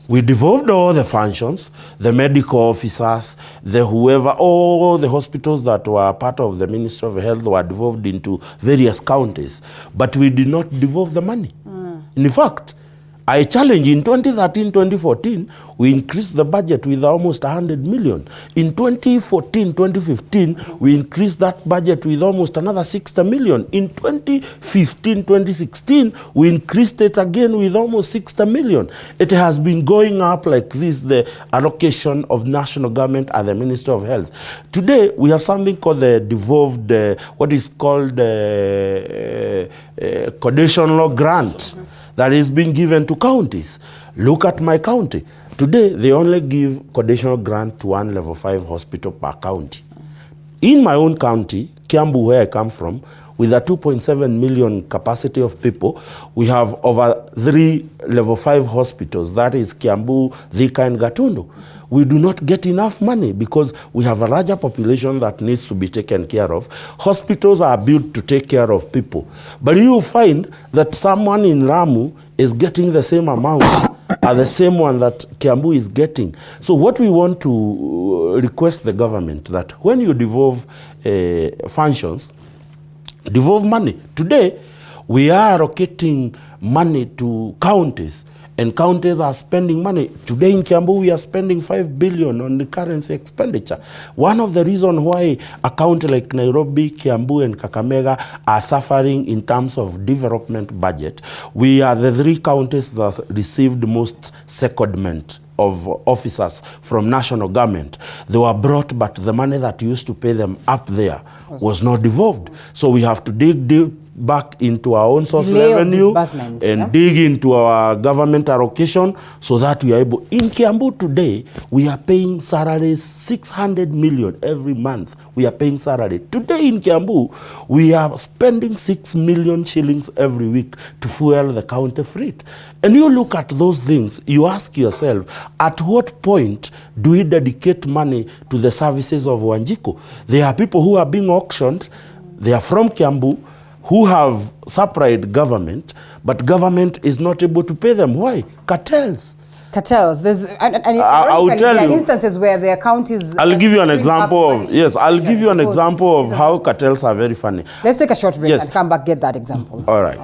[SPEAKER 8] We devolved all the functions, the medical officers, all the hospitals that were part of the Ministry of Health were devolved into various counties. But we did not devolve the money. In fact, I challenge in 2013-2014, we increased the budget with almost 100 million. In 2014-2015, we increased that budget with almost another 60 million. In 2015-2016, we increased it again with almost 60 million. It has been going up like this, the allocation of national government and the Ministry of Health. Today, we have something called the devolved, what is called coordination law grant that is being given to counties. Look at my county. Today, they only give coordination grant to one level 5 hospital per county. In my own county, Kiambu, where I come from, with a 2.7 million capacity of people, we have over 3 level 5 hospitals. That is Kiambu, Thika, and Gatundu. We do not get enough money because we have a larger population that needs to be taken care of. Hospitals are built to take care of people. But you find that someone in Ramu is getting the same amount as the same one that Kiambu is getting. So what we want to request the government that when you devolve functions, devolve money. Today, we are allocating money to counties, and counties are spending money. Today in Kiambu, we are spending 5 billion on the currency expenditure. One of the reasons why a county like Nairobi, Kiambu, and Kakamega are suffering in terms of development budget, we are the 3 counties that received most secondment of officers from national government. They were brought, but the money that used to pay them up there was not devolved. So we have to dig back into our own source
[SPEAKER 1] Delay of
[SPEAKER 8] revenue
[SPEAKER 1] disbursements,
[SPEAKER 8] and
[SPEAKER 1] yeah?
[SPEAKER 8] dig into our government allocation so that we are able. In Kiambu today, we are paying salaries 600 million every month. We are paying salary. Today in Kiambu, we are spending 6 million shillings every week to fuel the county fleet. And you look at those things, you ask yourself, at what point do we dedicate money to the services of Wanjiku? There are people who are being auctioned, they are from Kiambu, who have supplied government, but government is not able to pay them. Why? Cartels.
[SPEAKER 1] Cartels. There's
[SPEAKER 8] I will tell
[SPEAKER 1] there are
[SPEAKER 8] you.
[SPEAKER 1] instances where the account is.
[SPEAKER 8] I'll give you an example of give you an example of how cartels are very funny.
[SPEAKER 1] Let's take a short break
[SPEAKER 8] Yes.
[SPEAKER 1] and come back get that example.
[SPEAKER 8] All right.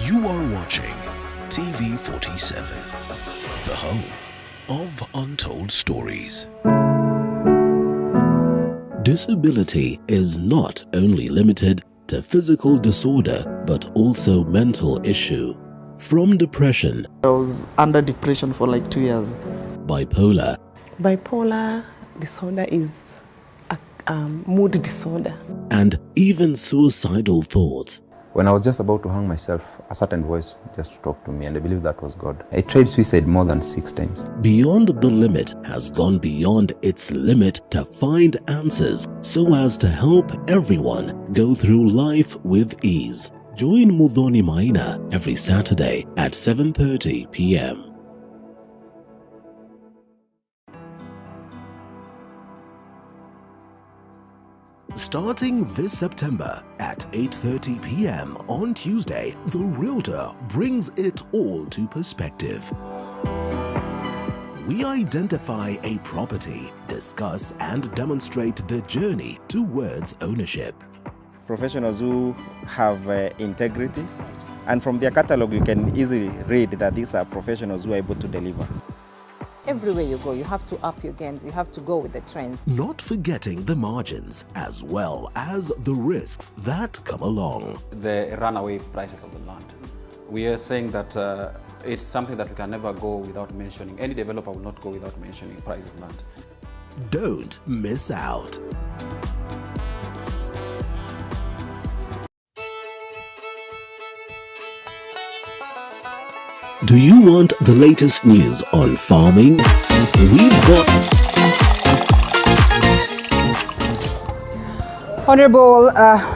[SPEAKER 5] You are watching TV 47, the home of untold stories.
[SPEAKER 9] Disability is not only limited to physical disorder, but also mental issue. From depression,
[SPEAKER 10] I was under depression for like 2 years.
[SPEAKER 9] bipolar,
[SPEAKER 10] Bipolar disorder is a mood disorder.
[SPEAKER 9] and even suicidal thoughts.
[SPEAKER 11] When I was just about to hang myself, a certain voice just talked to me, and I believe that was God. I tried suicide more than 6 times.
[SPEAKER 9] Beyond the Limit has gone beyond its limit to find answers so as to help everyone go through life with ease. Join Muthoni Maina every Saturday at 7:30 p.m. Starting this September at 8:30 p.m. on Tuesday, The Realtor brings it all to perspective. We identify a property, discuss and demonstrate the journey towards ownership.
[SPEAKER 12] Professionals who have integrity, and from their catalog you can easily read that these are professionals who are able to deliver.
[SPEAKER 16] Everywhere you go, you have to up your games. You have to go with the trends.
[SPEAKER 9] Not forgetting the margins as well as the risks that come along.
[SPEAKER 27] The runaway prices of the land. We are saying that it's something that we can never go without mentioning. Any developer will not go without mentioning price of land.
[SPEAKER 9] Don't miss out. Do you want the latest news on farming? We've got
[SPEAKER 1] Honorable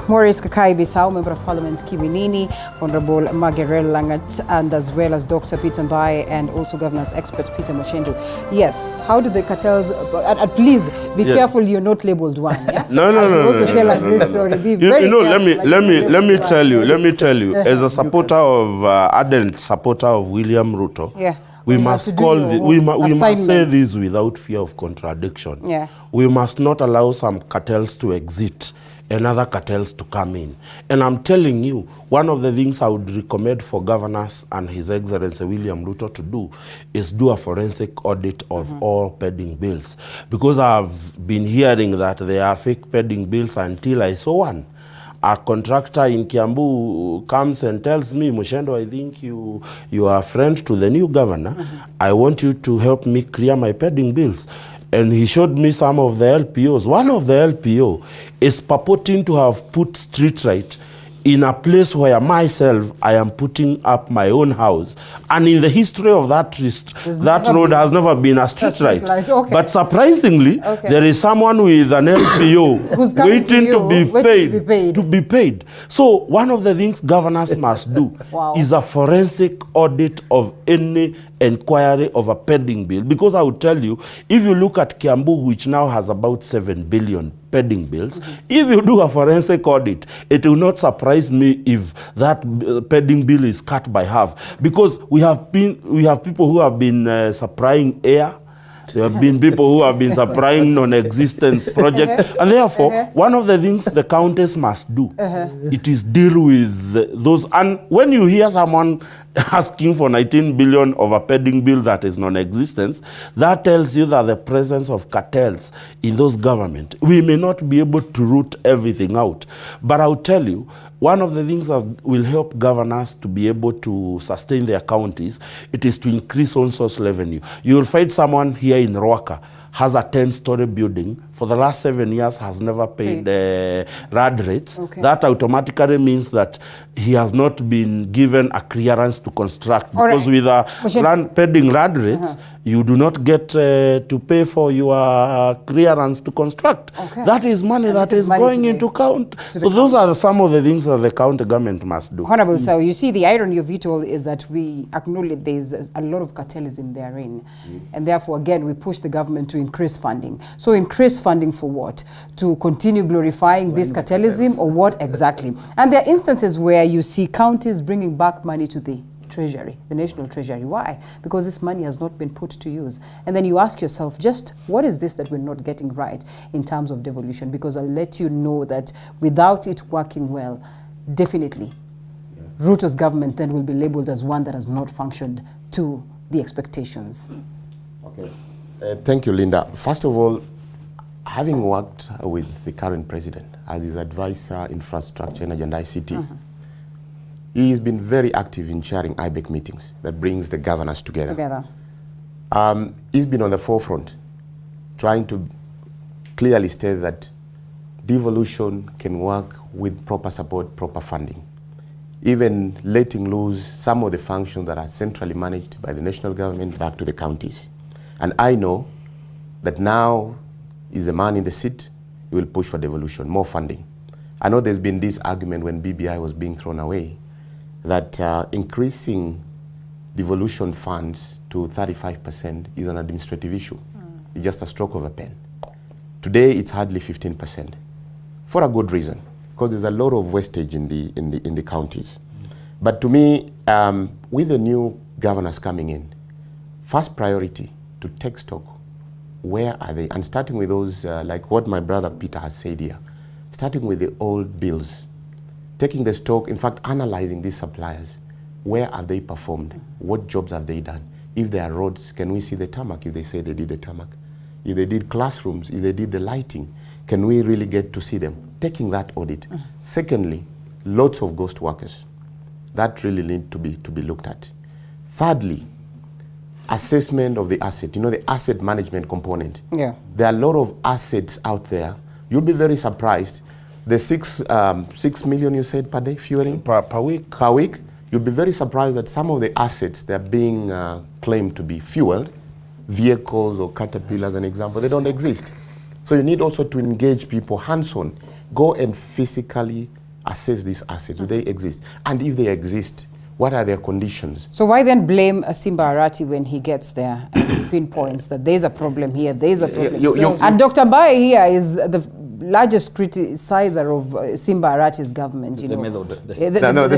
[SPEAKER 1] Maurice Kakai Bisau, Member of Parliament Kiminini, Honorable Magerer, Langat, and as well as Dr. Peter Mbae and also governance expert Peter Muchendu. Yes, how do the cartels, please be careful you're not labeled one. Yeah?
[SPEAKER 8] No.
[SPEAKER 1] Also tell us this story. Be very careful,
[SPEAKER 8] let me tell you, as a supporter of, ardent supporter of William Ruto, we must say this without fear of contradiction.
[SPEAKER 1] Yeah.
[SPEAKER 8] We must not allow some cartels to exit and other cartels to come in. And I'm telling you, one of the things I would recommend for governors and His Excellency William Ruto to do is do a forensic audit of all pending bills. Because I've been hearing that there are fake pending bills until I saw one. A contractor in Kiambu comes and tells me, Muchendu, I think you are a friend to the new governor. I want you to help me clear my pending bills. And he showed me some of the LPOs. One of the LPO is purporting to have put street light in a place where myself, I am putting up my own house. And in the history of that road has never been a street light.
[SPEAKER 1] Okay.
[SPEAKER 8] But surprisingly, there is someone with an LPO waiting to be paid. So one of the things governors must do is a forensic audit of any inquiry of a pending bill. Because I would tell you, if you look at Kiambu, which now has about 7 billion pending bills, if you do a forensic audit, it will not surprise me if that pending bill is cut by half. Because we have people who have been supplying air. There have been people who have been supplying non-existent projects. And therefore, one of the things the counties must do, it is deal with those. And when you hear someone asking for 19 billion of a pending bill that is non-existent, that tells you that the presence of cartels in those government, we may not be able to root everything out. But I'll tell you, one of the things that will help governors to be able to sustain their counties, it is to increase on source revenue. You will find someone here in Ruaka has a 10-story building, for the last 7 years has never paid RAD rates.
[SPEAKER 1] Okay.
[SPEAKER 8] That automatically means that he has not been given a clearance to construct. Because with a pending RAD rates, you do not get to pay for your clearance to construct.
[SPEAKER 1] Okay.
[SPEAKER 8] That is money
[SPEAKER 1] And
[SPEAKER 8] that
[SPEAKER 1] this
[SPEAKER 8] is
[SPEAKER 1] is money
[SPEAKER 8] going
[SPEAKER 1] to
[SPEAKER 8] into count.
[SPEAKER 1] to
[SPEAKER 8] So
[SPEAKER 1] the
[SPEAKER 8] those are some of the things that the county government must do.
[SPEAKER 1] Honorable, so you see, the irony of it all is that we acknowledge there's a lot of cartelism therein. And therefore, again, we push the government to increase funding. So increase funding for what? To continue glorifying this cartelism, or what exactly? And there are instances where you see counties bringing back money to the treasury, the national treasury. Why? Because this money has not been put to use. And then you ask yourself, just what is this that we're not getting right in terms of devolution? Because I'll let you know that without it working well, definitely, Ruto's government then will be labeled as one that has not functioned to the expectations.
[SPEAKER 4] Okay. Thank you, Linda. First of all, having worked with the current president as his advisor, infrastructure, energy and ICT, he's been very active in chairing IBEC meetings that brings the governors together. He's been on the forefront, trying to clearly state that devolution can work with proper support, proper funding. Even letting loose some of the functions that are centrally managed by the national government back to the counties. And I know that now is the man in the seat, he will push for devolution, more funding. I know there's been this argument when BBI was being thrown away, that increasing devolution funds to 35% is an administrative issue. It's just a stroke of a pen. Today, it's hardly 15%, for a good reason, because there's a lot of wastage in the counties. But to me, with the new governors coming in, first priority to take stock. Where are they? And starting with those, like what my brother Peter has said here, starting with the old bills, taking the stock, in fact, analyzing these suppliers. Where have they performed? What jobs have they done? If there are roads, can we see the tarmac if they say they did the tarmac? If they did classrooms, if they did the lighting, can we really get to see them? Taking that audit. Secondly, lots of ghost workers. That really need to be looked at. Thirdly, assessment of the asset, the asset management component.
[SPEAKER 1] Yeah.
[SPEAKER 4] There are a lot of assets out there. You'll be very surprised. The 6 million you said per day fueling?
[SPEAKER 8] Per week.
[SPEAKER 4] Per week. You'll be very surprised that some of the assets that are being claimed to be fueled, vehicles or caterpillars, an example, they don't exist. So you need also to engage people hands-on. Go and physically assess these assets. Do they exist? And if they exist, what are their conditions?
[SPEAKER 1] So why then blame Simba Arati when he gets there and pinpoints that there's a problem here, there's a problem? And Dr. Mbae here is the largest criticizer of Simba Arati's government. The
[SPEAKER 7] method.
[SPEAKER 4] The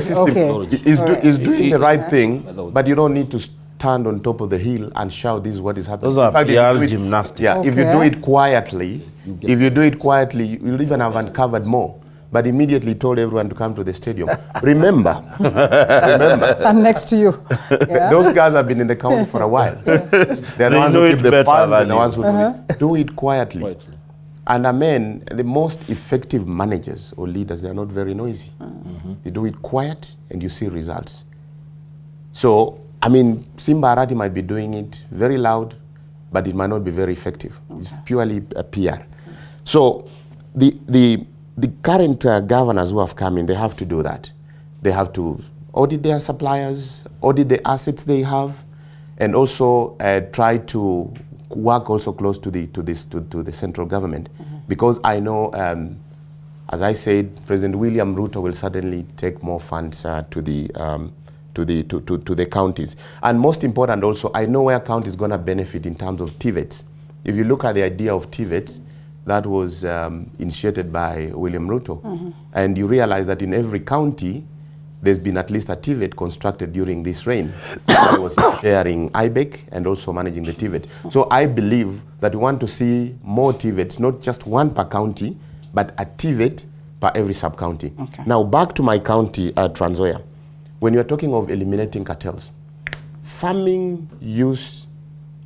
[SPEAKER 4] system.
[SPEAKER 1] Okay.
[SPEAKER 4] Is doing the right thing, but you don't need to stand on top of the hill and shout, this is what is happening.
[SPEAKER 8] Those are PR gymnastics.
[SPEAKER 4] Yeah, if you do it quietly, you'll even have uncovered more. But immediately told everyone to come to the stadium. Remember,
[SPEAKER 1] stand next to you. Yeah.
[SPEAKER 4] Those guys have been in the county for a while. They're the ones who keep the funds, and the ones who do it quietly. And the most effective managers or leaders, they are not very noisy. They do it quiet, and you see results. So, Simba Arati might be doing it very loud, but it might not be very effective. It's purely a PR. So, the current governors who have come in, they have to do that. They have to audit their suppliers, audit the assets they have, and also try to work also close to the central government. Because I know, as I said, President William Ruto will suddenly take more funds to the counties. And most important also, I know where county is going to benefit in terms of TVETs. If you look at the idea of TVETs, that was initiated by William Ruto. And you realize that in every county, there's been at least a TVET constructed during this reign. I was sharing IBEC and also managing the TVET. So I believe that we want to see more TVETs, not just one per county, but a TVET per every sub-county. Now back to my county, Trans Nzoia. When you're talking of eliminating cartels, farming used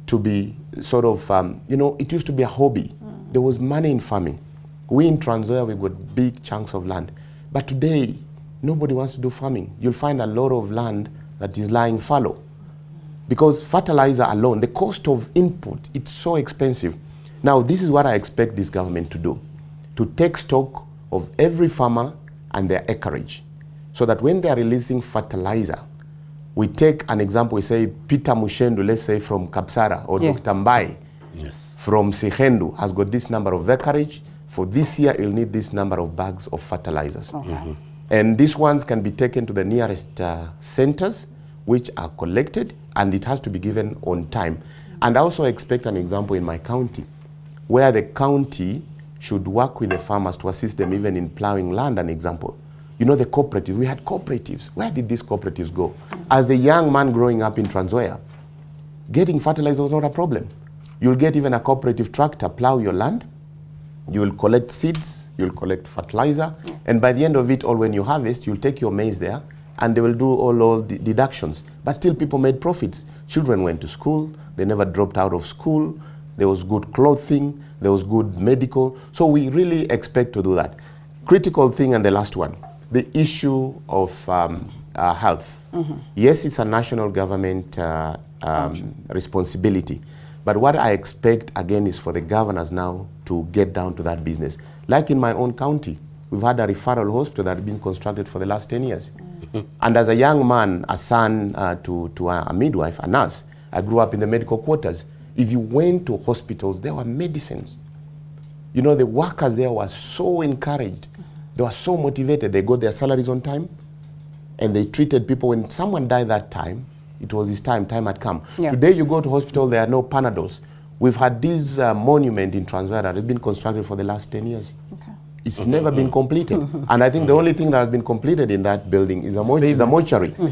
[SPEAKER 4] to be sort of, it used to be a hobby. There was money in farming. We in Trans Nzoia, we got big chunks of land. But today, nobody wants to do farming. You'll find a lot of land that is lying fallow. Because fertilizer alone, the cost of input, it's so expensive. Now, this is what I expect this government to do, to take stock of every farmer and their acreage, so that when they are releasing fertilizer, we take an example, we say Peter Muchendu, let's say from Kapsara, or Dr. Mbae from Sihendu has got this number of acreage. For this year, you'll need this number of bags of fertilizers. And these ones can be taken to the nearest centers, which are collected, and it has to be given on time. And I also expect an example in my county, where the county should work with the farmers to assist them even in plowing land, an example. You know, the cooperatives, we had cooperatives. Where did these cooperatives go? As a young man growing up in Nzoia, getting fertilizer was not a problem. You'll get even a cooperative tractor, plow your land, you'll collect seeds, you'll collect fertilizer, and by the end of it all, when you harvest, you'll take your maize there, and they will do all the deductions. But still, people made profits. Children went to school, they never dropped out of school, there was good clothing, there was good medical. So we really expect to do that. Critical thing, and the last one, the issue of health. Yes, it's a national government responsibility, but what I expect, again, is for the governors now to get down to that business. Like in my own county, we've had a referral hospital that has been constructed for the last 10 years. And as a young man, a son to a midwife, a nurse, I grew up in the medical quarters. If you went to hospitals, there were medicines. You know, the workers there were so encouraged. They were so motivated. They got their salaries on time, and they treated people. When someone died that time, it was his time had come. Today you go to hospital, there are no Panadols. We've had this monument in Transvaal that has been constructed for the last 10 years. It's never been completed. And I think the only thing that has been completed in that building is a mortuary. You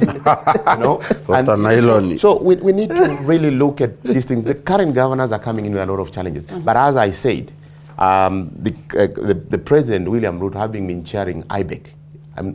[SPEAKER 4] know? And so we need to really look at these things. The current governors are coming in with a lot of challenges. But as I said, the President, William Ruto, having been chairing IBEC,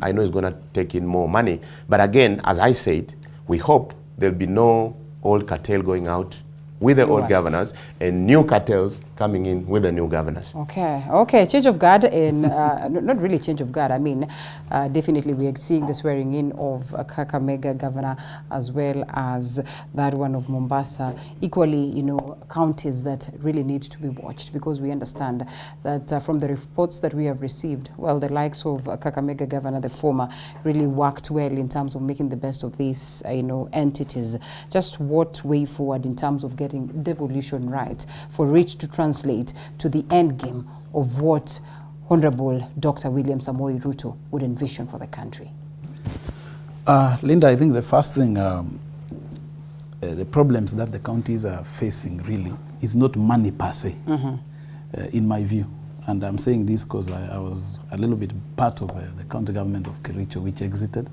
[SPEAKER 4] I know he's going to take in more money. But again, as I said, we hope there'll be no old cartel going out with the old governors and new cartels coming in with the new governors.
[SPEAKER 1] Okay, change of guard, and not really change of guard. I mean, definitely we are seeing the swearing in of Kakamega governor as well as that one of Mombasa. Equally, you know, counties that really need to be watched, because we understand that from the reports that we have received, well, the likes of Kakamega governor, the former, really worked well in terms of making the best of these, you know, entities. Just what way forward in terms of getting devolution right for it to translate to the end game of what Honorable Dr. William Samoei Ruto would envision for the country?
[SPEAKER 2] Linda, I think the first thing, the problems that the counties are facing really is not money per se, in my view. And I'm saying this because I was a little bit part of the county government of Kericho, which exited.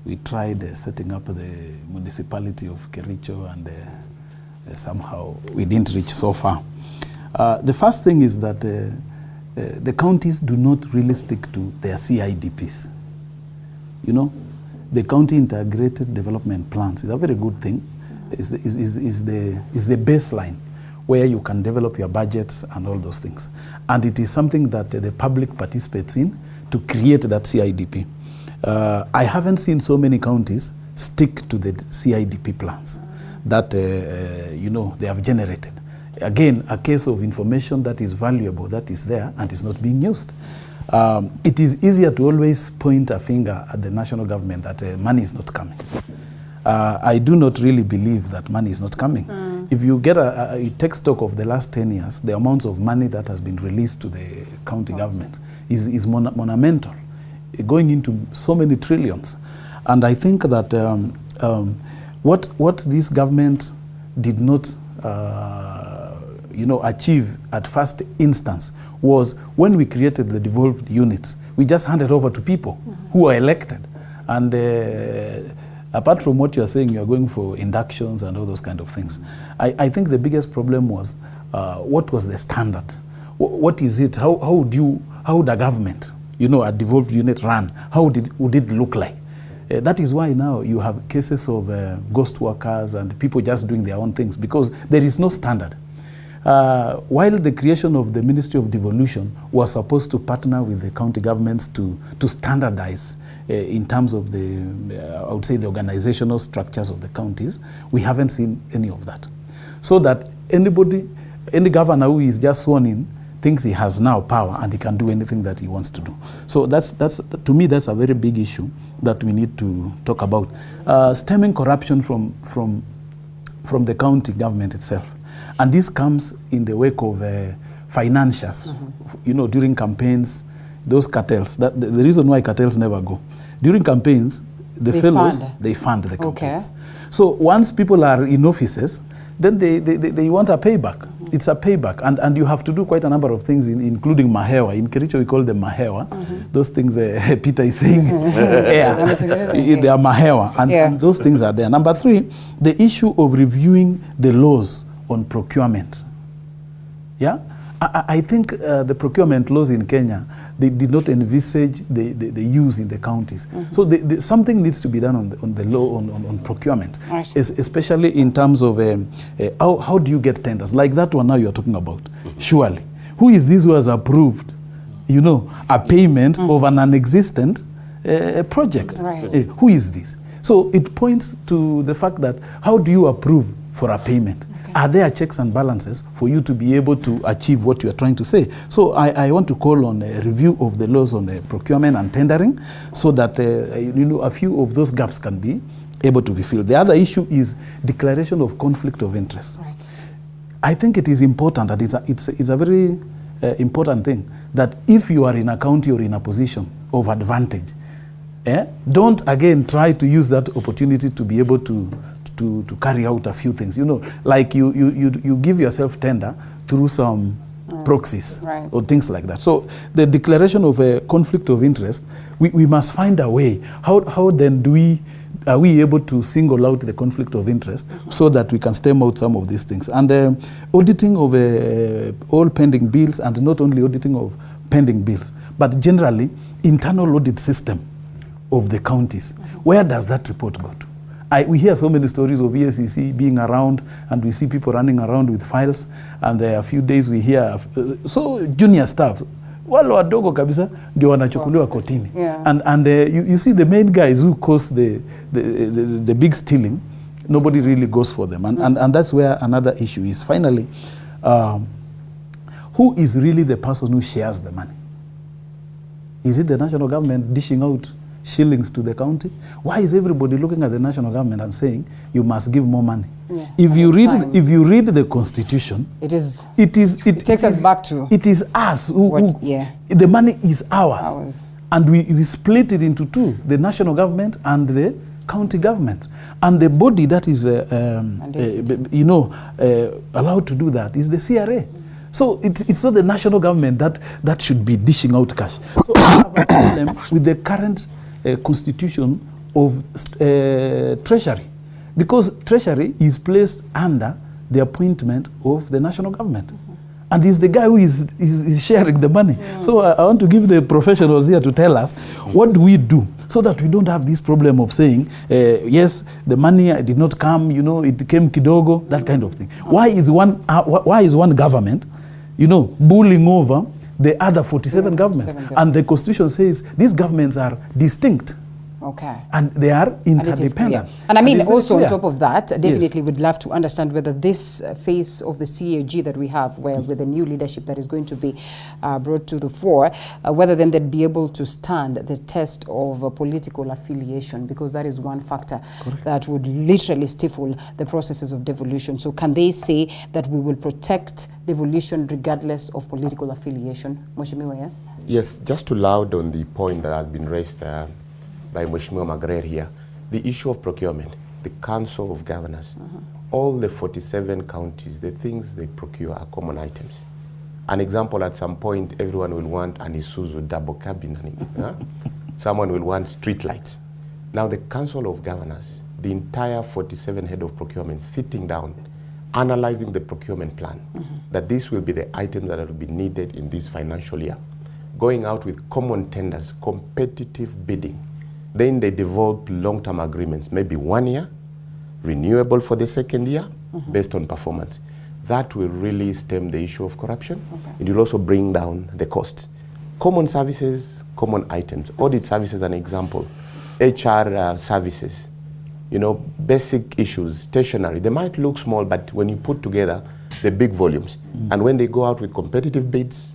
[SPEAKER 2] We tried setting up the municipality of Kericho, and somehow we didn't reach so far. The first thing is that the counties do not really stick to their CIDPs. You know, the county integrated development plans is a very good thing. Is the baseline where you can develop your budgets and all those things. And it is something that the public participates in to create that CIDP. I haven't seen so many counties stick to the CIDP plans that you know, they have generated. Again, a case of information that is valuable, that is there and is not being used. It is easier to always point a finger at the national government that money is not coming. I do not really believe that money is not coming. If you get you take stock of the last 10 years, the amounts of money that has been released to the county government is monumental, going into so many trillions. And I think that what this government did not you know, achieve at first instance was when we created the devolved units, we just handed over to people who are elected. And apart from what you're saying, you're going for inductions and all those kind of things. I think the biggest problem was what was the standard? What is it? How would a government, you know, a devolved unit run? How would it look like? That is why now you have cases of ghost workers and people just doing their own things, because there is no standard. while the creation of the Ministry of Devolution was supposed to partner with the county governments to standardize in terms of the, I would say, the organizational structures of the counties, we haven't seen any of that. So that any governor who is just sworn in thinks he has now power and he can do anything that he wants to do. So that's to me, that's a very big issue that we need to talk about. Stemming corruption from the county government itself. And this comes in the wake of financiers. You know, during campaigns, those cartels, the reason why cartels never go. During campaigns, they fund the campaigns. So once people are in offices, then they want a payback. It's a payback. And you have to do quite a number of things, including mahewa. In Kericho, we call them mahewa. Those things Peter is saying, they are mahewa. And those things are there. Number 3, the issue of reviewing the laws on procurement. Yeah? I think the procurement laws in Kenya, they did not envisage the use in the counties. So something needs to be done on the law on procurement, especially in terms of how do you get tenders? Like that one now you're talking about, surely. Who is this who has approved, you know, a payment of an non-existent project? Who is this? So it points to the fact that how do you approve for a payment? Are there checks and balances for you to be able to achieve what you are trying to say? So I want to call on a review of the laws on procurement and tendering so that you know, a few of those gaps can be able to be filled. The other issue is declaration of conflict of interest. I think it is important, that it's a very important thing, that if you are in a county or in a position of advantage, don't again try to use that opportunity to be able to carry out a few things, you know, like you give yourself tender through some proxies or things like that. So the declaration of a conflict of interest, we must find a way. How then are we able to single out the conflict of interest so that we can stem out some of these things? And auditing of all pending bills, and not only auditing of pending bills, but generally internal audit system of the counties. Where does that report go to? We hear so many stories of EACC being around, and we see people running around with files, and a few days we hear so junior staff wale wadogo kabisa ndio wanachukuliwa kotini. And you see the main guys who cause the big stealing, nobody really goes for them, and that's where another issue is. Finally, who is really the person who shares the money? Is it the national government dishing out shillings to the county? Why is everybody looking at the national government and saying you must give more money? If you read the constitution, it takes us back to it is us the money is ours. And we split it into two, the national government and the county government, and the body that is allowed to do that is the CRA. So it's not the national government that should be dishing out cash. So I have a problem with the current constitution of Treasury, because Treasury is placed under the appointment of the national government. And he's the guy who is sharing the money. So I want to give the professionals here to tell us, what do we do so that we don't have this problem of saying, yes, the money did not come, you know, it came kidogo, that kind of thing. Why is one government, you know, bullying over the other 47 governments? And the constitution says these governments are distinct. And they are interdependent.
[SPEAKER 1] And I mean, also on top of that, definitely would love to understand whether this phase of the CAG that we have, with the new leadership that is going to be brought to the fore, whether then they'd be able to stand the test of political affiliation, because that is one factor that would literally stifle the processes of devolution. So can they say that we will protect devolution regardless of political affiliation? Mheshimiwa, yes?
[SPEAKER 4] Yes, just to loud on the point that has been raised by Mheshimiwa Magerer here, the issue of procurement, the Council of Governors, all the 47 counties, the things they procure are common items. An example, at some point, everyone will want an Isuzu double cabin. Someone will want street lights. Now the Council of Governors, the entire 47 head of procurement sitting down, analyzing the procurement plan, that this will be the item that will be needed in this financial year, going out with common tenders, competitive bidding. Then they develop long-term agreements, maybe 1 year, renewable for the second year, based on performance. that will really stem the issue of corruption. It will also bring down the cost. Common services, common items. Audit services, an example. HR services. You know, basic issues, stationery. They might look small, but when you put together the big volumes, and when they go out with competitive bids,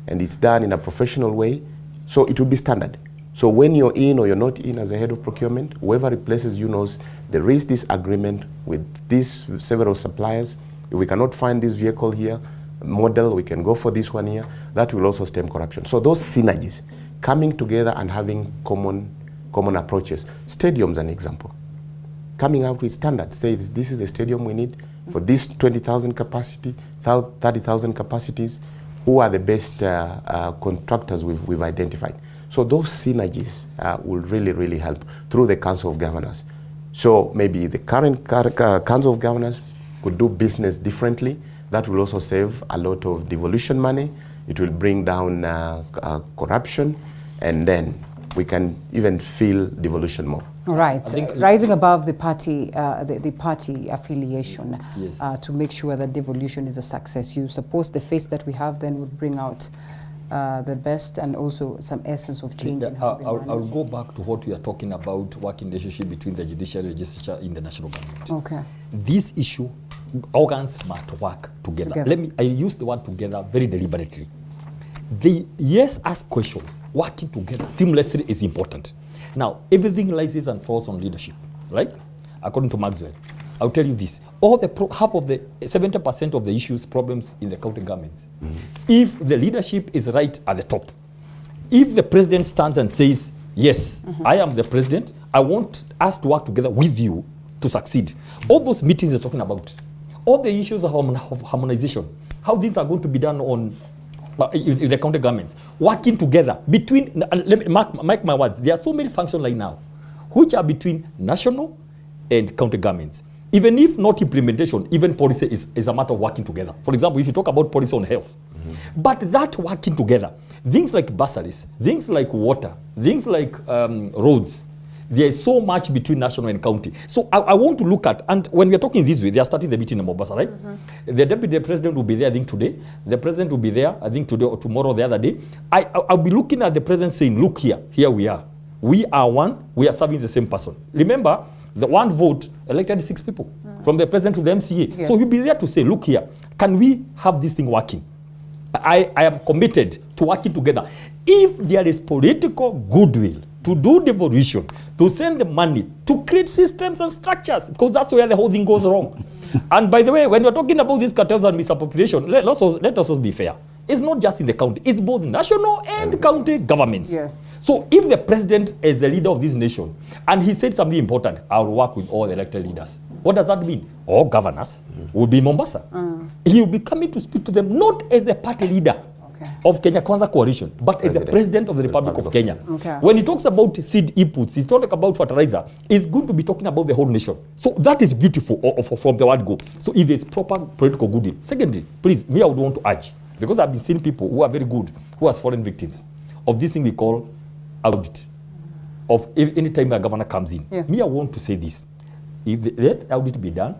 [SPEAKER 4] and it's done in a professional way, so it will be standard. So when you're in or you're not in as a head of procurement, whoever replaces you knows there is this agreement with these several suppliers. If we cannot find this vehicle here, model, we can go for this one here. That will also stem corruption. So those synergies, coming together and having common approaches. Stadiums, an example. Coming out with standards, say this is the stadium we need for this 20,000 capacity, 30,000 capacities. Who are the best contractors we've identified? So those synergies will really help through the Council of Governors. So maybe the current Council of Governors could do business differently. That will also save a lot of devolution money. It will bring down corruption, and then we can even feel devolution more.
[SPEAKER 1] All right, rising above the party, the party affiliation,
[SPEAKER 7] yes.
[SPEAKER 1] To make sure that devolution is a success. You suppose the face that we have then would bring out the best and also some essence of change.
[SPEAKER 7] I'll go back to what we are talking about, working relationship between the judiciary and legislature in the national government.
[SPEAKER 1] Okay.
[SPEAKER 7] This issue, organs must work together. I use the word together very deliberately. They ask questions. Working together seamlessly is important. Now, everything rises and falls on leadership, right? According to Maxwell. I'll tell you this. Half of the 70% of the issues, problems in the county governments. If the leadership is right at the top, if the president stands and says, yes, I am the president, I want us to work together with you to succeed. All those meetings they're talking about, all the issues of harmonization, how these are going to be done on the county governments, working together between, let me mark my words, there are so many functions right now, which are between national and county governments. Even if not implementation, even policy is a matter of working together. For example, if you talk about policy on health, but that working together, things like bursaries, things like water, things like roads, there is so much between national and county. So I want to look at, and when we're talking this way, they are starting the meeting in Mombasa, right? The deputy president will be there, I think, today. The president will be there, I think, today or tomorrow or the other day. I'll be looking at the president saying, look here we are. We are one, we are serving the same person. Remember, the one vote elected 6 people, from the president to the MCA. Yes. So he'll be there to say, look here, can we have this thing working? I am committed to working together. If there is political goodwill to do devolution, to send the money, to create systems and structures, because that's where the whole thing goes wrong. And by the way, when you're talking about these cartels and misappropriation, let us also be fair. It's not just in the county, it's both national and county governments.
[SPEAKER 1] Yes.
[SPEAKER 7] So if the president is the leader of this nation, and he said something important, I'll work with all the elected leaders. What does that mean? All governors will be in Mombasa. He will be coming to speak to them, not as a party leader of Kenya Kwanza coalition, but as the president of the Republic of Kenya.
[SPEAKER 1] Okay.
[SPEAKER 7] When he talks about seed inputs, he's talking about fertilizer, he's going to be talking about the whole nation. So that is beautiful from the word go. So if there's proper political goodwill. Secondly, please, me, I would want to urge, because I've been seeing people who are very good, who are foreign victims of this thing we call audit. Of any time a governor comes in. Me, I want to say this. If let audit be done,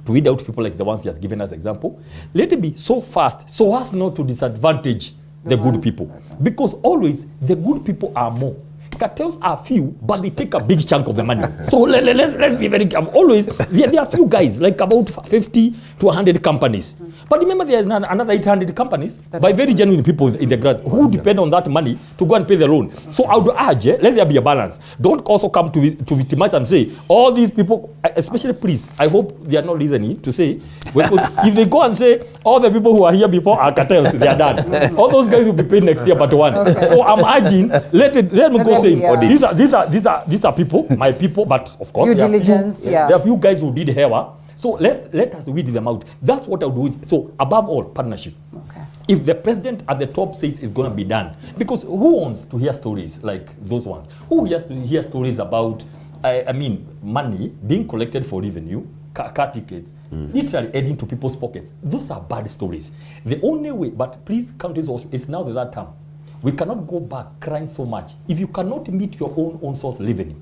[SPEAKER 7] to weed out people like the ones he has given as example, let it be so fast, so as not to disadvantage the good people. Because always, the good people are more. Cartels are few, but they take a big chunk of the money. So let's be very careful. Always, there are few guys, like about 50 to 100 companies. But remember, there is another 800 companies by very genuine people in the grads who depend on that money to go and pay the loan. So I would urge, let there be a balance. Don't also come to victimize and say, all these people, especially please, I hope they are not listening to say, if they go and say, all the people who are here before are cartels, they are done. All those guys will be paid next year but one. Okay. So I'm urging, let me go say, these are people, my people, but of course, there are few guys who did hewa. So let us weed them out. That's what I would do. So above all, partnership.
[SPEAKER 1] Okay.
[SPEAKER 7] If the president at the top says it's going to be done, because who wants to hear stories like those ones? Who wants to hear stories about, money being collected for revenue, car tickets, literally adding to people's pockets? Those are bad stories. The only way, but please count this also, it's now the third term. We cannot go back crying so much. If you cannot meet your own source revenue,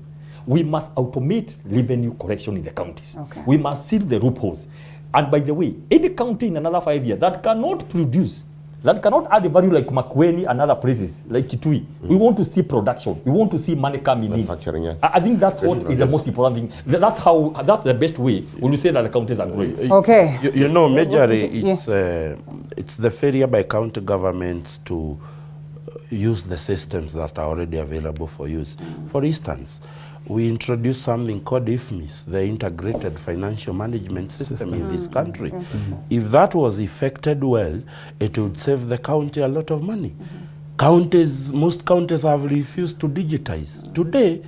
[SPEAKER 7] we must automate revenue collection in the counties. Okay. We must seal the loopholes. And by the way, any county in another 5 years that cannot produce, that cannot add a value like Makueni and other places, like Kitui, we want to see production. We want to see money coming in.
[SPEAKER 4] Yeah.
[SPEAKER 7] I think that's what is the most important thing. That's the best way when you say that the counties are growing.
[SPEAKER 1] Okay.
[SPEAKER 8] You know, majorly, it's the failure by county governments to use the systems that are already available for use. For instance, we introduced something called IFMIS, the Integrated Financial Management System in this country. If that was effected well, it would save the county a lot of money. Most counties have refused to digitize. Today,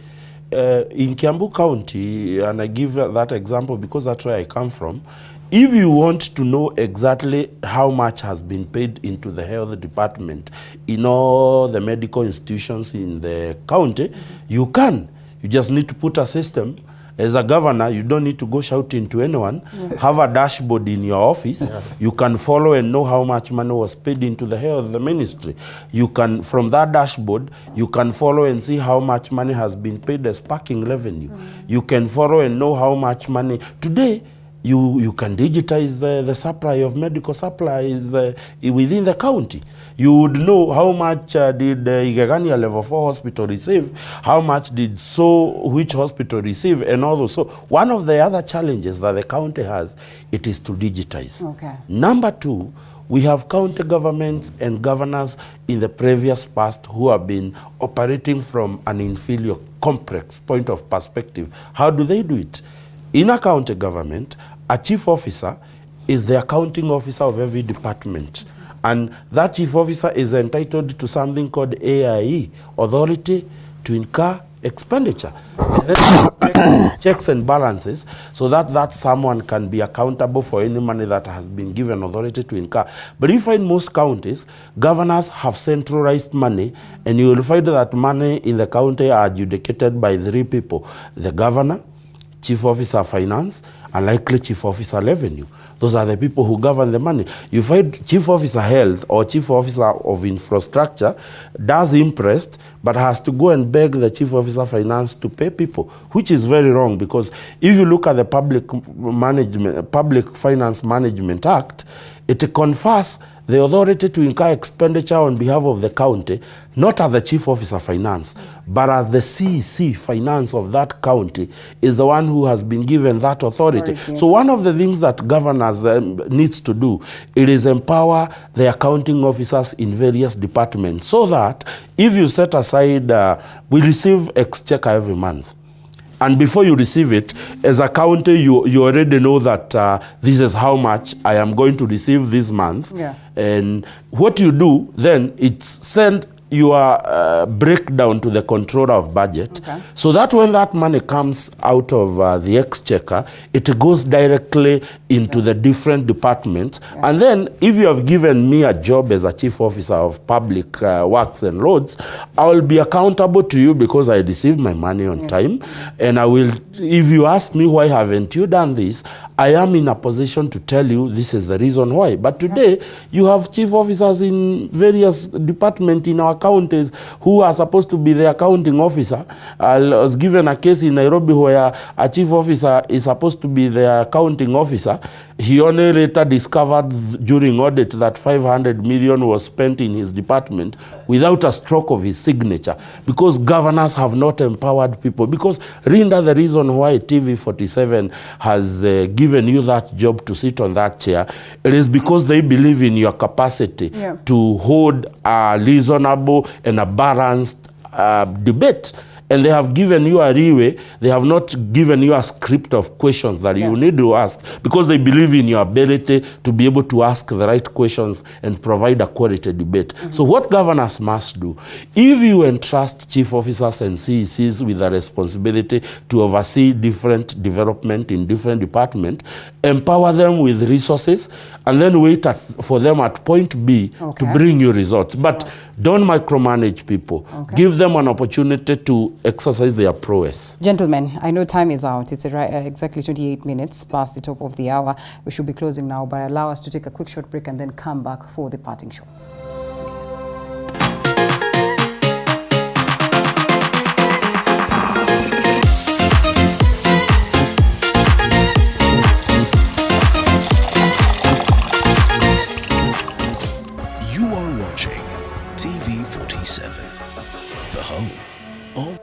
[SPEAKER 8] in Kiambu County, and I give that example because that's where I come from, if you want to know exactly how much has been paid into the health department in all the medical institutions in the county, you can. You just need to put a system. As a governor, you don't need to go shouting to anyone. Have a dashboard in your office. You can follow and know how much money was paid into the health of the ministry. You can, from that dashboard, you can follow and see how much money has been paid as parking revenue. You can follow and know how much money. Today, you can digitize the supply of medical supplies within the county. You would know how much did Igegania Level 4 hospital receive, how much did which hospital receive, and all those. So one of the other challenges that the county has, it is to digitize.
[SPEAKER 1] Okay.
[SPEAKER 8] Number two, we have county governments and governors in the previous past who have been operating from an inferior, complex point of perspective. How do they do it? In a county government, a chief officer is the accounting officer of every department. And that chief officer is entitled to something called AIE, Authority to Incur Expenditure. And then checks and balances so that someone can be accountable for any money that has been given authority to incur. But you find most counties, governors have centralized money, and you will find that money in the county are adjudicated by 3 people: the governor, chief officer of finance, and likely chief officer revenue. Those are the people who govern the money. You find chief officer health or chief officer of infrastructure does interest, but has to go and beg the chief officer finance to pay people, which is very wrong, because if you look at the Public Finance Management Act, it confers the authority to incur expenditure on behalf of the county, not as the chief officer finance, but as the CEC finance of that county is the one who has been given that authority. So one of the things that governors needs to do, it is empower the accounting officers in various departments, so that if you set aside, we receive exchequer every month. And before you receive it, as a county, you already know that this is how much I am going to receive this month.
[SPEAKER 1] Yeah.
[SPEAKER 8] And what you do then, it's send your breakdown to the controller of budget, so that when that money comes out of the exchequer, it goes directly into the different departments. And then if you have given me a job as a chief officer of public works and roads, I will be accountable to you because I received my money on time. And I will, if you ask me why haven't you done this, I am in a position to tell you this is the reason why. But today, you have chief officers in various departments in our counties who are supposed to be the accounting officer. I was given a case in Nairobi where a chief officer is supposed to be the accounting officer. He only later discovered during audit that 500 million was spent in his department without a stroke of his signature, because governors have not empowered people. Because, Lindah, the reason why TV47 has given you that job to sit on that chair, it is because they believe in your capacity to hold a reasonable and a balanced debate. And they have given you a leeway. They have not given you a script of questions that you need to ask, because they believe in your ability to be able to ask the right questions and provide a quality debate. So what governors must do, if you entrust chief officers and CECs with the responsibility to oversee different development in different departments, empower them with resources, and then wait for them at point B to bring you results. But don't micromanage people. Give them an opportunity to exercise their prowess.
[SPEAKER 1] Gentlemen, I know time is out. It's exactly 28 minutes past the top of the hour. We should be closing now, but allow us to take a quick short break and then come back for the parting shots.
[SPEAKER 9] of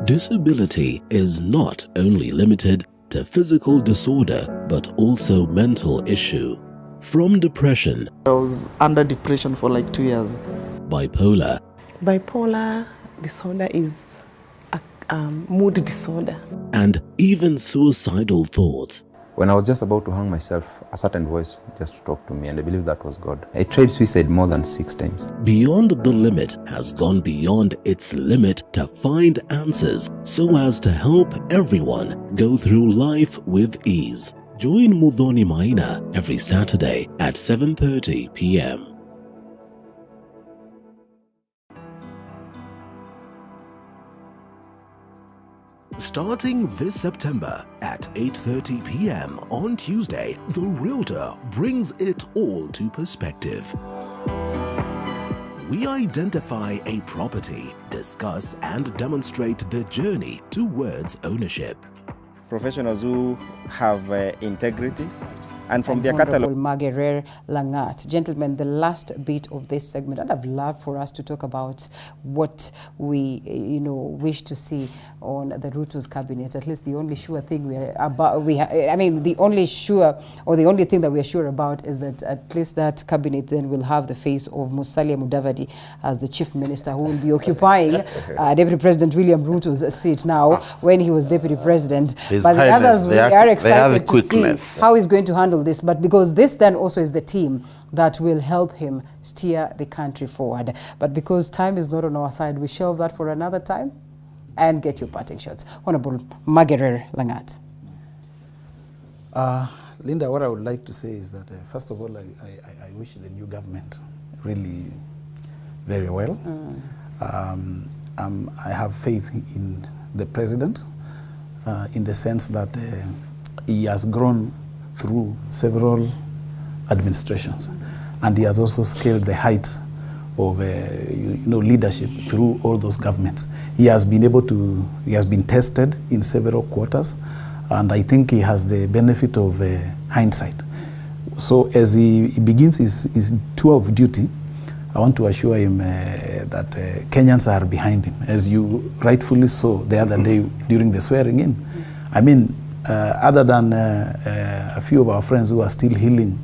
[SPEAKER 9] disability is not only limited to physical disorder, but also mental issue. From depression,
[SPEAKER 10] I was under depression for like 2 years.
[SPEAKER 9] bipolar,
[SPEAKER 10] Bipolar disorder is a mood disorder.
[SPEAKER 9] and even suicidal thoughts.
[SPEAKER 11] When I was just about to hang myself, a certain voice just talked to me, and I believe that was God. I tried suicide more than 6 times.
[SPEAKER 9] Beyond the Limit has gone beyond its limit to find answers so as to help everyone go through life with ease. Join Muthoni Maina every Saturday at 7:30 p.m. Starting this September at 8:30 p.m. on Tuesday, The Realtor brings it all to perspective. We identify a property, discuss and demonstrate the journey towards ownership.
[SPEAKER 12] Professionals who have integrity, and from their
[SPEAKER 1] Honorable
[SPEAKER 12] catalog.
[SPEAKER 1] Magerer, Langat. Gentlemen, the last bit of this segment, I'd have loved for us to talk about what we, wish to see on the Ruto's cabinet. At least the only sure thing the only sure, or the only thing that we're sure about is that at least that cabinet then will have the face of Musalia Mudavadi as the chief minister, who will be occupying Deputy President William Ruto's seat now when he was Deputy President.
[SPEAKER 8] His
[SPEAKER 1] But the
[SPEAKER 8] Highness,
[SPEAKER 1] others, we are excited to see
[SPEAKER 8] quickness.
[SPEAKER 1] how he's going to handle this, but because this then also is the team that will help him steer the country forward. But because time is not on our side, we shelve that for another time and get your parting shots. Honorable Magerer Langat.
[SPEAKER 2] Linda, what I would like to say is that, first of all, I wish the new government really very well. I have faith in the president in the sense that he has grown through several administrations, and he has also scaled the heights of leadership through all those governments. He has been tested in several quarters, and I think he has the benefit of hindsight. So as he begins his tour of duty, I want to assure him that Kenyans are behind him, as you rightfully saw the other day during the swearing in. I mean, other than a few of our friends who are still healing,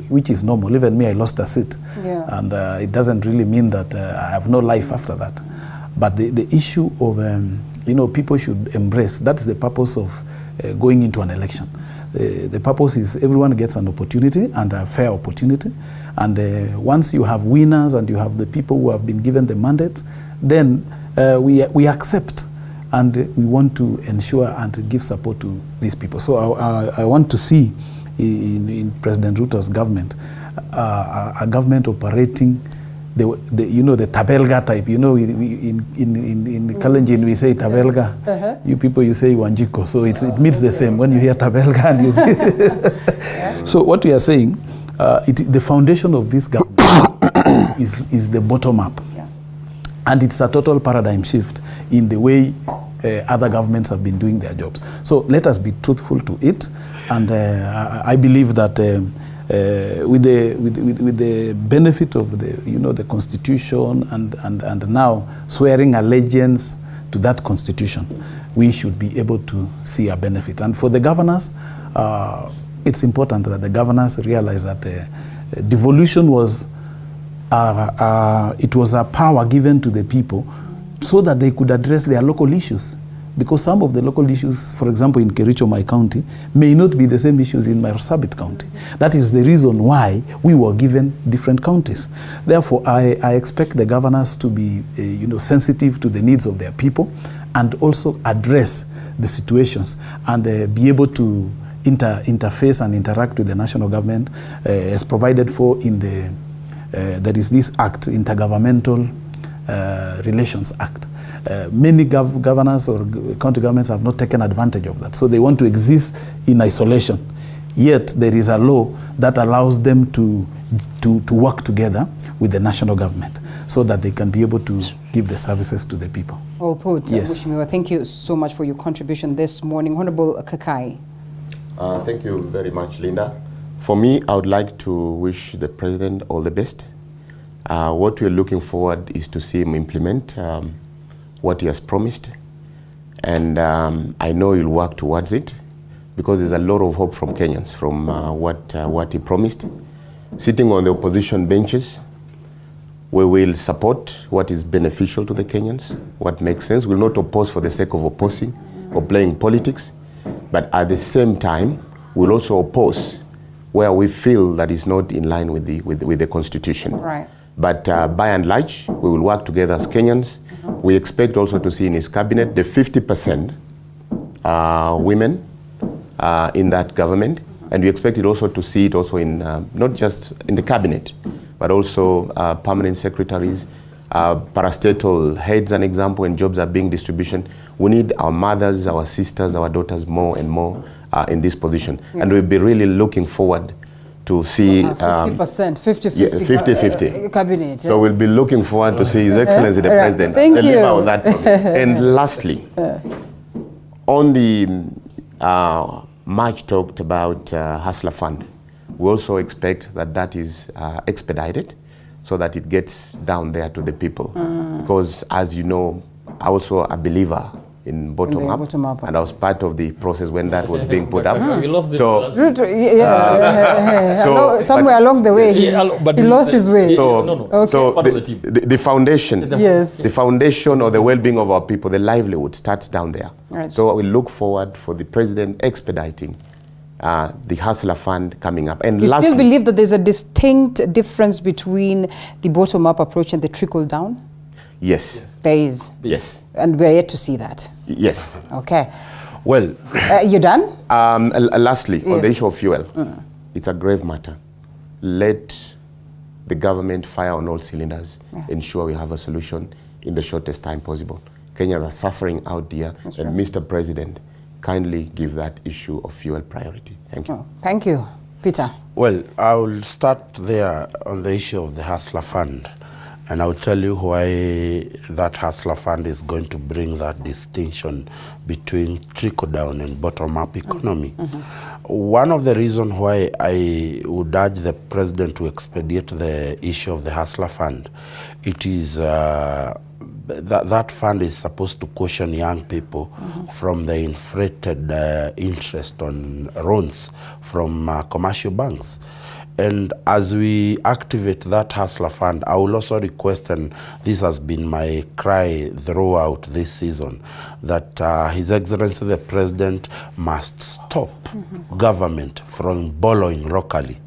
[SPEAKER 2] which is normal. Even me, I lost a seat. Yeah. And it doesn't really mean that I have no life after that. But the issue of, people should embrace, that's the purpose of going into an election. The purpose is everyone gets an opportunity, and a fair opportunity. And once you have winners and you have the people who have been given the mandate, then we accept. And we want to ensure and to give support to these people. So I want to see in President Ruto's government a government operating the tabelga type. In Kalenjin we say tabelga. You people, you say wanjiko. So it means the same when you hear tabelga and you say. Yeah. So what we are saying, the foundation of this government is the bottom up. Yeah. And it's a total paradigm shift in the way other governments have been doing their jobs. So let us be truthful to it, and I believe that with the benefit of the Constitution and now swearing allegiance to that Constitution, we should be able to see a benefit. And for the governors, it's important that the governors realize that devolution was it was a power given to the people so that they could address their local issues. Because some of the local issues, for example, in Kericho, my county, may not be the same issues in Marsabit County. That is the reason why we were given different counties. Therefore, I expect the governors to be, sensitive to the needs of their people, and also address the situations and be able to interface and interact with the national government as provided for in the there is this act, Intergovernmental Relations Act. Many governors or county governments have not taken advantage of that. So they want to exist in isolation. Yet there is a law that allows them to work together with the national government so that they can be able to give the services to the people.
[SPEAKER 1] Well put.
[SPEAKER 2] Yes.
[SPEAKER 1] Thank you so much for your contribution this morning. Honorable Kakai.
[SPEAKER 4] Thank you very much, Linda. For me, I would like to wish the president all the best. What we're looking forward is to see him implement what he has promised. And I know he'll work towards it, because there's a lot of hope from Kenyans from what he promised. Sitting on the opposition benches, we will support what is beneficial to the Kenyans, what makes sense. We'll not oppose for the sake of opposing or playing politics, but at the same time, we'll also oppose where we feel that is not in line with the Constitution.
[SPEAKER 1] Right.
[SPEAKER 4] But by and large, we will work together as Kenyans. We expect also to see in his cabinet the 50% women in that government, and we expect it also to see it also in not just in the cabinet, but also permanent secretaries, parastatal heads, an example, when jobs are being distributed. We need our mothers, our sisters, our daughters more and more in this position. Yeah. And we'll be really looking forward to see
[SPEAKER 1] 50%, 50-50 cabinet.
[SPEAKER 4] So we'll be looking forward to see His Excellency the President
[SPEAKER 1] Thank
[SPEAKER 4] deliver
[SPEAKER 1] you.
[SPEAKER 4] on that. And lastly, on the much talked about Hustler Fund, we also expect that is expedited so that it gets down there to the people. Because as you know, I'm also a believer in bottom up, and I was part of the process when that was being put up.
[SPEAKER 7] We lost it.
[SPEAKER 4] So,
[SPEAKER 1] somewhere along the way, he lost his way.
[SPEAKER 4] So the foundation, the foundation or the well-being of our people, the livelihood starts down there.
[SPEAKER 1] Right.
[SPEAKER 4] So we look forward for the president expediting the Hustler Fund coming up. And
[SPEAKER 1] you
[SPEAKER 4] lastly,
[SPEAKER 1] still believe that there's a distinct difference between the bottom-up approach and the trickle-down?
[SPEAKER 4] Yes.
[SPEAKER 1] There is?
[SPEAKER 4] Yes.
[SPEAKER 1] And we're yet to see that?
[SPEAKER 4] Yes.
[SPEAKER 1] Okay.
[SPEAKER 4] Well,
[SPEAKER 1] you done?
[SPEAKER 4] Lastly, on the issue of fuel, it's a grave matter. Let the government fire on all cylinders, ensure we have a solution in the shortest time possible. Kenyans are suffering out there, and Mr. President, kindly give that issue of fuel priority. Thank you.
[SPEAKER 1] Thank you. Peter?
[SPEAKER 8] Well, I will start there on the issue of the Hustler Fund. And I'll tell you why that Hustler Fund is going to bring that distinction between trickle-down and bottom-up economy. One of the reasons why I would urge the president to expedite the issue of the Hustler Fund, it is that fund is supposed to caution young people from the inflated interest on loans from commercial banks. And as we activate that Hustler Fund, I will also request, and this has been my cry throughout this season, that His Excellency the President must stop government from borrowing locally.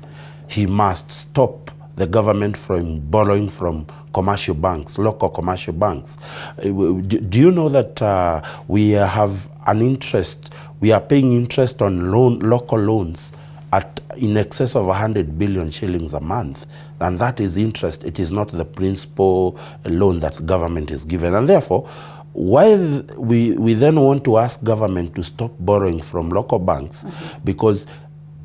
[SPEAKER 8] He must stop the government from borrowing from commercial banks, local commercial banks. Do you know that we have an interest, we are paying interest on local loans at in excess of 100 billion shillings a month, and that is interest. It is not the principal loan that government is given. And therefore, while we then want to ask government to stop borrowing from local banks, because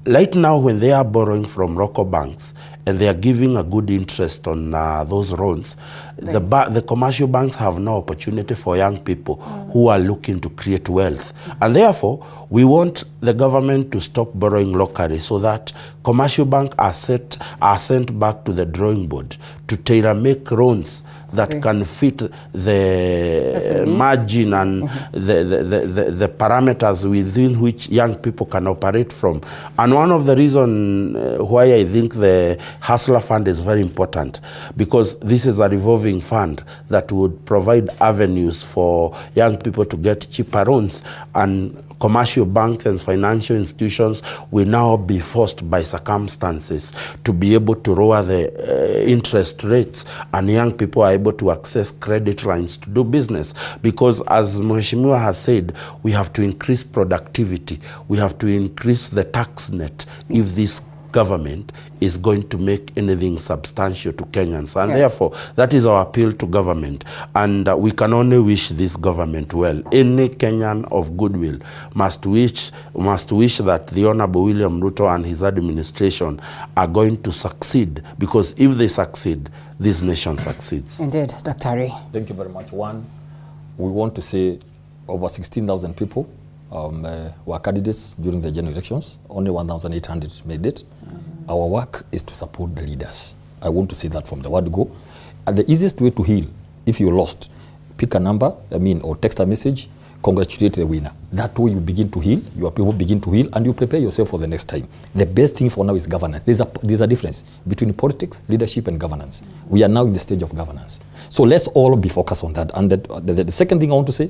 [SPEAKER 8] right now when they are borrowing from local banks and they are giving a good interest on those loans, the commercial banks have no opportunity for young people who are looking to create wealth. And therefore, we want the government to stop borrowing locally so that commercial banks are sent back to the drawing board to tailor-make loans that can fit the margin and the parameters within which young people can operate from. And one of the reasons why I think the Hustler Fund is very important, because this is a revolving fund that would provide avenues for young people to get cheaper loans, and commercial banks and financial institutions will now be forced by circumstances to be able to lower the interest rates, and young people are able to access credit lines to do business. Because as Mheshimiwa has said, we have to increase productivity, we have to increase the tax net if this government is going to make anything substantial to Kenyans. And therefore, that is our appeal to government. And we can only wish this government well. Any Kenyan of goodwill must wish that the Honorable William Ruto and his administration are going to succeed, because if they succeed, this nation succeeds.
[SPEAKER 1] Indeed, Dr. Ari.
[SPEAKER 7] Thank you very much. One, we want to say over 16,000 people were candidates during the general elections. Only 1,800 made it. Our work is to support the leaders. I want to say that from the word go. And the easiest way to heal, if you lost, pick a number, or text a message, congratulate the winner. That way you begin to heal, your people begin to heal, and you prepare yourself for the next time. The best thing for now is governance. There's a difference between politics, leadership, and governance. We are now in the stage of governance. So let's all be focused on that. And the second thing I want to say,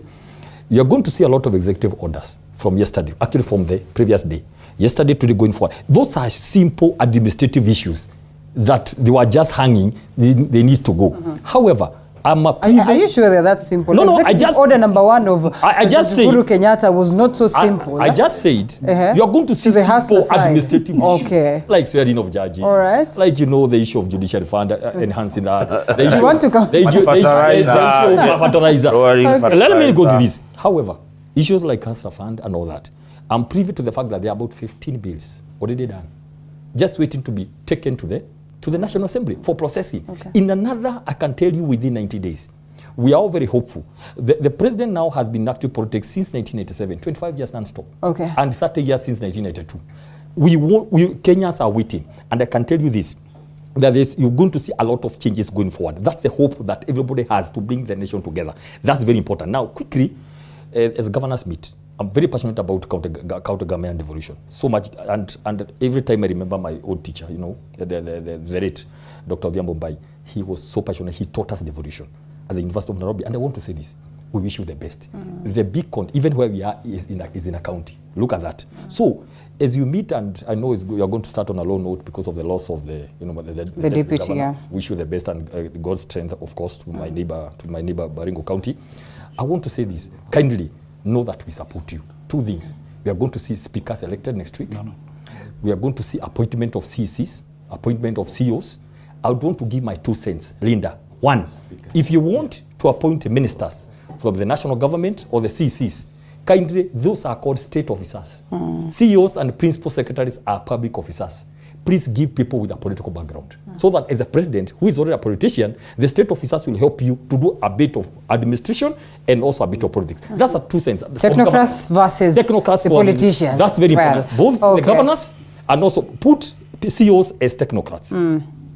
[SPEAKER 7] you're going to see a lot of executive orders from yesterday, actually from the previous day. Yesterday, today, going forward. Those are simple administrative issues that they were just hanging, they need to go. However,
[SPEAKER 1] are you sure that's simple?
[SPEAKER 7] No, I just
[SPEAKER 1] order number 1 of
[SPEAKER 7] I just said
[SPEAKER 1] Uhuru Kenyatta was not so simple.
[SPEAKER 7] I just said you're going to see simple administrative issues, like swearing of judges.
[SPEAKER 1] All right.
[SPEAKER 7] Like the issue of judiciary fund enhancing that. The issue,
[SPEAKER 1] you want to come?
[SPEAKER 7] The issue of fertilizer. Let me go to this. However, issues like cancer fund and all that, I'm privy to the fact that there are about 15 bills already done, just waiting to be taken to the National Assembly for processing. Okay. In another, I can tell you within 90 days. We are all very hopeful. The president now has been in active politics since 1987, 25 years non-stop.
[SPEAKER 1] Okay.
[SPEAKER 7] And 30 years since 1992. Kenyans are waiting. And I can tell you this, that you're going to see a lot of changes going forward. That's a hope that everybody has to bring the nation together. That's very important. Now, quickly, as governors meet, I'm very passionate about counter government and devolution. So much, and every time I remember my old teacher, the late Dr. Mbae, he was so passionate. He taught us devolution at the University of Nairobi. And I want to say this: we wish you the best. The big even where we are is in a county. Look at that. So as you meet, and I know you're going to start on a low note because of the loss of the
[SPEAKER 1] deputy.
[SPEAKER 7] Governor. Wish you the best and God's strength, of course, to my neighbor Baringo County. I want to say this kindly. Know that we support you. 2 things. We are going to see speakers elected next week. We are going to see appointment of CECs, appointment of CEOs. I would want to give my 2 cents. Linda, 1, if you want to appoint ministers from the national government or the CECs, kindly, those are called state officers. CEOs and principal secretaries are public officers. Please give people with a political background. So that as a president, who is already a politician, the state officers will help you to do a bit of administration and also a bit of politics. That's a 2 cents.
[SPEAKER 1] Technocrats versus the politicians.
[SPEAKER 7] That's very important. Both the governors and also put CEOs as technocrats.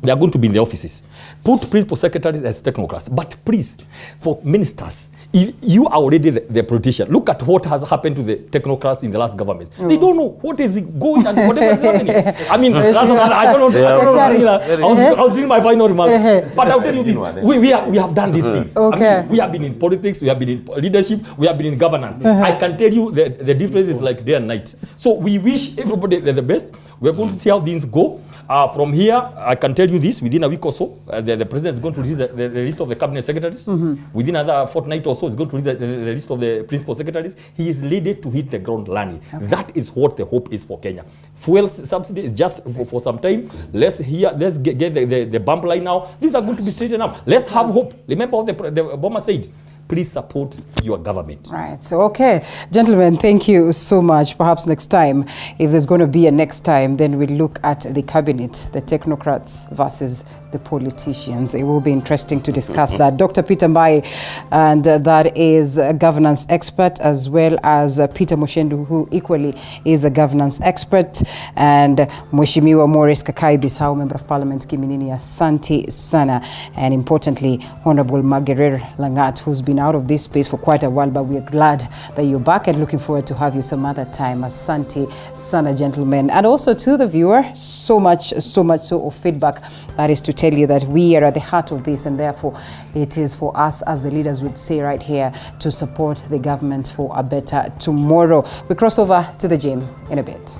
[SPEAKER 7] They are going to be in the offices. Put principal secretaries as technocrats. But please, for ministers, you are already the politician. Look at what has happened to the technocrats in the last government. They don't know what is going and whatever is happening. I mean, I don't know. I was doing my final remarks. But I'll tell you this. We have done these things.
[SPEAKER 1] Okay.
[SPEAKER 7] I mean, we have been in politics. We have been in leadership. We have been in governance. I can tell you the difference is like day and night. So we wish everybody the best. We're going to see how things go. From here, I can tell you this, within a week or so, the president is going to release the list of the cabinet secretaries. Within another fortnight or so, he's going to release the list of the principal secretaries. He is ready to hit the ground running. That is what the hope is for Kenya. Fuel subsidy is just for some time. Let's get the bump line now. These are going to be straightened up. Let's have hope. Remember what the Obama said. Please support your government.
[SPEAKER 1] Right. So, okay. Gentlemen, thank you so much. Perhaps next time, if there's going to be a next time, then we'll look at the cabinet, the technocrats versus the politicians. It will be interesting to discuss that. Dr. Peter Mbae, and that is a governance expert, as well as Peter Muchendu, who equally is a governance expert, and Mheshimiwa Morris Kakai Bisau, Member of Parliament, Kiminini, asante sana, and importantly, Honorable Magerer Langat, who's been out of this space for quite a while, but we are glad that you're back and looking forward to have you some other time. Asante sana, gentlemen. And also to the viewer, so much so of feedback that is to tell you that we are at the heart of this, and therefore it is for us, as the leaders would say right here, to support the government for a better tomorrow. We cross over to the gym in a bit.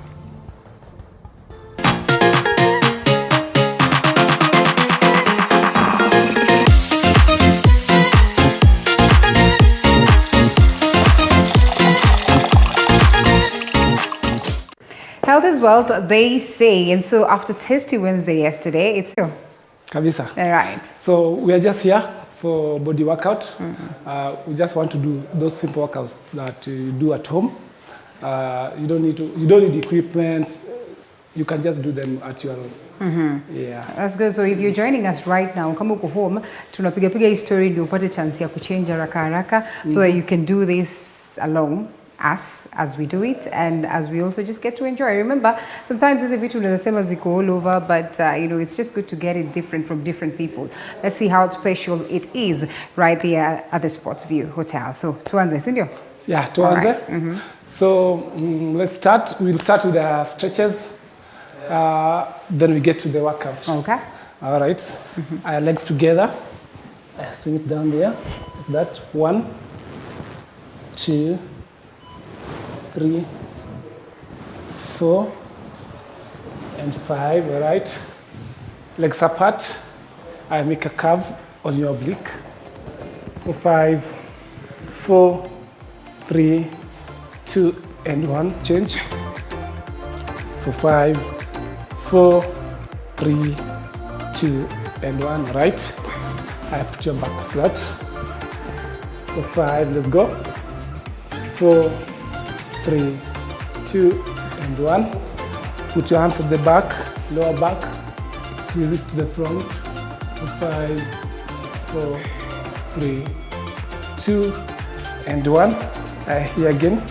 [SPEAKER 1] Health is wealth, they say. And so after Tasty Wednesday yesterday, it's you.
[SPEAKER 29] Kabisa.
[SPEAKER 1] All right.
[SPEAKER 29] So we are just here for body workout. We just want to do those simple workouts that you do at home. You don't need equipment. You can just do them at your own. Yeah.
[SPEAKER 1] That's good. So if you're joining us right now, kama uko home, tunapiga hii story ndio upate chance ya kuchange haraka so that you can do this alone. us as we do it and as we also just get to enjoy. Remember, sometimes it's a bit the same as go all over, but it's just good to get it different from different people. Let's see how special it is right there at the Sportsview Hotel. So, tuanze, sindio?
[SPEAKER 29] Yeah, tuanze.
[SPEAKER 1] Right.
[SPEAKER 29] So, let's start. We'll start with the stretches. Then we get to the workout.
[SPEAKER 1] Okay.
[SPEAKER 29] All right. Our legs together. Swing it down there. Like that. 1, 2, 3, 4, and 5. All right. Legs apart. I make a curve on your oblique. 5, 4, 3, 2, and 1. Change. 5, 4, 3, 2, and 1. Right. I put your back flat. 5. Let's go. 4, 3, 2, and 1. Put your hands at the back, lower back. Squeeze it to the front. 5, 4, 3, 2, and 1. Here again.